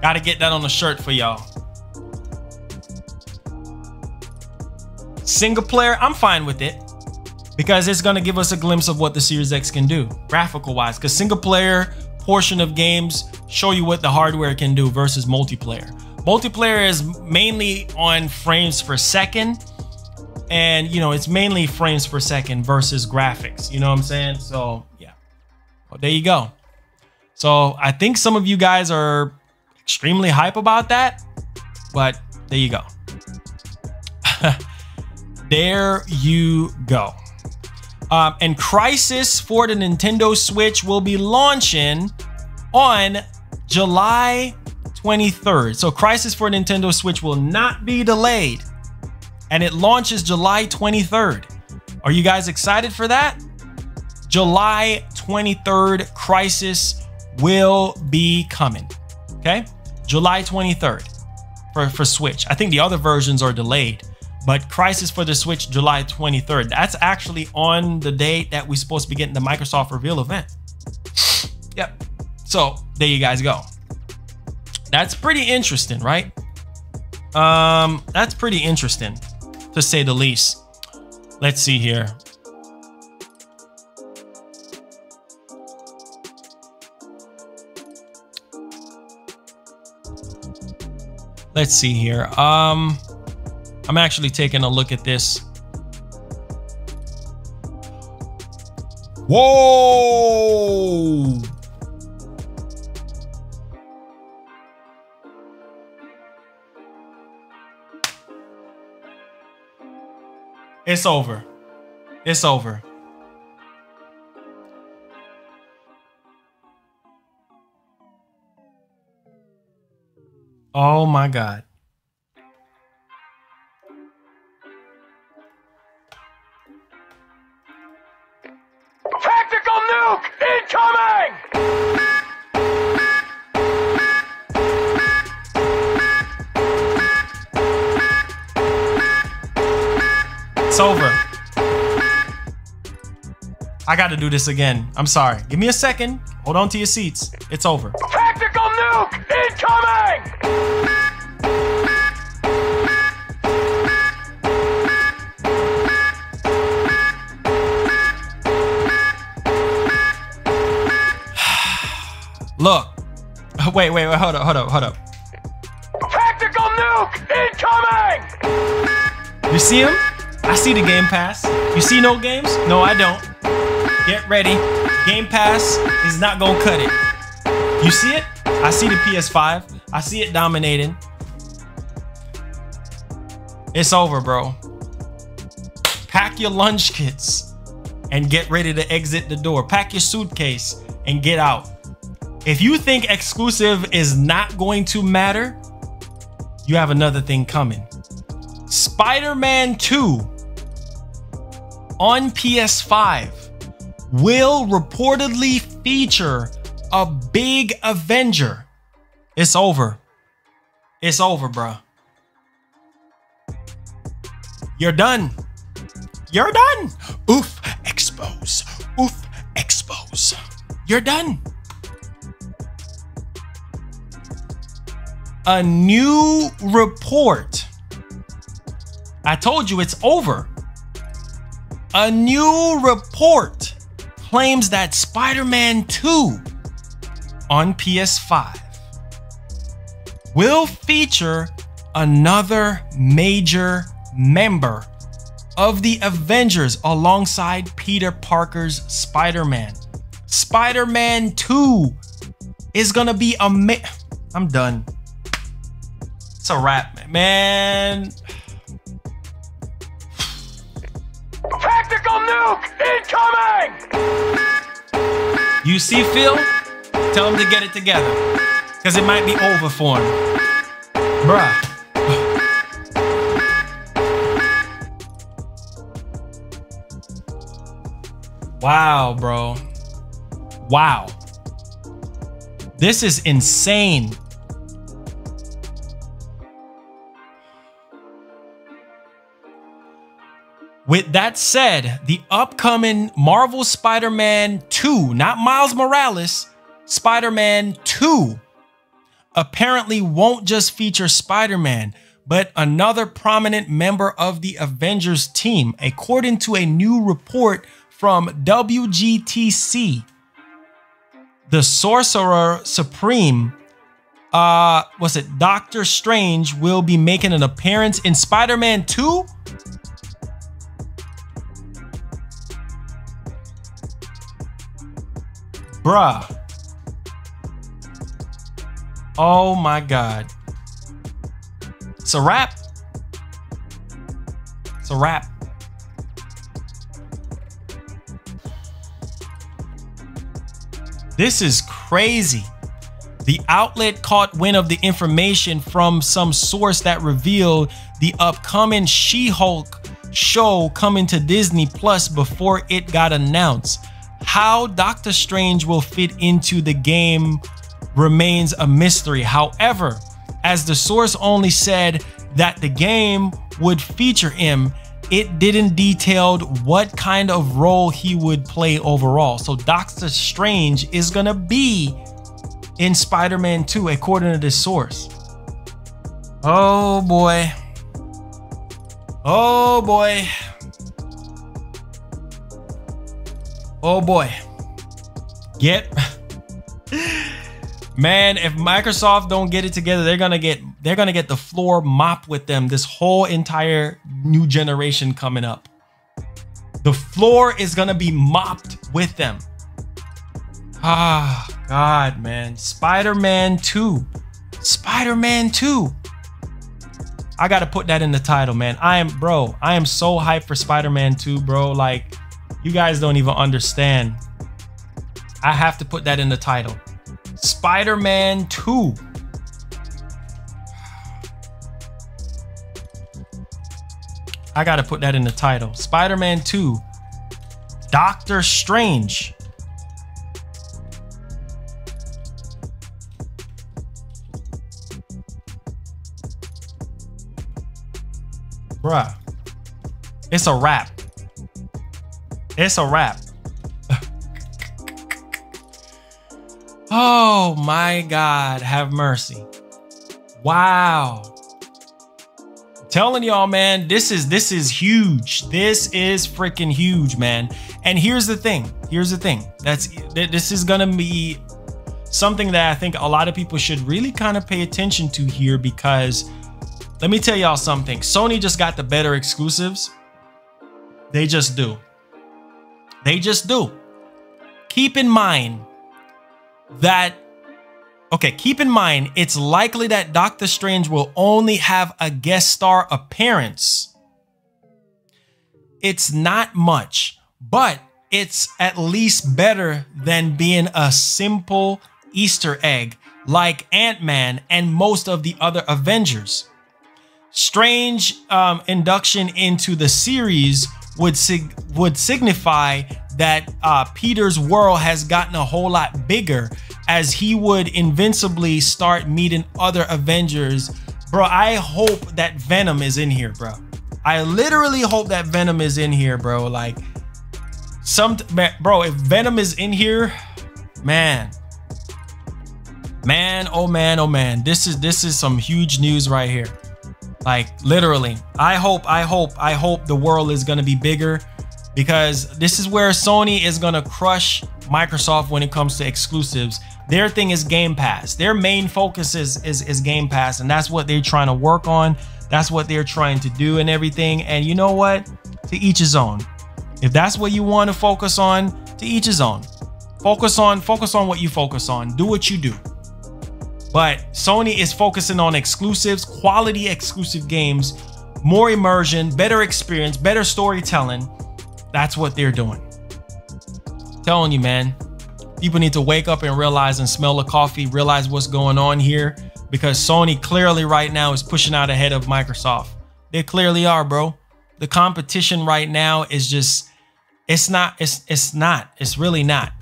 Got to get that on a shirt for y'all. Single player, I'm fine with it because it's going to give us a glimpse of what the Series X can do graphical wise, because single player portion of games show you what the hardware can do versus multiplayer. Multiplayer is mainly on frames per second, and you know, it's mainly frames per second versus graphics, you know what I'm saying? So yeah, well, there you go. So I think some of you guys are extremely hype about that, but there you go. There you go. And Crisis for the Nintendo Switch will be launching on July 23rd. So Crisis for Nintendo Switch will not be delayed, and it launches July 23rd. Are you guys excited for that? July 23rd, Crisis will be coming. Okay, July 23rd for Switch. I think the other versions are delayed, but Crisis for the Switch, July 23rd. That's actually on the date that we're supposed to be getting the Microsoft reveal event. Yep. So there you guys go. That's pretty interesting, right? That's pretty interesting, to say the least. Let's see here. Let's see here. I'm actually taking a look at this. Whoa! It's over. It's over. Oh my God. Tactical Tactical nuke incoming! It's over. I got to do this again. I'm sorry. Give me a second. Hold on to your seats. It's over. Tactical nuke incoming! Look. Wait, hold up. Tactical nuke incoming! You see him? I see the Game Pass. You see no games? No, I don't. Get ready. Game Pass is not gonna cut it. You see it? I see the PS5. I see it dominating. It's over, bro. Pack your lunch kits and get ready to exit the door. Pack your suitcase and get out. If you think exclusive is not going to matter, you have another thing coming. Spider-Man 2 on PS5 will reportedly feature a big Avenger. It's over. It's over, bruh. You're done. You're done. Oof, expose. Oof, expose. You're done. A new report. I told you it's over. A new report claims that Spider-Man 2 on PS5 will feature another major member of the Avengers alongside Peter Parker's Spider-Man. Spider-Man 2 is gonna be I'm done. It's a wrap, man. Tactical nuke incoming! You see Phil? Tell him to get it together, because it might be over for him. Bruh. Wow, bro. Wow. This is insane. With that said, the upcoming Marvel Spider-Man 2, not Miles Morales, Spider-Man 2, apparently won't just feature Spider-Man, but another prominent member of the Avengers team, according to a new report from WGTC. The Sorcerer Supreme, Doctor Strange will be making an appearance in Spider-Man 2? Bruh. Oh my God. It's a wrap. It's a wrap. This is crazy. The outlet caught wind of the information from some source that revealed the upcoming She-Hulk show coming to Disney Plus before it got announced. How Doctor Strange will fit into the game remains a mystery. However, as the source only said that the game would feature him, it didn't detail what kind of role he would play overall. So Doctor Strange is gonna be in Spider-Man 2, according to this source. Oh boy. Oh boy. Oh boy. Man, if Microsoft don't get it together, they're gonna get the floor mopped with them this whole entire new generation coming up. The floor is gonna be mopped with them. Ah, God, man. Spider-Man 2. Spider-Man 2. I gotta put that in the title, man. I am so hyped for Spider-Man 2, bro. Like, you guys don't even understand. I have to put that in the title. Spider-Man 2. I gotta put that in the title. Spider-Man 2. Doctor Strange Bruh. It's a wrap. It's a wrap. Oh my God, have mercy. Wow. I'm telling y'all, man, this is huge. This is freaking huge, man. And here's the thing. This is gonna be something that I think a lot of people should really kind of pay attention to here, because let me tell y'all something. Sony just got the better exclusives. They just do. They just do. Keep in mind that, okay, keep in mind, it's likely that Doctor Strange will only have a guest star appearance. It's not much, but it's at least better than being a simple Easter egg like Ant-Man and most of the other Avengers. Strange induction into the series would signify that Peter's world has gotten a whole lot bigger, as he would invincibly start meeting other Avengers. Bro, I hope that Venom is in here, bro. I literally hope that Venom is in here, bro. Like, bro, if Venom is in here, man, oh man, this is some huge news right here. Like, literally, I hope the world is gonna be bigger, because this is where Sony is gonna crush Microsoft when it comes to exclusives. Their thing is Game Pass. Their main focus is Game Pass, and that's what they're trying to work on. That's what they're trying to do and everything. And you know what? To each his own. If that's what you want to focus on, to each his own. Focus on what you focus on. Do what you do. But Sony is focusing on exclusives, quality exclusive games, more immersion, better experience, better storytelling. That's what they're doing. I'm telling you, man, people need to wake up and realize and smell the coffee, realize what's going on here, because Sony clearly right now is pushing out ahead of Microsoft. They clearly are, bro. The competition right now is just, it's really not.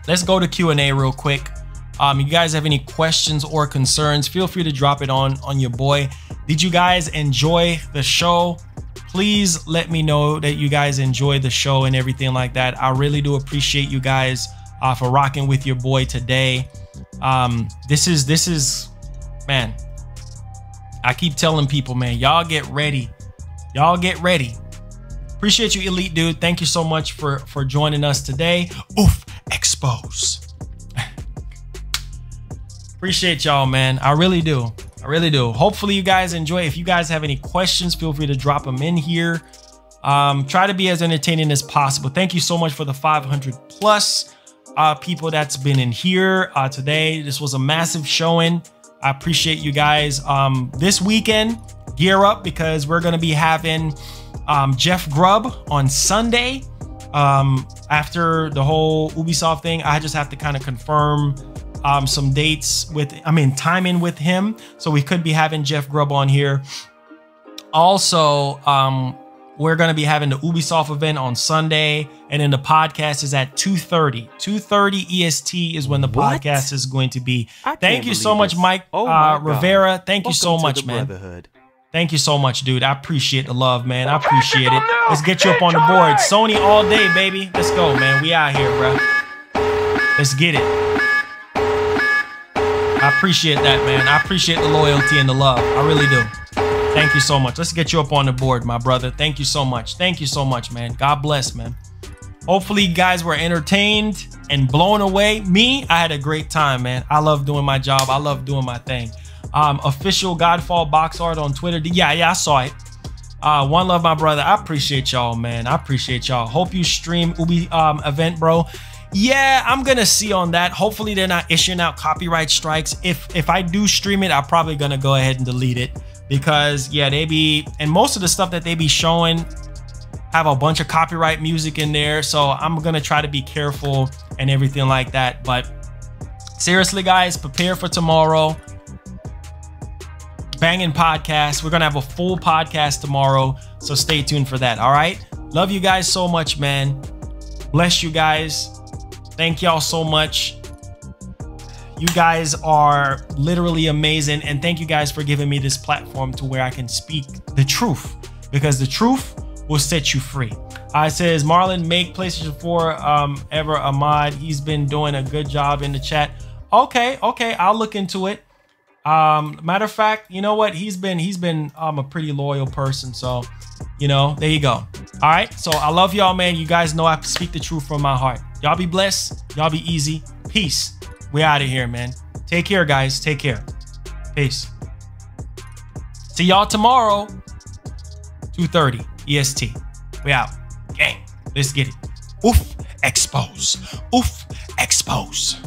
Let's go to Q&A real quick. You guys have any questions or concerns, feel free to drop it on your boy. Did you guys enjoy the show? Please let me know that you guys enjoy the show and everything like that. I really do appreciate you guys for rocking with your boy today. This is, man, I keep telling people, man, y'all get ready. Y'all get ready. Appreciate you, Elite Dude. Thank you so much for joining us today. Oof, expose. Appreciate y'all, man. I really do. I really do. Hopefully you guys enjoy. If you guys have any questions, feel free to drop them in here. Try to be as entertaining as possible. Thank you so much for the 500 plus people that's been in here today. This was a massive showing. I appreciate you guys. This weekend, gear up, because we're going to be having Jeff Grubb on Sunday. After the whole Ubisoft thing, I just have to kind of confirm some dates timing with him. So we could be having Jeff Grubb on here. Also, we're going to be having the Ubisoft event on Sunday, and then the podcast is at 2:30. 2:30 EST is when the podcast is going to be. Thank you so much, Mike Rivera. Thank you so much, man. Thank you so much, dude. I appreciate the love, man. I appreciate it. Let's get you up on the board. Sony all day, baby. Let's go, man. We out here, bro. Let's get it. I appreciate that, man. I appreciate the loyalty and the love. I really do. Thank you so much. Let's get you up on the board, my brother. Thank you so much. Thank you so much, man. God bless, man. Hopefully you guys were entertained and blown away. Me, I had a great time, man. I love doing my job. I love doing my thing. Official Godfall box art on Twitter. Yeah, I saw it. One love, my brother. I appreciate y'all, man. I appreciate y'all. Hope you stream Ubi event, bro. Yeah, I'm gonna see on that. Hopefully they're not issuing out copyright strikes. If I do stream it, I'm probably gonna go ahead and delete it, because yeah, and most of the stuff that they be showing have a bunch of copyright music in there. So I'm gonna try to be careful and everything like that. But seriously, guys, prepare for tomorrow. Banging podcast. We're gonna have a full podcast tomorrow, so stay tuned for that. All right, love you guys so much, man. Bless you guys. Thank y'all so much. You guys are literally amazing. And thank you guys for giving me this platform to where I can speak the truth, because the truth will set you free. It says, Marlon, make PlayStation 4 ever a mod. He's been doing a good job in the chat. Okay, I'll look into it. Matter of fact, you know what? He's been a pretty loyal person. So, you know, there you go. All right. So I love y'all, man. You guys know I speak the truth from my heart. Y'all be blessed. Y'all be easy. Peace. We out of here, man. Take care, guys. Take care. Peace. See y'all tomorrow, 2:30 EST. We out. Gang. Let's get it. Oof. Expose. Oof. Expose.